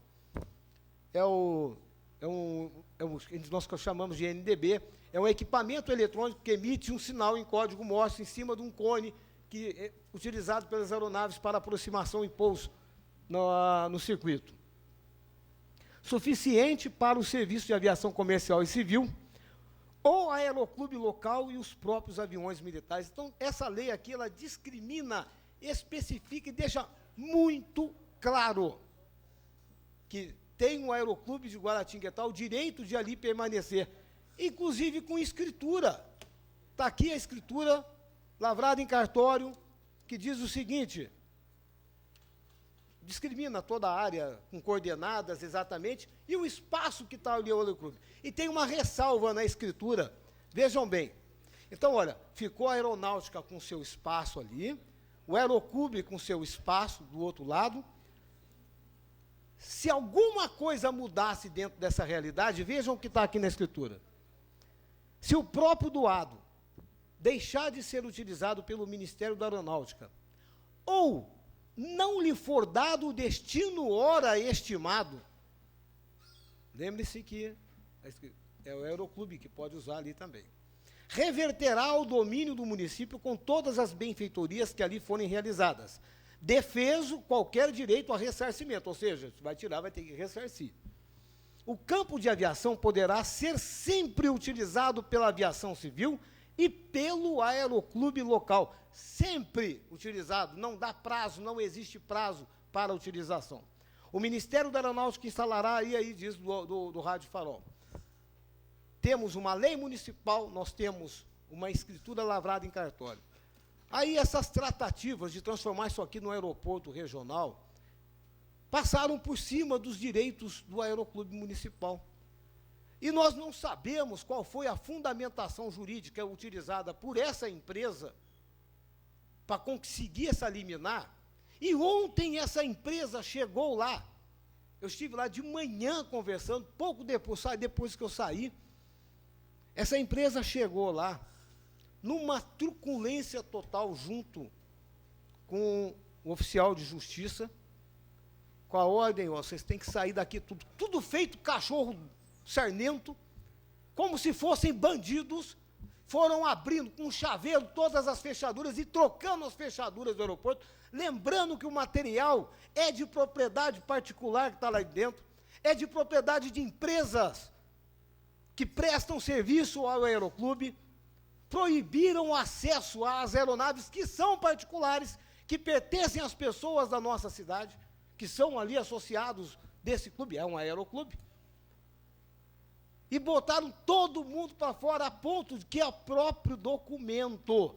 Nós chamamos de NDB. É um equipamento eletrônico que emite um sinal em código Morse em cima de um cone que é utilizado pelas aeronaves para aproximação e pouso no circuito. Suficiente para o serviço de aviação comercial e civil, ou aeroclube local e os próprios aviões militares. Então, essa lei aqui, ela discrimina, especifica e deixa muito claro que tem um aeroclube de Guaratinguetá o direito de ali permanecer, inclusive com escritura. Está aqui a escritura, lavrada em cartório, que diz o seguinte: discrimina toda a área com coordenadas exatamente, e o espaço que está ali o aeroclube. E tem uma ressalva na escritura, vejam bem. Então, olha, ficou a aeronáutica com seu espaço ali, o aeroclube com seu espaço do outro lado. Se alguma coisa mudasse dentro dessa realidade, vejam o que está aqui na escritura. Se o próprio doado deixar de ser utilizado pelo Ministério da Aeronáutica, ou não lhe for dado o destino hora estimado, lembre-se que é o aeroclube que pode usar ali também, reverterá ao domínio do município com todas as benfeitorias que ali forem realizadas, defeso qualquer direito a ressarcimento, ou seja, se vai tirar, vai ter que ressarcir. O campo de aviação poderá ser sempre utilizado pela aviação civil e pelo aeroclube local. Sempre utilizado, não dá prazo, não existe prazo para a utilização. O Ministério da Aeronáutica instalará, e aí diz do Rádio Farol. Temos uma lei municipal, nós temos uma escritura lavrada em cartório. Aí essas tratativas de transformar isso aqui no aeroporto regional passaram por cima dos direitos do aeroclube municipal. E nós não sabemos qual foi a fundamentação jurídica utilizada por essa empresa para conseguir essa liminar. E ontem essa empresa chegou lá. Eu estive lá de manhã conversando, pouco depois que eu saí. Essa empresa chegou lá numa truculência total junto com o oficial de justiça, com a ordem, ó, vocês têm que sair daqui, tudo feito cachorro sarnento, como se fossem bandidos, foram abrindo com chaveiro todas as fechaduras e trocando as fechaduras do aeroporto, lembrando que o material é de propriedade particular que está lá dentro, é de propriedade de empresas que prestam serviço ao aeroclube, proibiram o acesso às aeronaves que são particulares, que pertencem às pessoas da nossa cidade, que são ali associados desse clube, é um aeroclube, e botaram todo mundo para fora, a ponto de que o próprio documento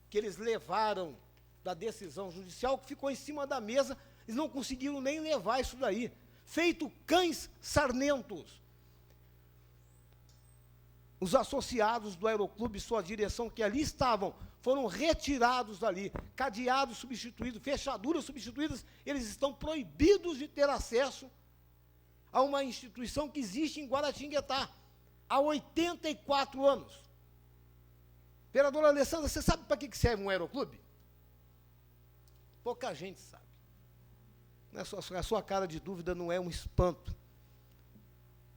que eles levaram da decisão judicial, que ficou em cima da mesa, eles não conseguiram nem levar isso daí, feito cães sarmentos. Os associados do aeroclube e sua direção, que ali estavam, foram retirados dali, cadeados substituídos, fechaduras substituídas, eles estão proibidos de ter acesso a uma instituição que existe em Guaratinguetá há 84 anos. Vereadora Alessandra, você sabe para que serve um aeroclube? Pouca gente sabe. A sua cara de dúvida não é um espanto.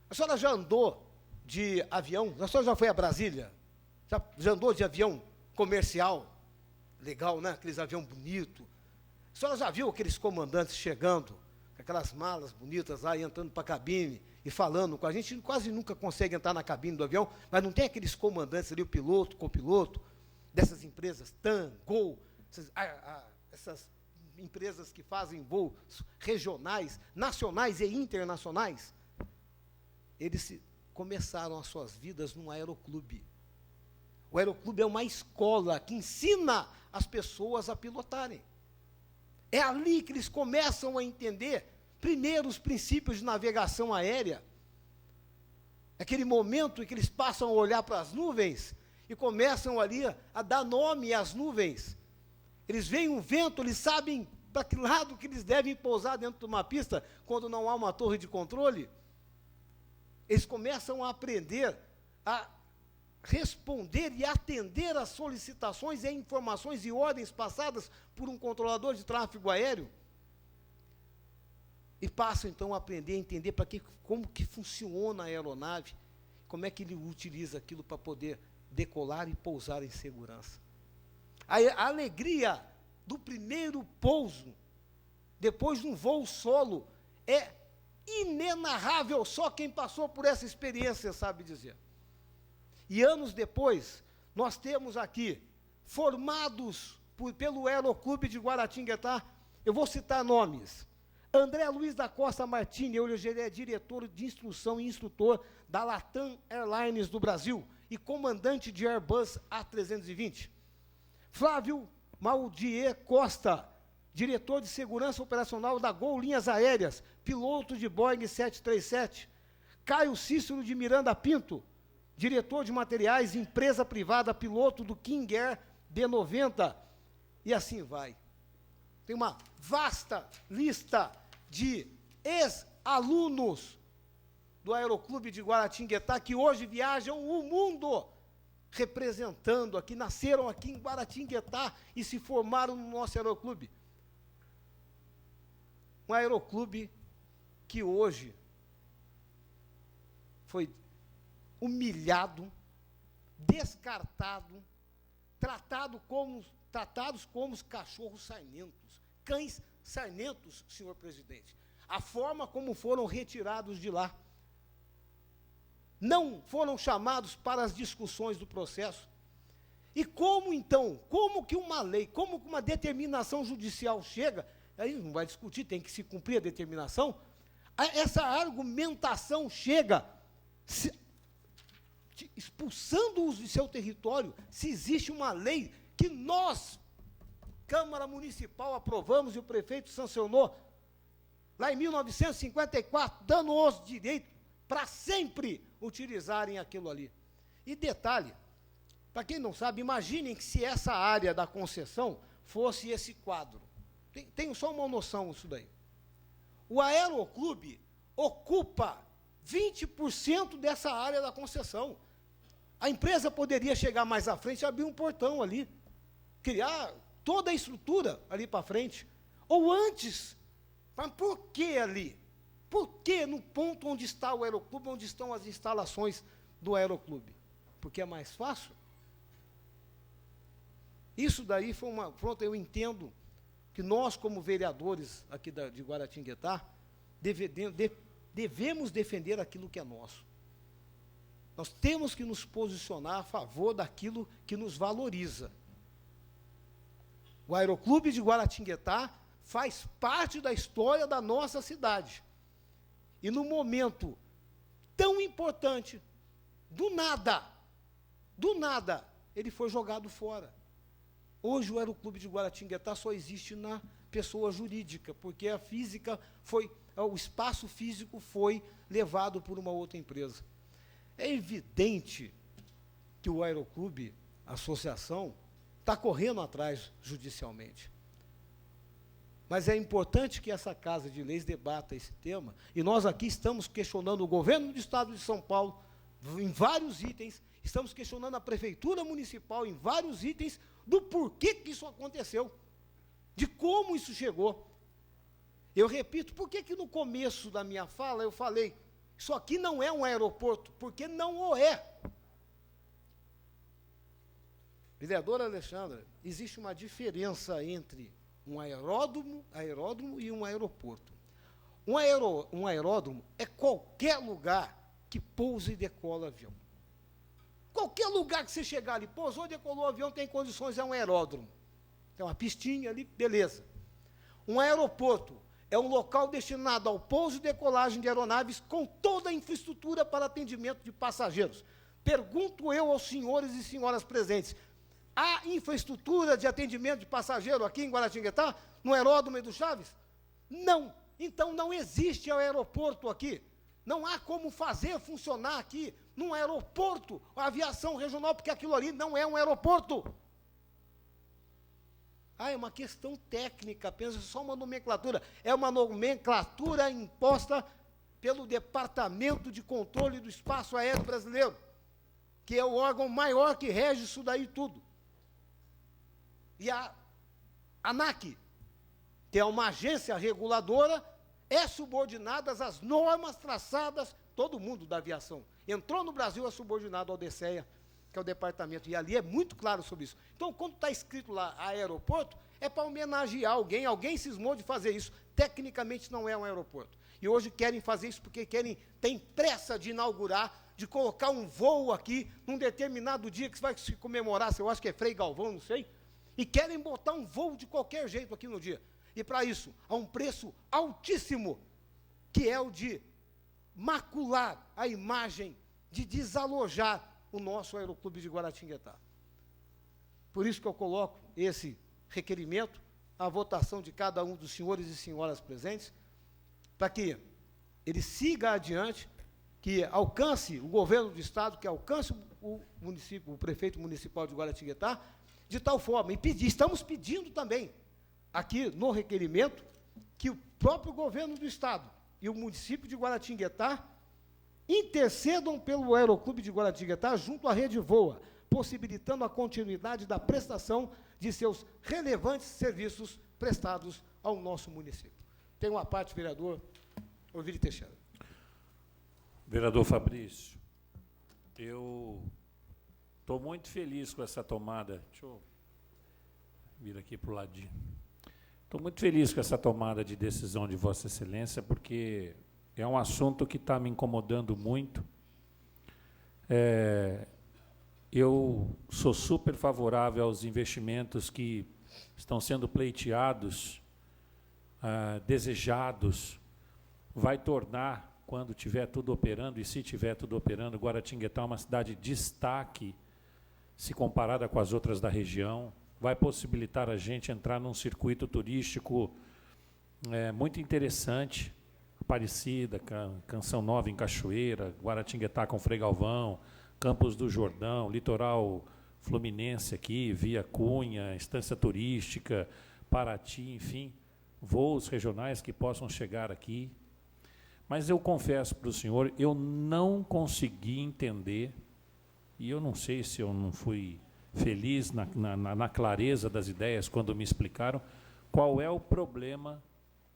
A senhora já andou de avião? A senhora já foi a Brasília? Já andou de avião comercial? Legal, né? Aqueles aviões bonitos. A senhora já viu aqueles comandantes chegando, com aquelas malas bonitas lá, e entrando para a cabine e falando com a gente? Quase nunca consegue entrar na cabine do avião, mas não tem aqueles comandantes ali, o piloto, copiloto, dessas empresas, TAM, Gol, essas empresas que fazem voos regionais, nacionais e internacionais? Eles começaram as suas vidas num aeroclube. O aeroclube é uma escola que ensina as pessoas a pilotarem. É ali que eles começam a entender, primeiro, os princípios de navegação aérea. Aquele momento em que eles passam a olhar para as nuvens e começam ali a dar nome às nuvens. Eles veem um vento, eles sabem para que lado que eles devem pousar dentro de uma pista quando não há uma torre de controle. Eles começam a aprender a responder e atender às solicitações e informações e ordens passadas por um controlador de tráfego aéreo. E passam, então, a aprender a entender como que funciona a aeronave, como é que ele utiliza aquilo para poder decolar e pousar em segurança. A alegria do primeiro pouso, depois de um voo solo, é inenarrável, só quem passou por essa experiência sabe dizer. E anos depois, nós temos aqui, formados pelo Aeroclube de Guaratinguetá, eu vou citar nomes: André Luiz da Costa Martini, hoje ele é diretor de instrução e instrutor da Latam Airlines do Brasil e comandante de Airbus A320. Flávio Maldier Costa, diretor de segurança operacional da Gol Linhas Aéreas, piloto de Boeing 737. Caio Cícero de Miranda Pinto, diretor de materiais, empresa privada, piloto do King Air D90. E assim vai. Tem uma vasta lista de ex-alunos do Aeroclube de Guaratinguetá que hoje viajam o mundo representando aqui, nasceram aqui em Guaratinguetá e se formaram no nosso aeroclube. Um aeroclube que hoje foi humilhado, descartado, tratados como os cachorros sarmentos, cães sarmentos, senhor presidente. A forma como foram retirados de lá. Não foram chamados para as discussões do processo. E como, então, como que uma lei, como que uma determinação judicial chega, aí não vai discutir, tem que se cumprir a determinação, essa argumentação chega expulsando-os de seu território, se existe uma lei que nós, Câmara Municipal, aprovamos e o prefeito sancionou, lá em 1954, dando-os direito para sempre utilizarem aquilo ali. E detalhe, para quem não sabe, imaginem que se essa área da concessão fosse esse quadro. Tenho só uma noção disso daí. O Aeroclube ocupa 20% dessa área da concessão. A empresa poderia chegar mais à frente e abrir um portão ali, criar toda a estrutura ali para frente. Ou antes, mas por que ali? Por que no ponto onde está o Aeroclube, onde estão as instalações do Aeroclube? Porque é mais fácil? Isso daí foi uma... Pronto, eu entendo que nós, como vereadores aqui de Guaratinguetá, devemos defender aquilo que é nosso. Nós temos que nos posicionar a favor daquilo que nos valoriza. O Aeroclube de Guaratinguetá faz parte da história da nossa cidade. E no momento tão importante, do nada, ele foi jogado fora. Hoje o Aeroclube de Guaratinguetá só existe na pessoa jurídica, porque a física o espaço físico foi levado por uma outra empresa. É evidente que o Aeroclube, a associação, está correndo atrás judicialmente. Mas é importante que essa Casa de Leis debata esse tema, e nós aqui estamos questionando o governo do Estado de São Paulo em vários itens, estamos questionando a Prefeitura Municipal em vários itens do porquê que isso aconteceu, de como isso chegou. Eu repito, por que no começo da minha fala eu falei, isso aqui não é um aeroporto, porque não o é. Vereadora Alexandra, existe uma diferença entre um aeródromo e um aeroporto. Um aeródromo é qualquer lugar que pousa e decola avião. Qualquer lugar que você chegar ali, pousou e decolou o avião, tem condições, é um aeródromo. Tem uma pistinha ali, beleza. Um aeroporto é um local destinado ao pouso e decolagem de aeronaves com toda a infraestrutura para atendimento de passageiros. Pergunto eu aos senhores e senhoras presentes, há infraestrutura de atendimento de passageiro aqui em Guaratinguetá, no aeródromo e do Chaves? Não. Então não existe aeroporto aqui. Não há como fazer funcionar aqui, num aeroporto, a aviação regional, porque aquilo ali não é um aeroporto. É uma questão técnica, apenas só uma nomenclatura. É uma nomenclatura imposta pelo Departamento de Controle do Espaço Aéreo Brasileiro, que é o órgão maior que rege isso daí tudo. E a ANAC, que é uma agência reguladora, é subordinada às normas traçadas, todo mundo da aviação. Entrou no Brasil, é subordinado ao DCEA, que é o departamento, e ali é muito claro sobre isso. Então, quando está escrito lá aeroporto, é para homenagear alguém cismou de fazer isso. Tecnicamente não é um aeroporto. E hoje querem fazer isso porque têm pressa de inaugurar, de colocar um voo aqui, num determinado dia que vai se comemorar, eu acho que é Frei Galvão, não sei, e querem botar um voo de qualquer jeito aqui no dia. E para isso, há um preço altíssimo, que é o de macular a imagem, de desalojar o nosso Aeroclube de Guaratinguetá. Por isso que eu coloco esse requerimento à votação de cada um dos senhores e senhoras presentes, para que ele siga adiante, que alcance o governo do Estado, que alcance o município, o prefeito municipal de Guaratinguetá, de tal forma, estamos pedindo também, aqui no requerimento, que o próprio governo do Estado e o município de Guaratinguetá intercedam pelo Aeroclube de Guaratinguetá junto à Rede Voa, possibilitando a continuidade da prestação de seus relevantes serviços prestados ao nosso município. Tem uma parte, vereador Orvílio Teixeira. Vereador Fabrício, eu estou muito feliz com essa tomada. Deixa eu vir aqui para o ladinho. Estou muito feliz com essa tomada de decisão de Vossa Excelência, porque é um assunto que está me incomodando muito. Eu sou super favorável aos investimentos que estão sendo pleiteados, desejados. Vai tornar, quando tiver tudo operando, e se tiver tudo operando, Guaratinguetá é uma cidade de destaque, se comparada com as outras da região. Vai possibilitar a gente entrar num circuito turístico muito interessante, Aparecida, Canção Nova em Cachoeira, Guaratinguetá com Frei Galvão, Campos do Jordão, litoral fluminense aqui, Via Cunha, Estância Turística, Paraty, enfim, voos regionais que possam chegar aqui. Mas eu confesso para o senhor, eu não consegui entender, e eu não sei se eu não fui feliz na clareza das ideias quando me explicaram, qual é o problema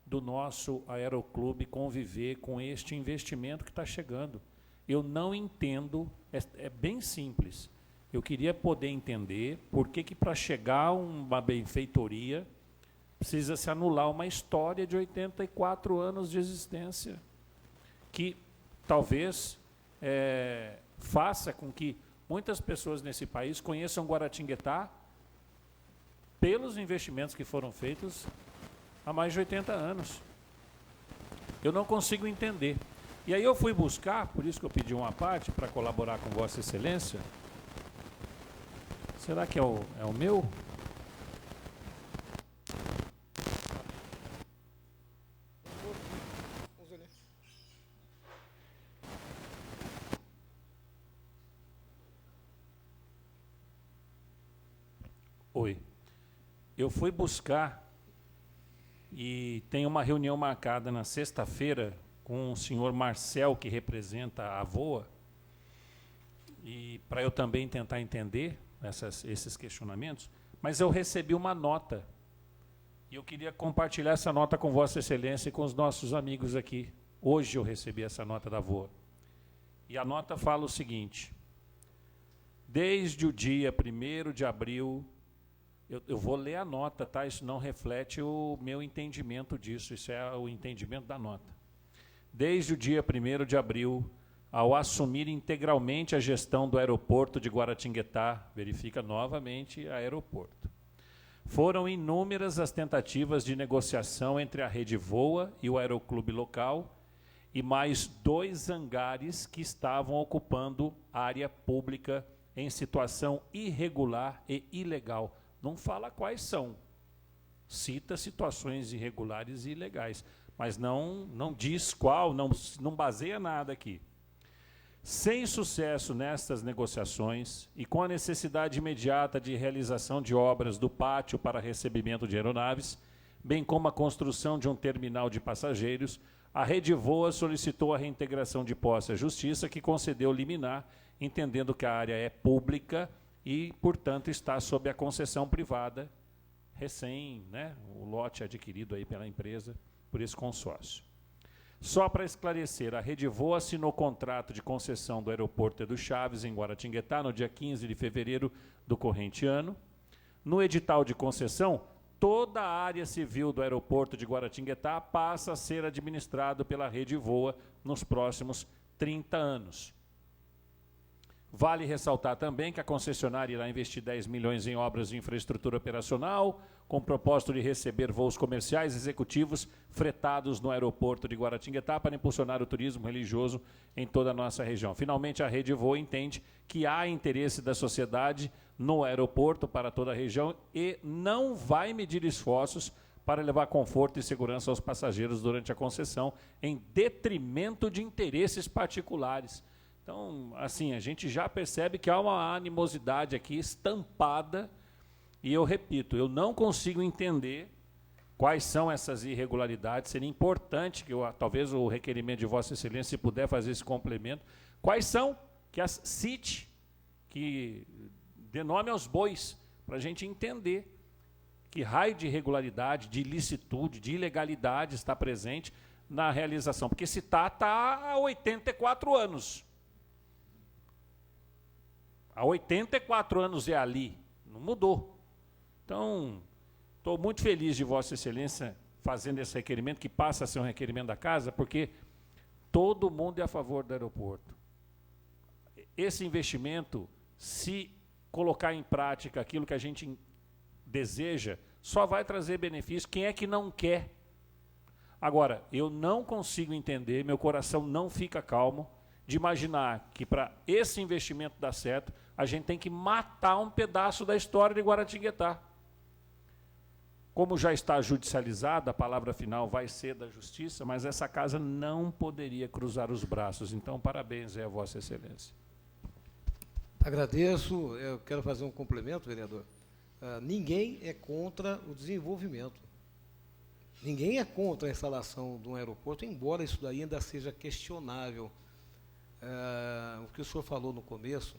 do nosso aeroclube conviver com este investimento que está chegando. Eu não entendo, é bem simples. Eu queria poder entender por que para chegar a uma benfeitoria precisa se anular uma história de 84 anos de existência, que talvez faça com que muitas pessoas nesse país conheçam Guaratinguetá pelos investimentos que foram feitos há mais de 80 anos. Eu não consigo entender. E aí eu fui buscar, por isso que eu pedi uma parte para colaborar com Vossa Excelência. Será que é o meu? Oi. Eu fui buscar e tem uma reunião marcada na sexta-feira com o senhor Marcel, que representa a VOA, e para eu também tentar entender esses questionamentos, mas eu recebi uma nota, e eu queria compartilhar essa nota com Vossa Excelência e com os nossos amigos aqui. Hoje eu recebi essa nota da VOA. E a nota fala o seguinte: desde o dia 1º de abril, eu vou ler a nota, tá? Isso não reflete o meu entendimento disso, isso é o entendimento da nota. Desde o dia 1º de abril, ao assumir integralmente a gestão do aeroporto de Guaratinguetá, verifica novamente aeroporto, foram inúmeras as tentativas de negociação entre a Rede VOA e o aeroclube local e mais 2 hangares que estavam ocupando área pública em situação irregular e ilegal. Não fala quais são, cita situações irregulares e ilegais, mas não diz qual, não baseia nada aqui. Sem sucesso nestas negociações e com a necessidade imediata de realização de obras do pátio para recebimento de aeronaves, bem como a construção de um terminal de passageiros, a Rede VOA solicitou a reintegração de posse à Justiça, que concedeu liminar, entendendo que a área é pública e, portanto, está sob a concessão privada, o lote adquirido aí pela empresa por esse consórcio. Só para esclarecer, a Rede VOA assinou contrato de concessão do aeroporto Edu Chaves, em Guaratinguetá, no dia 15 de fevereiro do corrente ano. No edital de concessão, toda a área civil do aeroporto de Guaratinguetá passa a ser administrado pela Rede VOA nos próximos 30 anos. Vale ressaltar também que a concessionária irá investir 10 milhões em obras de infraestrutura operacional, com o propósito de receber voos comerciais executivos fretados no aeroporto de Guaratinguetá para impulsionar o turismo religioso em toda a nossa região. Finalmente, a Rede VOA entende que há interesse da sociedade no aeroporto para toda a região e não vai medir esforços para levar conforto e segurança aos passageiros durante a concessão, em detrimento de interesses particulares. Então, assim, a gente já percebe que há uma animosidade aqui estampada, e eu repito, eu não consigo entender quais são essas irregularidades. Seria importante que talvez o requerimento de Vossa Excelência, se puder fazer esse complemento, quais são, que as cite, que dê nome aos bois, para a gente entender que raio de irregularidade, de ilicitude, de ilegalidade está presente na realização, porque se está há 84 anos. Há 84 anos é ali, não mudou. Então, estou muito feliz de Vossa Excelência fazendo esse requerimento, que passa a ser um requerimento da Casa, porque todo mundo é a favor do aeroporto. Esse investimento, se colocar em prática aquilo que a gente deseja, só vai trazer benefício. Quem é que não quer? Agora, eu não consigo entender, meu coração não fica calmo, de imaginar que para esse investimento dar certo, a gente tem que matar um pedaço da história de Guaratinguetá. Como já está judicializada, a palavra final vai ser da Justiça, mas essa Casa não poderia cruzar os braços. Então, parabéns a Vossa Excelência. Agradeço. Eu quero fazer um complemento, vereador. Ninguém é contra o desenvolvimento. Ninguém é contra a instalação de um aeroporto, embora isso daí ainda seja questionável. O que o senhor falou no começo,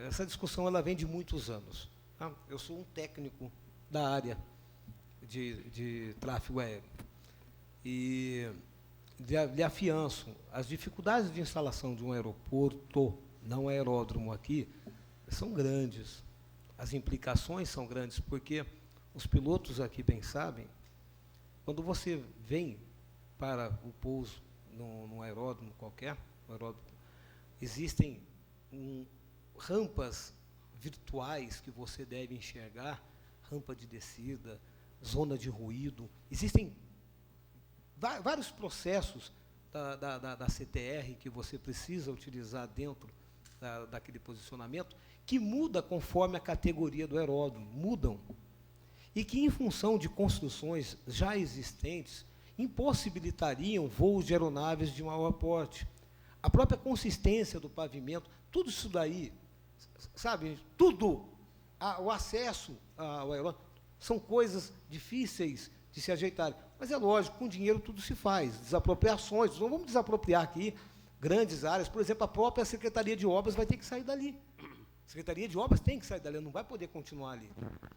essa discussão ela vem de muitos anos. Tá? Eu sou um técnico da área de tráfego aéreo e lhe afianço, as dificuldades de instalação de um aeroporto, não aeródromo aqui, são grandes. As implicações são grandes, porque os pilotos aqui bem sabem, quando você vem para o pouso num aeródromo qualquer, existem rampas virtuais que você deve enxergar, rampa de descida, zona de ruído. Existem vários processos da CTR que você precisa utilizar dentro daquele posicionamento, que muda conforme a categoria do aeródromo, mudam. E que, em função de construções já existentes, impossibilitariam voos de aeronaves de maior porte. A própria consistência do pavimento, tudo isso daí, sabe, tudo, o acesso ao aeródromo, são coisas difíceis de se ajeitar. Mas é lógico, com dinheiro tudo se faz, desapropriações, não vamos desapropriar aqui grandes áreas, por exemplo, a própria Secretaria de Obras vai ter que sair dali. A Secretaria de Obras tem que sair dali, não vai poder continuar ali.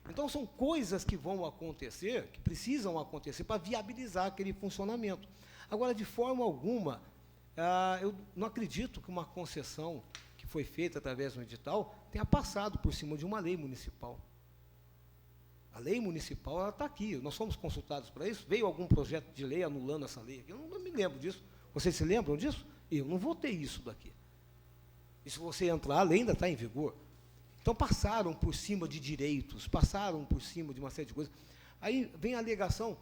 Então, são coisas que vão acontecer, que precisam acontecer para viabilizar aquele funcionamento. Agora, de forma alguma, eu não acredito que uma concessão que foi feita através do edital tenha passado por cima de uma lei municipal. A lei municipal está aqui, nós fomos consultados para isso, veio algum projeto de lei anulando essa lei aqui, eu não me lembro disso. Vocês se lembram disso? Eu não votei isso daqui. E se você entrar, a lei ainda está em vigor. Então, passaram por cima de direitos, passaram por cima de uma série de coisas. Aí vem a alegação,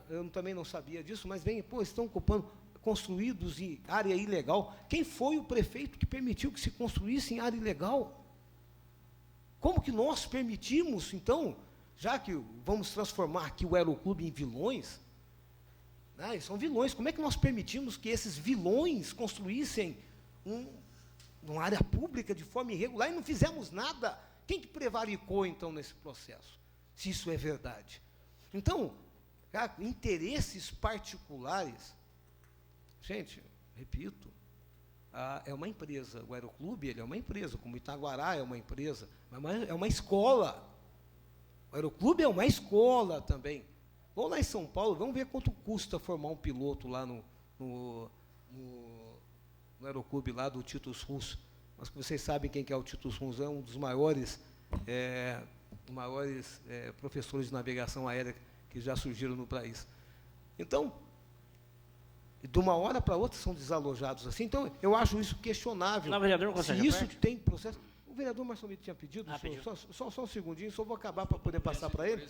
eu também não sabia disso, mas vem, estão ocupando, construídos em área ilegal. Quem foi o prefeito que permitiu que se construísse em área ilegal? Como que nós permitimos, então, já que vamos transformar aqui o aeroclube em vilões, né, são vilões, como é que nós permitimos que esses vilões construíssem uma área pública de forma irregular e não fizemos nada? Quem que prevaricou, então, nesse processo, se isso é verdade? Então, interesses particulares, gente, repito, é uma empresa, o aeroclube ele é uma empresa, como Itaguará é uma empresa, mas é uma escola. O aeroclube é uma escola também. Vamos lá em São Paulo, vamos ver quanto custa formar um piloto lá no aeroclube lá do Titus Rus. Mas vocês sabem quem que é o Titus Rus, é um dos maiores professores de navegação aérea que já surgiram no país. Então, de uma hora para outra são desalojados assim. Então, eu acho isso questionável. Não, vereador, se isso tem processo. O vereador Marcelo tinha pedido, só um segundinho, só vou acabar para poder passar para ele.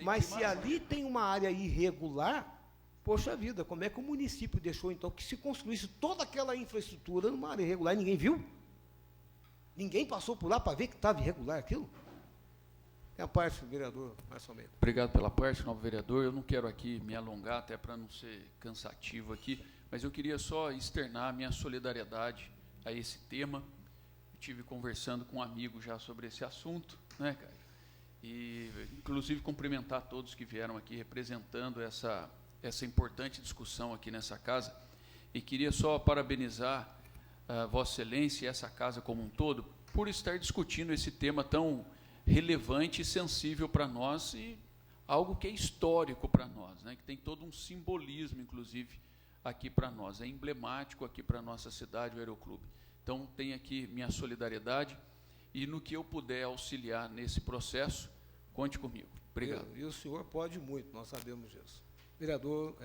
Mas se ali tem uma área irregular, poxa vida, como é que o município deixou, então, que se construísse toda aquela infraestrutura numa área irregular e ninguém viu? Ninguém passou por lá para ver que estava irregular aquilo? É a parte do vereador Marcelo Almeida. Obrigado pela parte, novo vereador. Eu não quero aqui me alongar, até para não ser cansativo aqui, mas eu queria só externar a minha solidariedade a esse tema. Estive conversando com um amigo já sobre esse assunto, né, cara? E, inclusive, cumprimentar todos que vieram aqui representando essa importante discussão aqui nessa casa. E queria só parabenizar Vossa Excelência e essa casa como um todo por estar discutindo esse tema tão relevante e sensível para nós e algo que é histórico para nós, né, que tem todo um simbolismo, inclusive, aqui para nós. É emblemático aqui para a nossa cidade, o Aeroclube. Então, tenho aqui minha solidariedade e no que eu puder auxiliar nesse processo, conte comigo. Obrigado. E o senhor pode muito, nós sabemos disso. Vereador,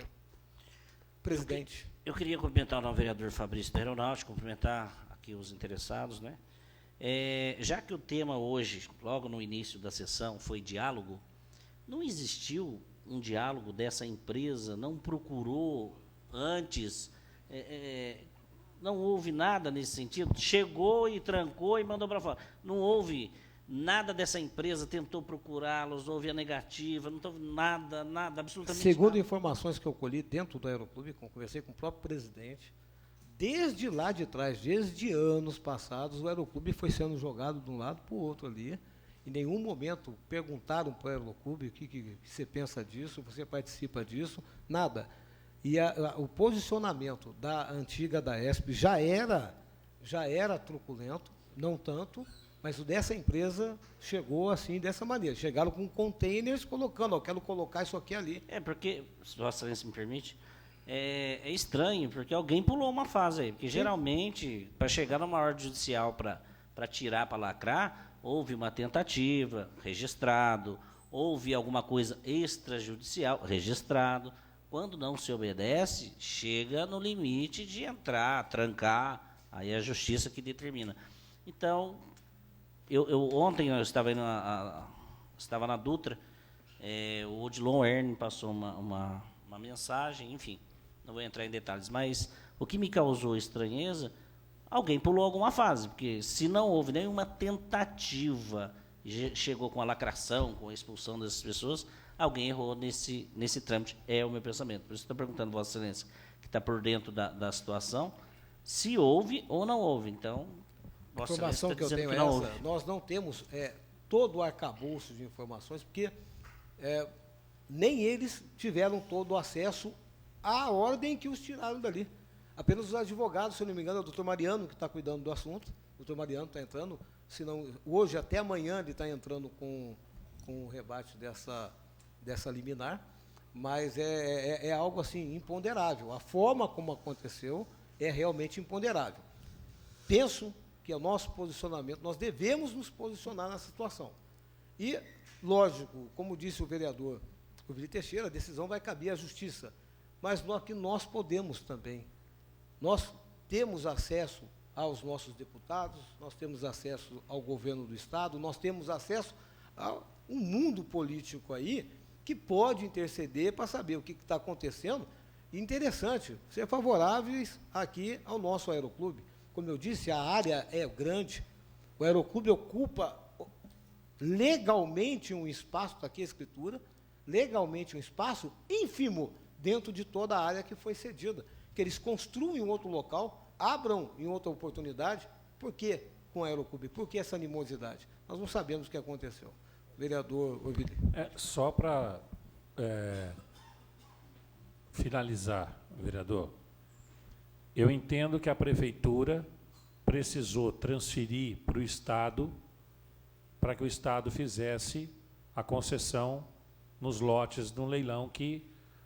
presidente. Eu queria cumprimentar o vereador Fabrício da Aeronáutica, cumprimentar aqui os interessados, né? Já que o tema hoje, logo no início da sessão, foi diálogo, não existiu um diálogo dessa empresa, não procurou antes, não houve nada nesse sentido, chegou e trancou e mandou para fora. Não houve nada dessa empresa, tentou procurá-los, não houve a negativa, não houve nada, absolutamente nada. Segundo informações que eu colhi dentro do Aeroclube, conversei com o próprio presidente, desde lá de trás, desde anos passados, o Aeroclube foi sendo jogado de um lado para o outro ali. Em nenhum momento perguntaram para o Aeroclube o que você pensa disso, você participa disso, nada. E o posicionamento da antiga da ESP já era truculento, não tanto, mas o dessa empresa chegou assim, dessa maneira. Chegaram com containers colocando, quero colocar isso aqui ali. Porque, se Vossa Excelência me permite, é estranho, porque alguém pulou uma fase aí, porque geralmente, para chegar numa ordem judicial para tirar, para lacrar, houve uma tentativa, registrado, houve alguma coisa extrajudicial, registrado. Quando não se obedece, chega no limite de entrar, trancar, aí é a justiça que determina. Então, ontem eu estava indo estava na Dutra, o Odilon Erne passou uma mensagem, enfim, não vou entrar em detalhes, mas o que me causou estranheza, alguém pulou alguma fase, porque se não houve nenhuma tentativa, chegou com a lacração, com a expulsão dessas pessoas, alguém errou nesse trâmite, é o meu pensamento. Por isso estou perguntando, Vossa Excelência, que está por dentro da situação, se houve ou não houve. Então, A Vossa Excelência informação está que eu dizendo tenho que é não essa, houve. nós não temos todo o arcabouço de informações, porque nem eles tiveram todo o acesso à ordem que os tiraram dali. Apenas os advogados, se eu não me engano, é o doutor Mariano que está cuidando do assunto, o doutor Mariano está entrando, se não, hoje até amanhã ele está entrando com o rebate dessa liminar, mas é algo assim imponderável. A forma como aconteceu é realmente imponderável. Penso que é o nosso posicionamento, nós devemos nos posicionar nessa situação. E, lógico, como disse o vereador Rubili Teixeira, a decisão vai caber à Justiça, mas nós podemos também. Nós temos acesso aos nossos deputados, nós temos acesso ao governo do Estado, nós temos acesso a um mundo político aí que pode interceder para saber o que está acontecendo. E interessante, ser favoráveis aqui ao nosso aeroclube. Como eu disse, a área é grande, o aeroclube ocupa legalmente um espaço, está aqui a escritura, legalmente um espaço ínfimo dentro de toda a área que foi cedida. Que eles construam em outro local, abram em outra oportunidade. Por que com o aeroclube? Por que essa animosidade? Nós não sabemos o que aconteceu. Vereador Orvili. Só para finalizar, vereador, eu entendo que a Prefeitura precisou transferir para o Estado, para que o Estado fizesse a concessão nos lotes de um leilão que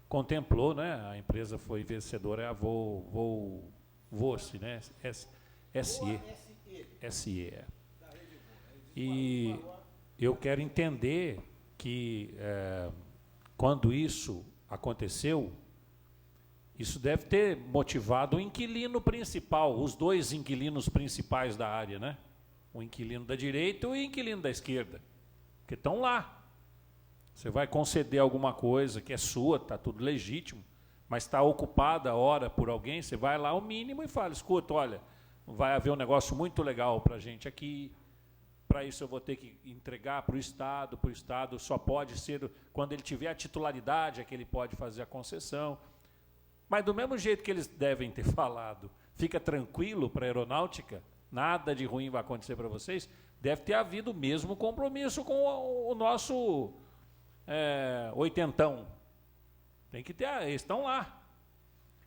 contemplou, né? A empresa foi vencedora, é a Voce, né? SE. E eu quero entender que, quando isso aconteceu, isso deve ter motivado o inquilino principal, os dois inquilinos principais da área, né? O inquilino da direita e o inquilino da esquerda, que estão lá. Você vai conceder alguma coisa que é sua, está tudo legítimo, mas está ocupada a hora por alguém, você vai lá ao mínimo e fala, escuta, olha, vai haver um negócio muito legal para a gente aqui, para isso eu vou ter que entregar para o Estado só pode ser, quando ele tiver a titularidade, é que ele pode fazer a concessão. Mas do mesmo jeito que eles devem ter falado, fica tranquilo para a aeronáutica, nada de ruim vai acontecer para vocês, deve ter havido o mesmo compromisso com o nosso oitentão. Tem que ter, eles estão lá.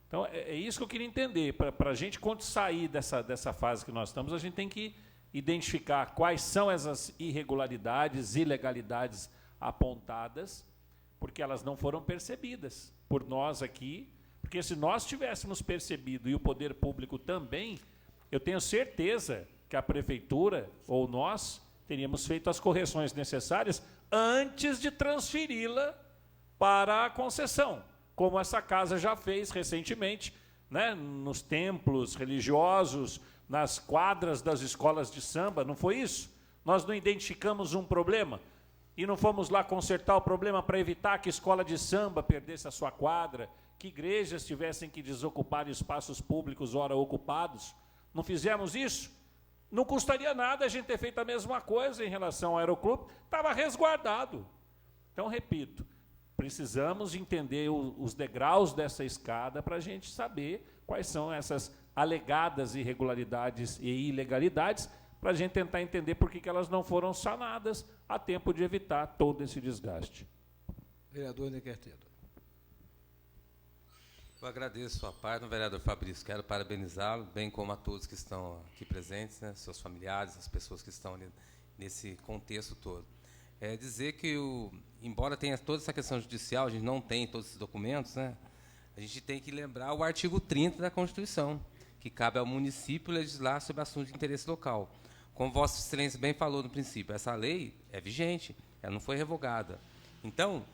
Então, é isso que eu queria entender. Para a gente sair dessa fase que nós estamos, a gente tem que identificar quais são essas irregularidades, ilegalidades apontadas, porque elas não foram percebidas por nós aqui, porque se nós tivéssemos percebido, e o poder público também, eu tenho certeza que a Prefeitura, ou nós, teríamos feito as correções necessárias antes de transferi-la para a concessão, como essa casa já fez recentemente, né, nos templos religiosos, nas quadras das escolas de samba, não foi isso? Nós não identificamos um problema e não fomos lá consertar o problema para evitar que a escola de samba perdesse a sua quadra, que igrejas tivessem que desocupar espaços públicos ora ocupados. Não fizemos isso? Não custaria nada a gente ter feito a mesma coisa em relação ao aeroclube, estava resguardado. Então, repito, precisamos entender os degraus dessa escada para a gente saber quais são essas alegadas irregularidades e ilegalidades, para a gente tentar entender por que elas não foram sanadas a tempo de evitar todo esse desgaste. Vereador Nequerteiro. Eu agradeço a parte do vereador Fabrício, quero parabenizá-lo, bem como a todos que estão aqui presentes, né, seus familiares, as pessoas que estão nesse contexto todo. Dizer que, embora tenha toda essa questão judicial, a gente não tem todos esses documentos, né, a gente tem que lembrar o artigo 30 da Constituição, que cabe ao município legislar sobre assuntos de interesse local. Como Vossa Excelência bem falou no princípio, essa lei é vigente, ela não foi revogada. Então,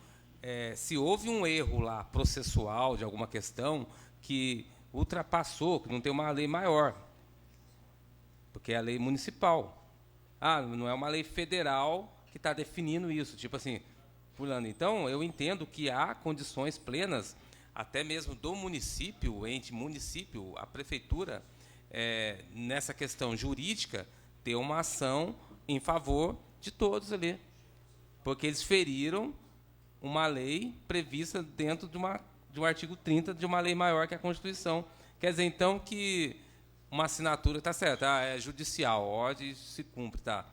se houve um erro lá processual de alguma questão que ultrapassou, que não tem uma lei maior, porque é a lei municipal. Não é uma lei federal que está definindo isso. Tipo assim, fulano. Então, eu entendo que há condições plenas, até mesmo do município, o ente município, a prefeitura, nessa questão jurídica, ter uma ação em favor de todos ali. Porque eles feriram uma lei prevista dentro de um artigo 30 de uma lei maior que a Constituição. Quer dizer, então, que uma assinatura está certa, é judicial, ordem se cumpre, tá?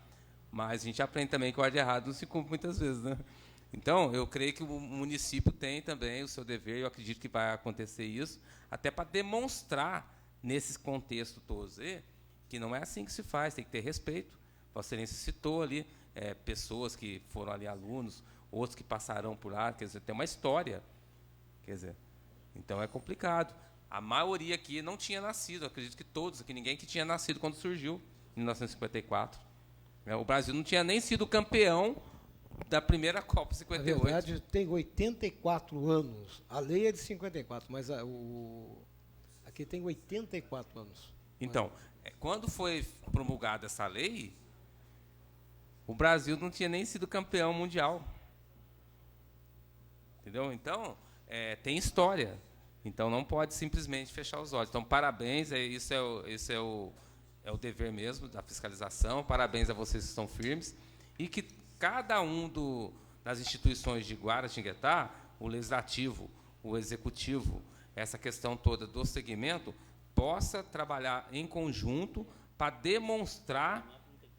Mas a gente aprende também que a ordem errada não se cumpre muitas vezes, né? Então, eu creio que o município tem também o seu dever, eu acredito que vai acontecer isso, até para demonstrar, nesses contextos todos, que não é assim que se faz, tem que ter respeito. Vossa Excelência citou ali pessoas que foram ali alunos, outros que passarão por lá, quer dizer, tem uma história. Quer dizer, então é complicado. A maioria aqui não tinha nascido, eu acredito que todos aqui, ninguém que tinha nascido quando surgiu, em 1954. O Brasil não tinha nem sido campeão da primeira Copa 58. Na verdade, tem 84 anos. A lei é de 54, mas aqui tem 84 anos. Então, quando foi promulgada essa lei, o Brasil não tinha nem sido campeão mundial. Entendeu? Então, tem história. Então, não pode simplesmente fechar os olhos. Então, parabéns, isso é o dever mesmo da fiscalização. Parabéns a vocês que estão firmes. E que cada das instituições de Guaratinguetá, o legislativo, o executivo, essa questão toda do segmento, possa trabalhar em conjunto para demonstrar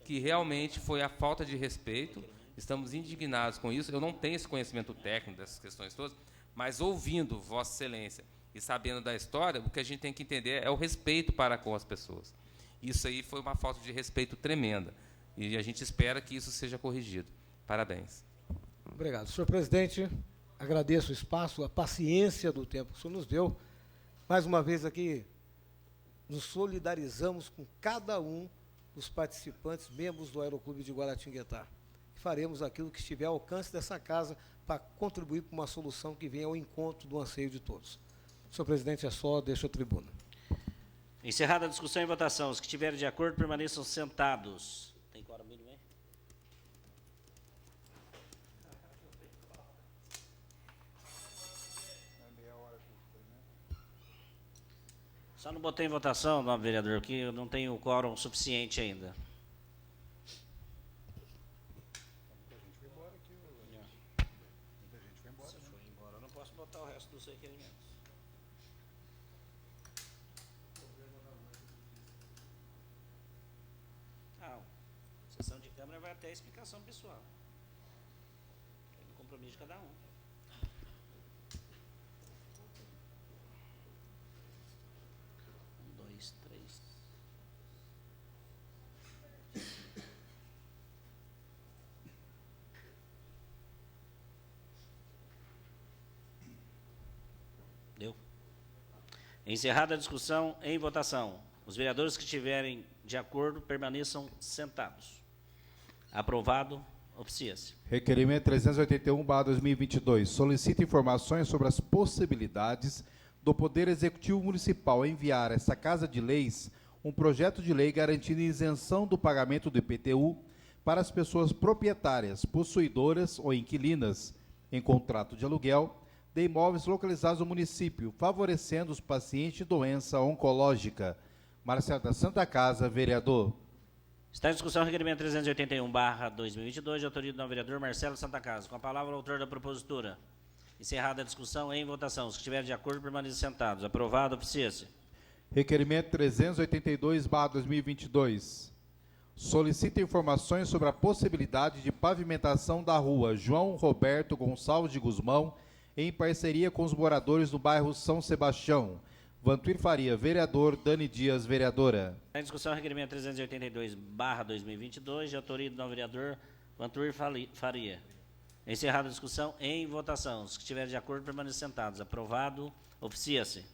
que realmente foi a falta de respeito. Estamos indignados com isso. Eu não tenho esse conhecimento técnico dessas questões todas, mas ouvindo Vossa Excelência e sabendo da história, o que a gente tem que entender é o respeito para com as pessoas. Isso aí foi uma falta de respeito tremenda. E a gente espera que isso seja corrigido. Parabéns. Obrigado. Senhor presidente, agradeço o espaço, a paciência do tempo que o senhor nos deu. Mais uma vez aqui, nos solidarizamos com cada um dos participantes, membros do Aeroclube de Guaratinguetá. Faremos aquilo que estiver ao alcance dessa casa para contribuir para uma solução que venha ao encontro do anseio de todos. Senhor presidente, é só, deixa a tribuna. Encerrada a discussão e votação. Os que estiverem de acordo permaneçam sentados. Tem quórum mínimo aí? Só não botei em votação, nobre vereador, que eu não tenho quórum suficiente ainda. Se for embora, eu não posso botar o resto dos requerimentos. Não. Sessão de Câmara vai até a explicação pessoal. É do compromisso de cada um. Deu? Encerrada a discussão, em votação. Os vereadores que estiverem de acordo permaneçam sentados. Aprovado. Oficia-se. Requerimento 381/2022. Solicita informações sobre as possibilidades do Poder Executivo Municipal enviar a esta Casa de Leis um projeto de lei garantindo isenção do pagamento do IPTU para as pessoas proprietárias, possuidoras ou inquilinas em contrato de aluguel de imóveis localizados no município, favorecendo os pacientes de doença oncológica. Marcelo da Santa Casa, vereador. Está em discussão o requerimento 381/2022, de autoria do novo vereador Marcelo Santa Casa. Com a palavra o autor da propositura. Encerrada a discussão, em votação. Os que estiverem de acordo, permaneçam sentados. Aprovado, oficia-se. Requerimento 382/2022. Solicita informações sobre a possibilidade de pavimentação da rua João Roberto Gonçalves de Guzmão, em parceria com os moradores do bairro São Sebastião. Vantuir Faria, vereador. Dani Dias, vereadora. Está em discussão o requerimento 382/2022, de autoria do novo vereador Vantuir Faria. Encerrada a discussão, em votação. Os que estiverem de acordo, permaneçam sentados. Aprovado, oficia-se.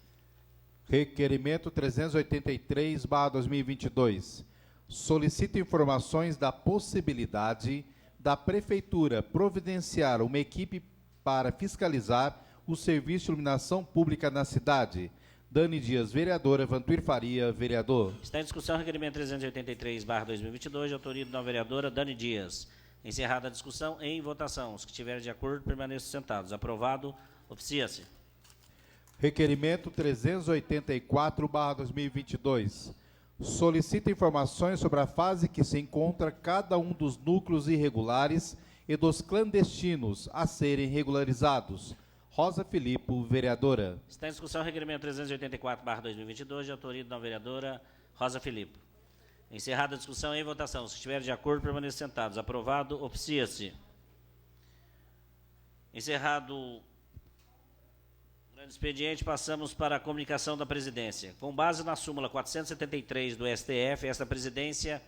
Requerimento 383/2022. Solicita informações da possibilidade da Prefeitura providenciar uma equipe para fiscalizar o serviço de iluminação pública na cidade. Dani Dias, vereadora. Vantuir Faria, vereador. Está em discussão o requerimento 383/2022, de autoria da nova vereadora Dani Dias. Encerrada a discussão, em votação. Os que estiverem de acordo, permaneçam sentados. Aprovado, oficia-se. Requerimento 384/2022. Solicita informações sobre a fase que se encontra cada um dos núcleos irregulares e dos clandestinos a serem regularizados. Rosa Filippo, vereadora. Está em discussão o requerimento 384/2022, de autoria da vereadora Rosa Filippo. Encerrada a discussão, em votação. Se estiverem de acordo, permaneçam sentados. Aprovado, oficia-se. Encerrado o grande expediente, passamos para a comunicação da presidência. Com base na súmula 473 do STF, esta presidência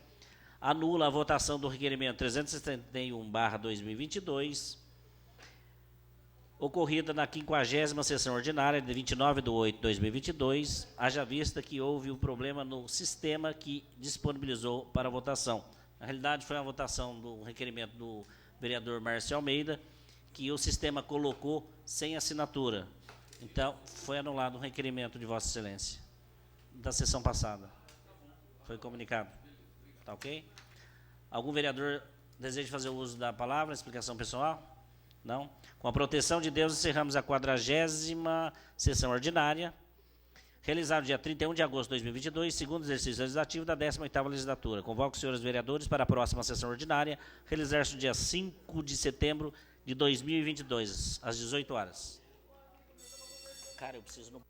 anula a votação do requerimento 371/2022, ocorrida na 50ª sessão ordinária de 29/8/2022, haja vista que houve um problema no sistema que disponibilizou para a votação. Na realidade, foi uma votação do requerimento do vereador Márcio Almeida, que o sistema colocou sem assinatura. Então, foi anulado o requerimento de Vossa Excelência, da sessão passada. Foi comunicado. Tá ok? Algum vereador deseja fazer o uso da palavra, explicação pessoal? Não? Com a proteção de Deus, encerramos a 40ª sessão ordinária, realizada dia 31 de agosto de 2022, segundo exercício legislativo da 18ª legislatura. Convoco os senhores vereadores para a próxima sessão ordinária, realizar-se no dia 5 de setembro de 2022, às 18 horas. Cara, eu preciso...